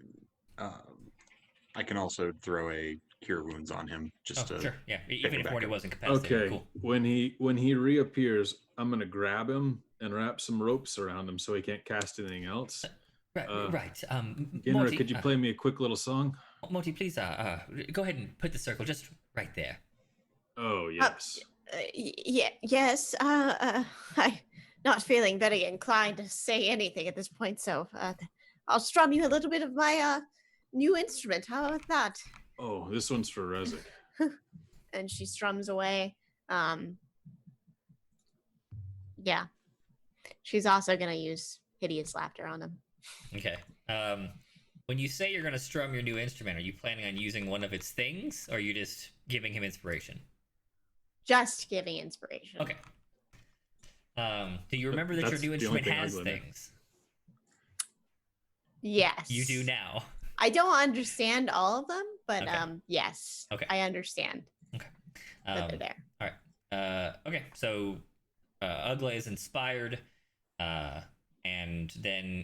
I can also throw a cure wounds on him just to. Sure, yeah. pick Even him if back Morty up. wasn't incapacitated, Okay. cool. When he reappears, I'm gonna grab him and wrap some ropes around him so he can't cast anything else. Right. Genra, Morty, could you play me a quick little song? Morty, please, go ahead and put the circle just right there. Oh yes. Yes. I'm not feeling very inclined to say anything at this point, so I'll strum you a little bit of my new instrument. How about that? Oh, this one's for Rezik. And she strums away. Yeah. She's also gonna use hideous laughter on him. Okay. When you say you're going to strum your new instrument, are you planning on using one of its things, or are you just giving him inspiration? Just giving inspiration. Okay. Do you remember that your That's new the only instrument thing has ugly, man. things? Yes. You do now. I don't understand all of them, but Okay. yes. Okay. I understand that they're there. All right. Okay. So, Ugla is inspired, and then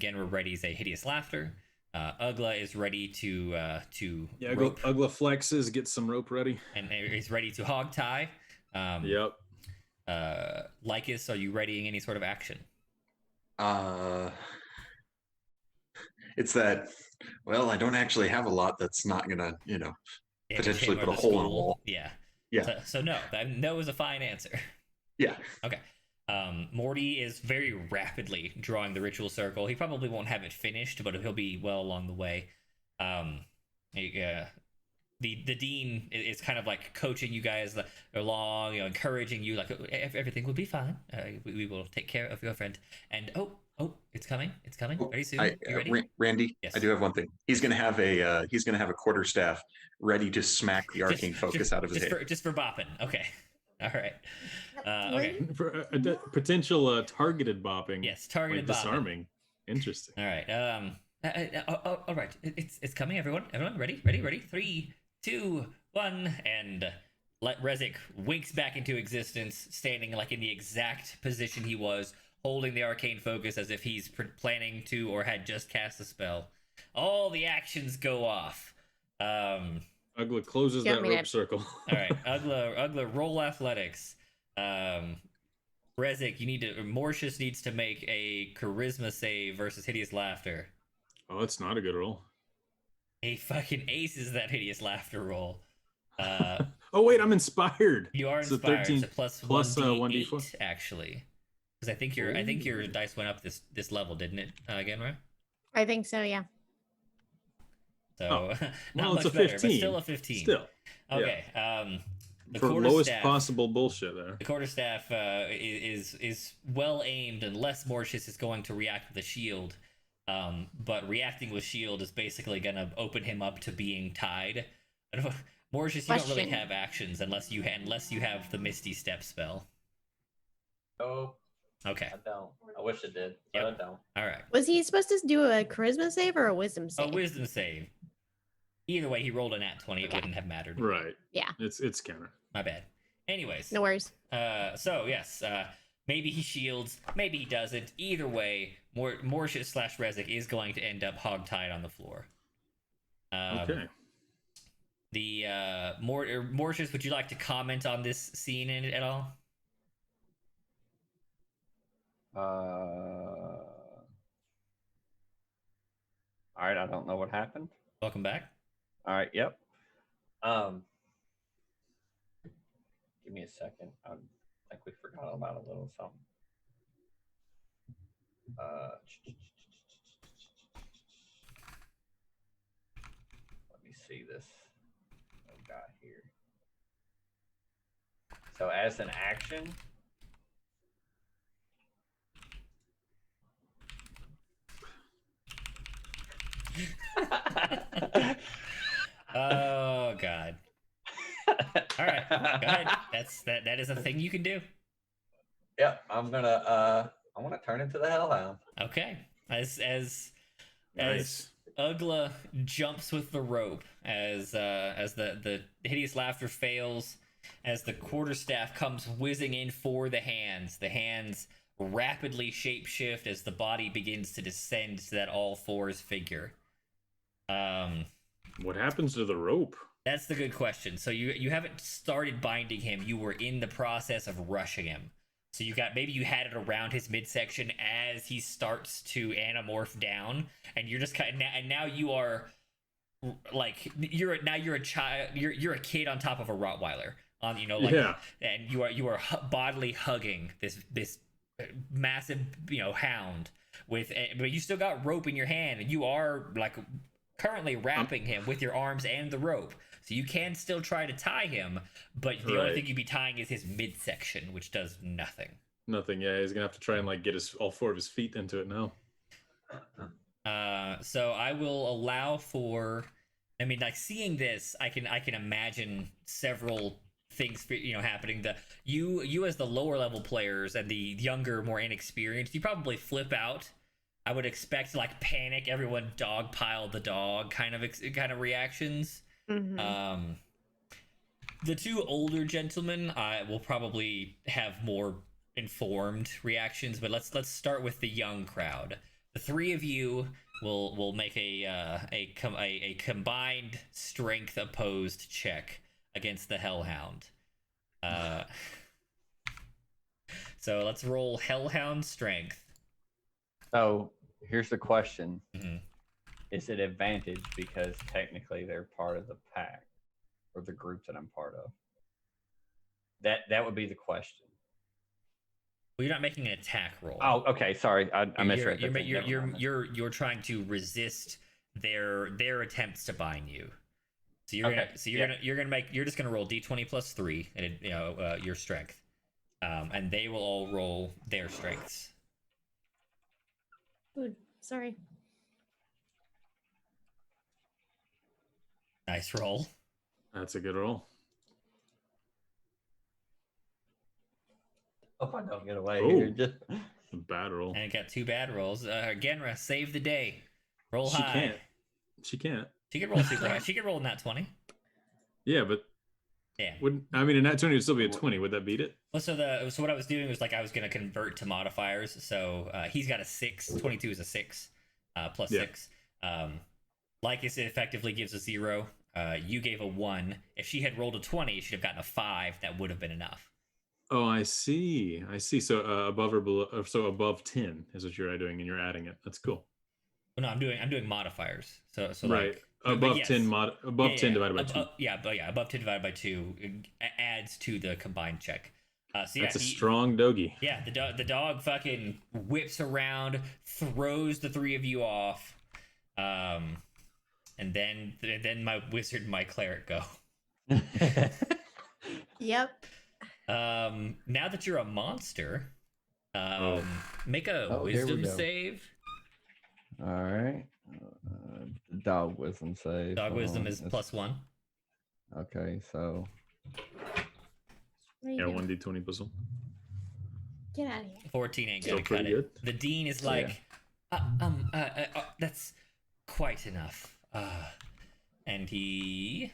Genra readies a hideous laughter. Ugla is ready to Yeah, rope, Ugla flexes, get some rope ready. and is ready to hog tie. Yep. Lycus, are you readying any sort of action? It's that. Well, I don't actually have a lot that's not gonna, Damage potentially him or put a the hole in a school? wall. Yeah. Yeah. So no, that no is a fine answer. Yeah. Okay. Morty is very rapidly drawing the ritual circle. He probably won't have it finished, but he'll be well along the way. The dean is kind of like coaching you guys along, encouraging you, like everything will be fine. We will take care of your friend. And it's coming. It's coming very soon. You ready? Randy, Yes. I do have one thing. He's gonna have a quarterstaff ready to smack the arcane focus out of his head. Just for bopping. Okay. All right. Really? Okay. For potential targeted bopping. Yes, targeted like bopping. disarming. Interesting. All right. All right. It's coming. Everyone, ready? 3, 2, 1, and Rezik winks back into existence, standing like in the exact position he was, holding the arcane focus as if he's planning to or had just cast a spell. All the actions go off. Ugla closes that rope circle. All right, Ugla, roll athletics. Rezik, Mortius needs to make a charisma save versus hideous laughter. Oh, that's not a good roll. He fucking aces that hideous laughter roll. Oh wait, I'm inspired. You are So inspired. 13 So plus plus 1d8 1d4 actually, because I think your dice went up this level, didn't it, Genra? I think so, yeah. So not well, it's much a better, 15. but still a 15. Still. Okay. Yeah. The For lowest quarterstaff, possible bullshit there. the quarterstaff is well aimed, unless Mortius is going to react with a shield. But reacting with shield is basically gonna open him up to being tied. I don't know, Mortius, you don't really have actions unless you have the Misty Step spell. Oh, Okay. I don't. I wish it did, but Yep. I don't. All right. Was he supposed to do a charisma save or a wisdom A save? wisdom save. Either way, he rolled a nat 20. It wouldn't have mattered. Right. Yeah. It's counter. My bad. Anyways. No worries. So yes, maybe he shields, maybe he doesn't. Either way, Mortius / Rezik is going to end up hogtied on the floor. Okay. The Mortius, would you like to comment on this scene at all? All right, I don't know what happened. Welcome back. All right, yep. Give me a second. I think we forgot about a little something. Let me see this. I've got here. So as an action, Oh God. All right, go ahead. That is a thing you can do. Yep, I'm gonna turn into the Hellhound. Okay. As Nice. Ugla jumps with the rope, as the hideous laughter fails, as the quarterstaff comes whizzing in for the hands rapidly shapeshift as the body begins to descend to that all fours figure. What happens to the rope? That's the good question. So you haven't started binding him. You were in the process of rushing him. So maybe you had it around his midsection as he starts to anamorph down, and you're just and now you are like you're a child. You're a kid on top of a Rottweiler on Yeah. and you are bodily hugging this massive hound but you still got rope in your hand, and you are like currently wrapping him with your arms and the rope, so you can still try to tie him, but the only thing you'd be tying is his midsection, which does nothing. Yeah, he's gonna have to try and like get all four of his feet into it now. So I will allow for, I mean, like, seeing this, I can imagine several things happening. You as the lower level players and the younger, more inexperienced, you probably flip out. I would expect like panic, everyone dogpile the dog kind of reactions. Mm-hmm. The two older gentlemen will probably have more informed reactions, but let's start with the young crowd. The three of you will make a combined strength opposed check against the Hellhound. So let's roll Hellhound strength. So here's the question. Mm-hmm. Is it advantage because technically they're part of the pack or the group that I'm part of? That would be the question. Well, you're not making an attack roll. Oh, okay. Sorry, I misread You're that thing. Never mind. you're trying to resist their attempts to bind you. So you're Okay, you're just gonna roll d20 plus 3 and your strength, and they will all roll their strengths. Food. Sorry. Nice roll. That's a good roll. Hope I don't get away Oh. here. Just A bad roll. And it got 2 bad rolls. Genra, save the day. Roll She high. can't. She can't. She could roll super high. She could roll in that 20. Yeah, but Yeah. I mean, a nat 20 would still be a 20. Would that beat it? Well, so what I was doing was like I was gonna convert to modifiers. So he's got a 6. 22 is a 6, plus Yeah. 6. Lycus effectively gives a 0. You gave a 1. If she had rolled a 20, she'd have gotten a 5. That would have been enough. Oh, I see. I see. So above or below, so above 10 is what you're doing, and you're adding it. That's cool. Well, no, I'm doing modifiers. So Right. like Above yes. 10 above 10 divided by 2. Above 10 divided by 2 adds to the combined check. So yeah, That's a strong doggy. Yeah, the dog fucking whips around, throws the 3 of you off, and then my wizard and my cleric go. Yep. Now that you're a monster, make a Oh, here we wisdom go. save. all right. Dog wisdom save. Dog Hold wisdom on. is +1. Okay, so There you Yeah, go. 1d20 plus 1. Get out of here. 14 ain't Still gonna cut pretty it. good. The dean is like, that's quite enough. And he,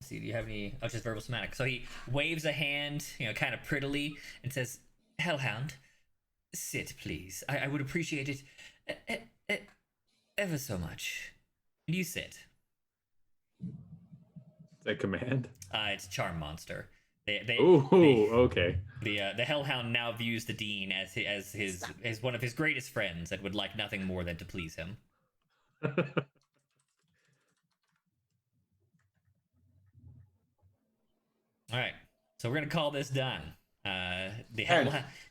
let's see, do you have any? Oh, just verbal somatic. So he waves a hand, kind of prettily, and says, "Hellhound, sit, please. I would appreciate it ever so much. And you sit." Is that command? It's Charm Monster. Oh, okay. The Hellhound now views the Dean as one of his greatest friends and would like nothing more than to please him. All right, so we're gonna call this done. The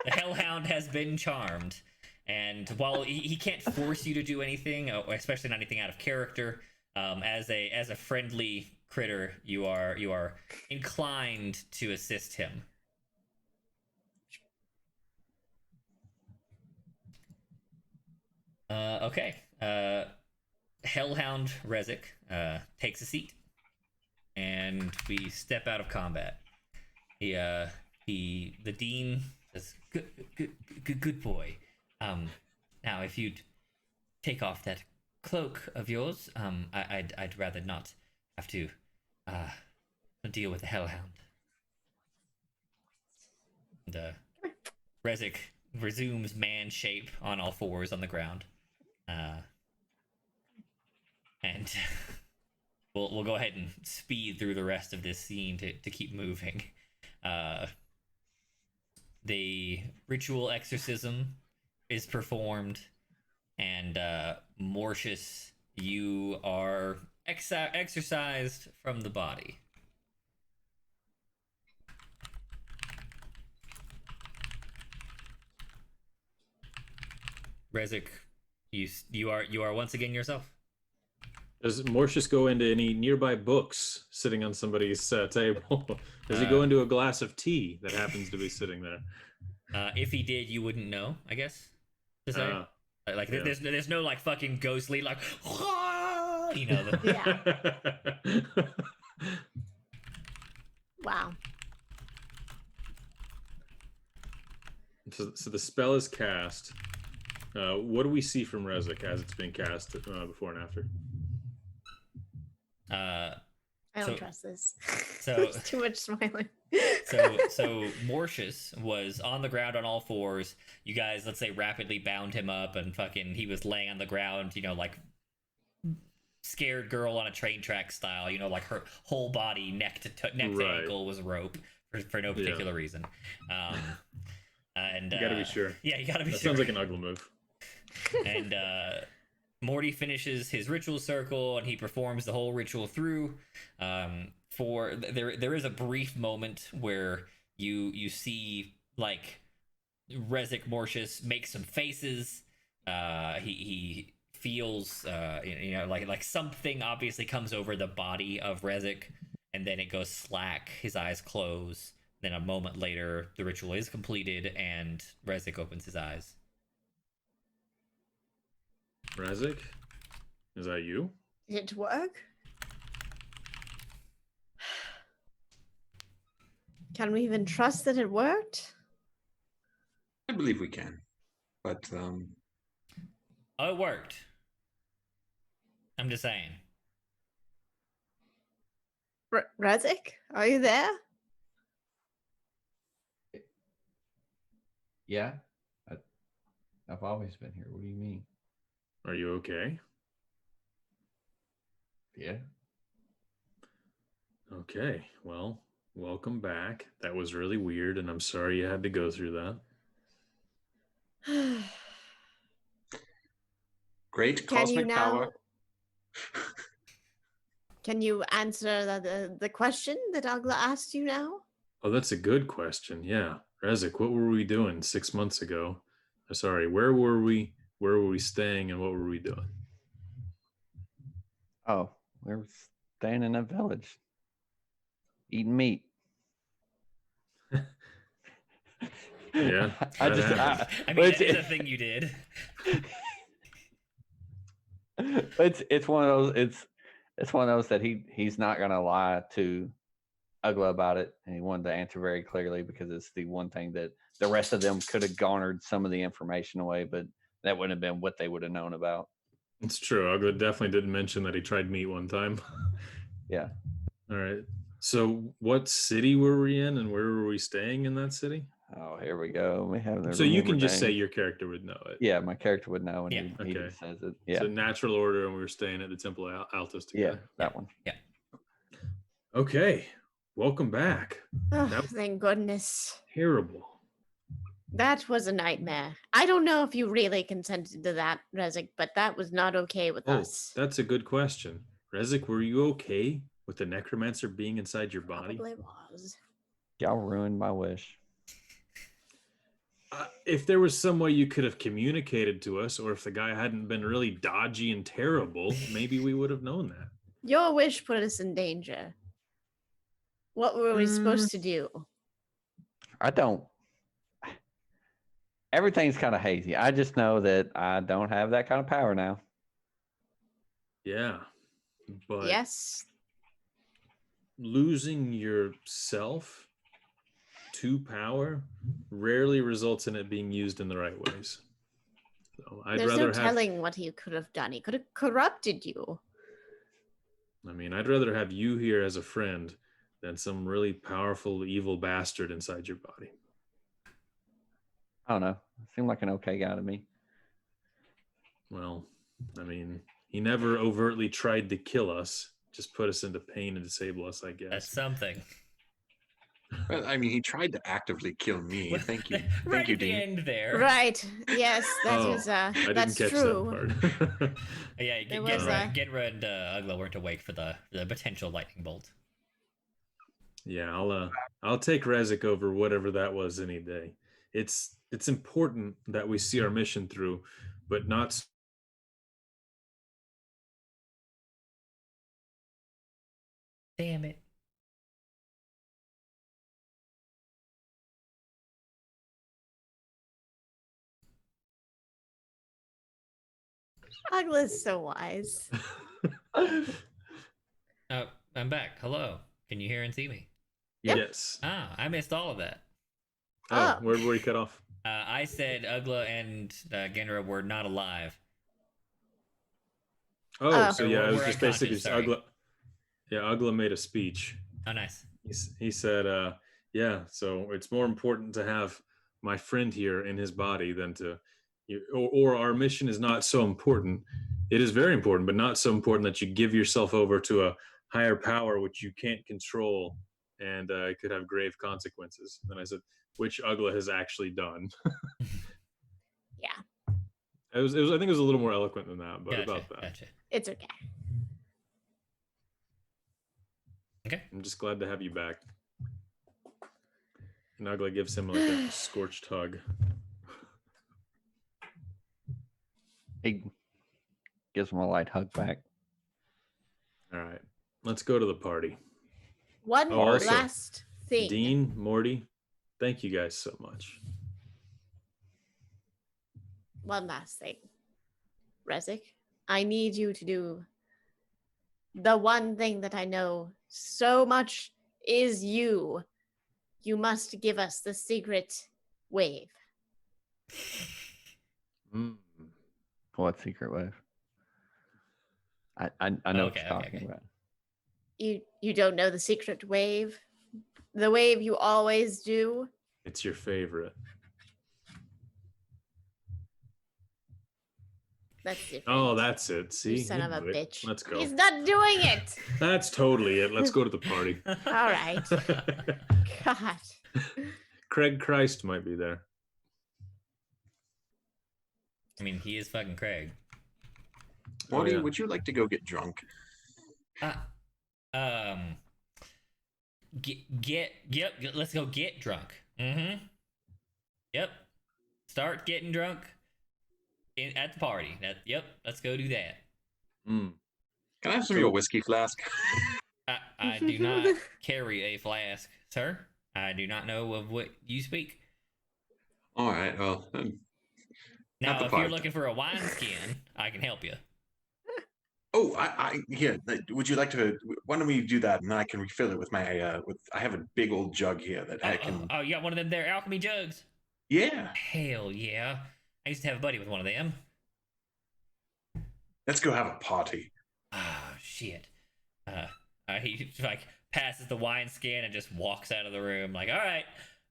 Hellhound has been charmed, and while he can't force you to do anything, especially not anything out of character, as a friendly critter, you are inclined to assist him. Okay. Hellhound Rezik takes a seat, and we step out of combat. The dean says, "Good boy. Now if you'd take off that cloak of yours, I'd rather not have to deal with the Hellhound." And Rezik resumes man shape on all fours on the ground, and we'll go ahead and speed through the rest of this scene to keep moving. The ritual exorcism is performed, and Mortius, you are exorcised from the body. Rezik, you are once again yourself. Does Mortius go into any nearby books sitting on somebody's table? Does he go into a glass of tea that happens to be sitting there? If he did, you wouldn't know, I guess. To say. Like yeah. there's no like fucking ghostly like Yeah. Wow. So the spell is cast. What do we see from Rezik as it's being cast before and after? I don't trust this. So There's too much smiling. so Mortius was on the ground on all fours. You guys, let's say, rapidly bound him up, and fucking he was laying on the ground, like scared girl on a train track style. Like her whole body, neck to ankle, was rope for no particular reason. And You gotta be sure. Yeah, you gotta be that sure. Sounds like an ugly move. And Morty finishes his ritual circle, and he performs the whole ritual through. There is a brief moment where you see like Rezik Mortius makes some faces. He feels like something obviously comes over the body of Rezik, and then it goes slack. His eyes close. Then a moment later, the ritual is completed, and Rezik opens his eyes. Rezik, is that you? Did it work? Can we even trust that it worked? I believe we can, but Oh, it worked. I'm just saying. Rezik, are you there? Yeah, I've always been here. What do you mean? Are you okay? Yeah. Okay, well, welcome back. That was really weird, and I'm sorry you had to go through that. great Can you cosmic now? power. Can you answer the question that Agla asked you now? Oh, that's a good question. Yeah. Rezik, what were we doing 6 months ago? Sorry, where were we? Where were we staying, and what were we doing? Oh, we were staying in a village, eating meat. Yeah, I that just, happened. I mean, that is a thing you did. it's one of those. It's one of those that he's not gonna lie to Ugla about it, and he wanted to answer very clearly because it's the one thing that the rest of them could have garnered some of the information away, but that wouldn't have been what they would have known about. It's true. Ugla definitely did mention that he tried meat one time. Yeah. All right. So, what city were we in, and where were we staying in that city? Oh, here we go. We have the So you can remember just say names. your character would know it. Yeah, my character would know, and Yeah. he Okay. just says it. Yeah. So natural order, and we were staying at the Temple of Altus Yeah, together. that one. Yeah. Okay. Welcome back. Oh, That was thank goodness. terrible. That was a nightmare. I don't know if you really consented to that, Rezik, but that was not okay with Oh, us. that's a good question. Rezik, were you okay with the necromancer being inside your body? Probably was. Y'all ruined my wish. If there was some way you could have communicated to us, or if the guy hadn't been really dodgy and terrible, maybe we would have known that. Your wish put us in danger. What were we supposed to do? I don't. Everything's kind of hazy. I just know that I don't have that kind of power now. Yeah. But Yes. losing yourself to power rarely results in it being used in the right ways. So I'd There's rather no telling what he could have done. He could have corrupted you. I'd rather have you here as a friend than some really powerful evil bastard inside your body. I don't know. Seemed like an okay guy to me. Well, he never overtly tried to kill us, just put us into pain and disable us, I guess. That's something. Well, he tried to actively kill me. Thank you. Right Thank you, at the Dean. end there. Right. Yes, that is I didn't that's catch true. that part. Yeah, There was Genra and Ugla weren't awake for the potential lightning bolt. Yeah, I'll take Rezik over whatever that was any day. It's important that we see our mission through, but not. Damn it. Agla's so wise. I'm back. Hello. Can you hear and see me? Yep. Yes. I missed all of that. Oh, Oh. where were we cut off? I said Ugla and Genra were not alive. Oh, Oh. so yeah, it was We're just basically unconscious, sorry. Ugla. Yeah, Ugla made a speech. Oh, nice. He said, yeah, so it's more important to have my friend here in his body than to, or our mission is not so important. It is very important, but not so important that you give yourself over to a higher power which you can't control, and it could have grave consequences. And I said, which Ugla has actually done. Yeah. It was. I think it was a little more eloquent than that, but Gotcha, about that. Gotcha. It's okay. Okay. I'm just glad to have you back. And Ugla gives him like a scorched hug. He gives him a light hug back. All right, let's go to the party. One Oh, also, last thing. Dean, Morty, thank you guys so much. One last thing. Rezik, I need you to do the one thing that I know so much is you. You must give us the secret wave. Mm. What secret wave? I know what Okay, you're talking about. You don't know the secret wave? The wave you always do? It's your favorite. That's different. Oh, that's it. See, You son you of a knew it. bitch. Let's go. He's not doing it. That's totally it. Let's go to the party. All right. God. Craig Christ might be there. I mean, he is fucking Craig. Morty, yeah. would you like to go get drunk? Yep. Let's go get drunk. Mm-hmm. Yep. Start getting drunk at the party. Yep. Let's go do that. Mm. Can I have some of your whiskey flask? I do not carry a flask, sir. I do not know of what you speak. All right. Well, Now, the if you're part. looking for a wineskin, I can help you. Oh, here. Would you like to? Why don't we do that, and I can refill it with my I have a big old jug here that I can. Oh, you got one of them there alchemy jugs? Yeah. Hell yeah! I used to have a buddy with one of them. Let's go have a party. Ah, shit. He like passes the wineskin and just walks out of the room. Like, all right,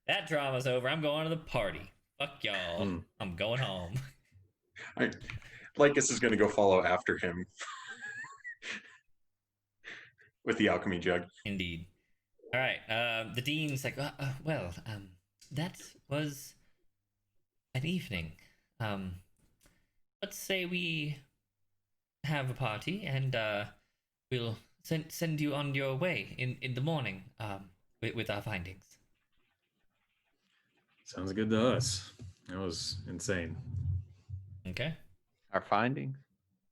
that drama's over. I'm going to the party. Fuck y'all. I'm going home. Lycus is going to go follow after him with the alchemy jug. Indeed. All right. The dean's like, that was an evening. Let's say we have a party and we'll send you on your way in the morning with our findings. Sounds good to us. That was insane. Okay. Our findings?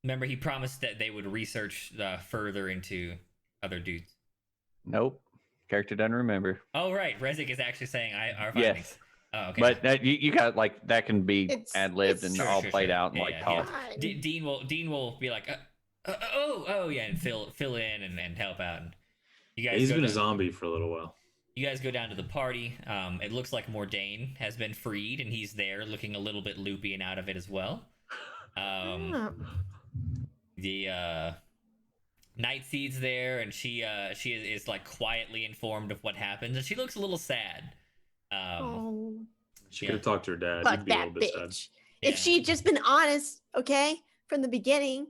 Remember, he promised that they would research further into other dudes. Nope. Character doesn't remember. Oh, right. Rezik is actually saying our Yes. findings. Oh, okay. But that, you got like that can be ad libbed and Sure, all sure, played sure. out and Yeah, talk. yeah. Dean will be like, oh yeah, and fill in and help out. And you guys. He's been a zombie for a little while. You guys go down to the party. It looks like Mordain has been freed, and he's there, looking a little bit loopy and out of it as well. The Night Seed's there, and she is like quietly informed of what happened, and she looks a little sad. She could have talked to her dad. Fuck He'd be a that little bit bitch. Yeah. If she'd just been honest, okay, from the beginning.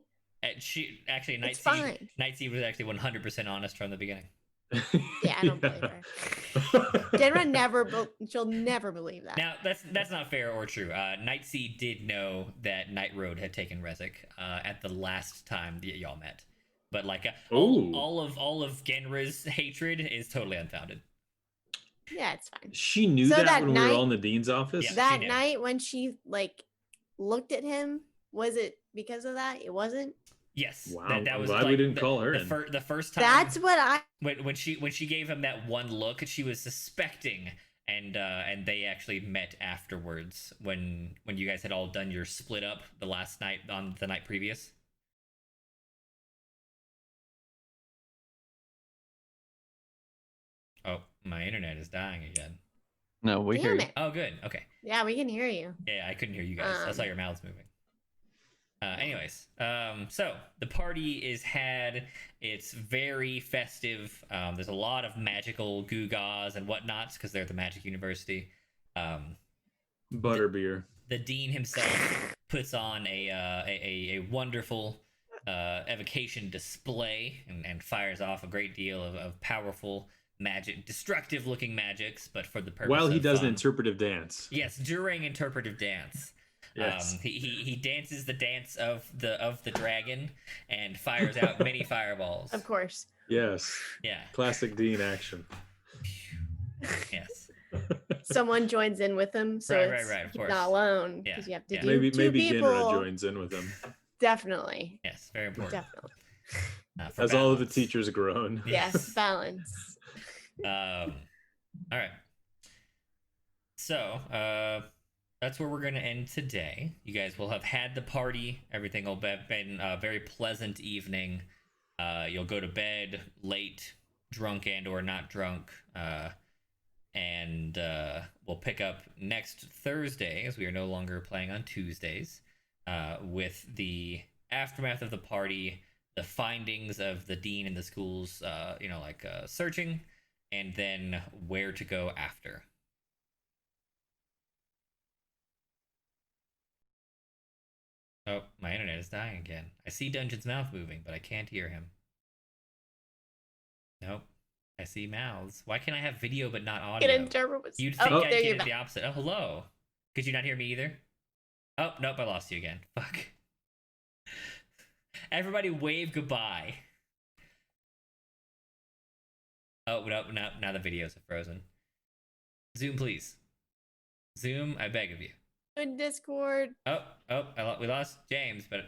She actually It's fine. Night Seed was actually 100% honest from the beginning. sad. Yeah, I don't believe her. Denra she'll never believe that. Now that's not fair or true. Night Seed did know that Night Road had taken Rezik at the last time that y'all met, but like all of Genra's hatred is totally unfounded. Yeah, it's fine. She knew So that that when we night- were all in the dean's office. Yeah. That she knew. night when she like looked at him, was it because of that? It wasn't. Yes. Wow, That I'm was glad we like didn't call her in. the first time. That's what I. when she gave him that one look, she was suspecting, and they actually met afterwards when you guys had all done your split up the last night on the night previous. Oh, my internet is dying again. No, we hear Damn you. it. Oh, good. Okay. Yeah, we can hear you. Yeah, I couldn't hear you guys. I saw your mouths moving. Anyways, so the party is had. It's very festive. There's a lot of magical gewgaws and whatnots because they're at the Magic University. Butterbeer. The dean himself puts on a wonderful evocation display and fires off a great deal of powerful magic, destructive looking magics, but for the purpose While he of does fun. an interpretive dance. Yes, during interpretive dance. Yes. He dances the dance of the dragon and fires out many fireballs. Of course. Yes. Yeah. Classic Dean action. Yes. someone joins in with him, so Right, it's of he's course. not alone Yeah, because you have to yeah. do maybe two people. Genra joins in with him Definitely, Yes, very important. definitely. For as all of the balance. teachers groan. Yes, balance. All right. So, that's where we're going to end today. You guys will have had the party. Everything will have been a very pleasant evening. You'll go to bed late, drunk and or not drunk. And we'll pick up next Thursday, as we are no longer playing on Tuesdays, with the aftermath of the party, the findings of the dean and the school's, searching, and then where to go after. Oh, my internet is dying again. I see Dungeon's mouth moving, but I can't hear him. Nope. I see mouths. Why can't I have video but not audio? You'd think I'd get it the opposite. Oh, hello. Could you not hear me either? Oh, nope, I lost you again. Fuck. Everybody wave goodbye. Oh, no, now the videos are frozen. Zoom, please. Zoom, I beg of you. Good Discord. We lost James, but...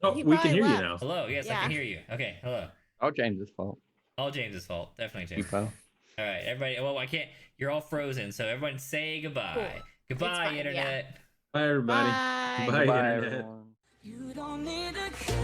Oh, we can hear you now. Hello, yes, I can hear you. Okay, hello. All James's fault. All James's fault. Definitely James. All right, everybody. Well, I can't. You're all frozen, so everyone say goodbye. Cool. Goodbye, fine, internet. yeah. Bye, everybody. Bye. Bye, Bye, internet. everyone. You don't need a kill.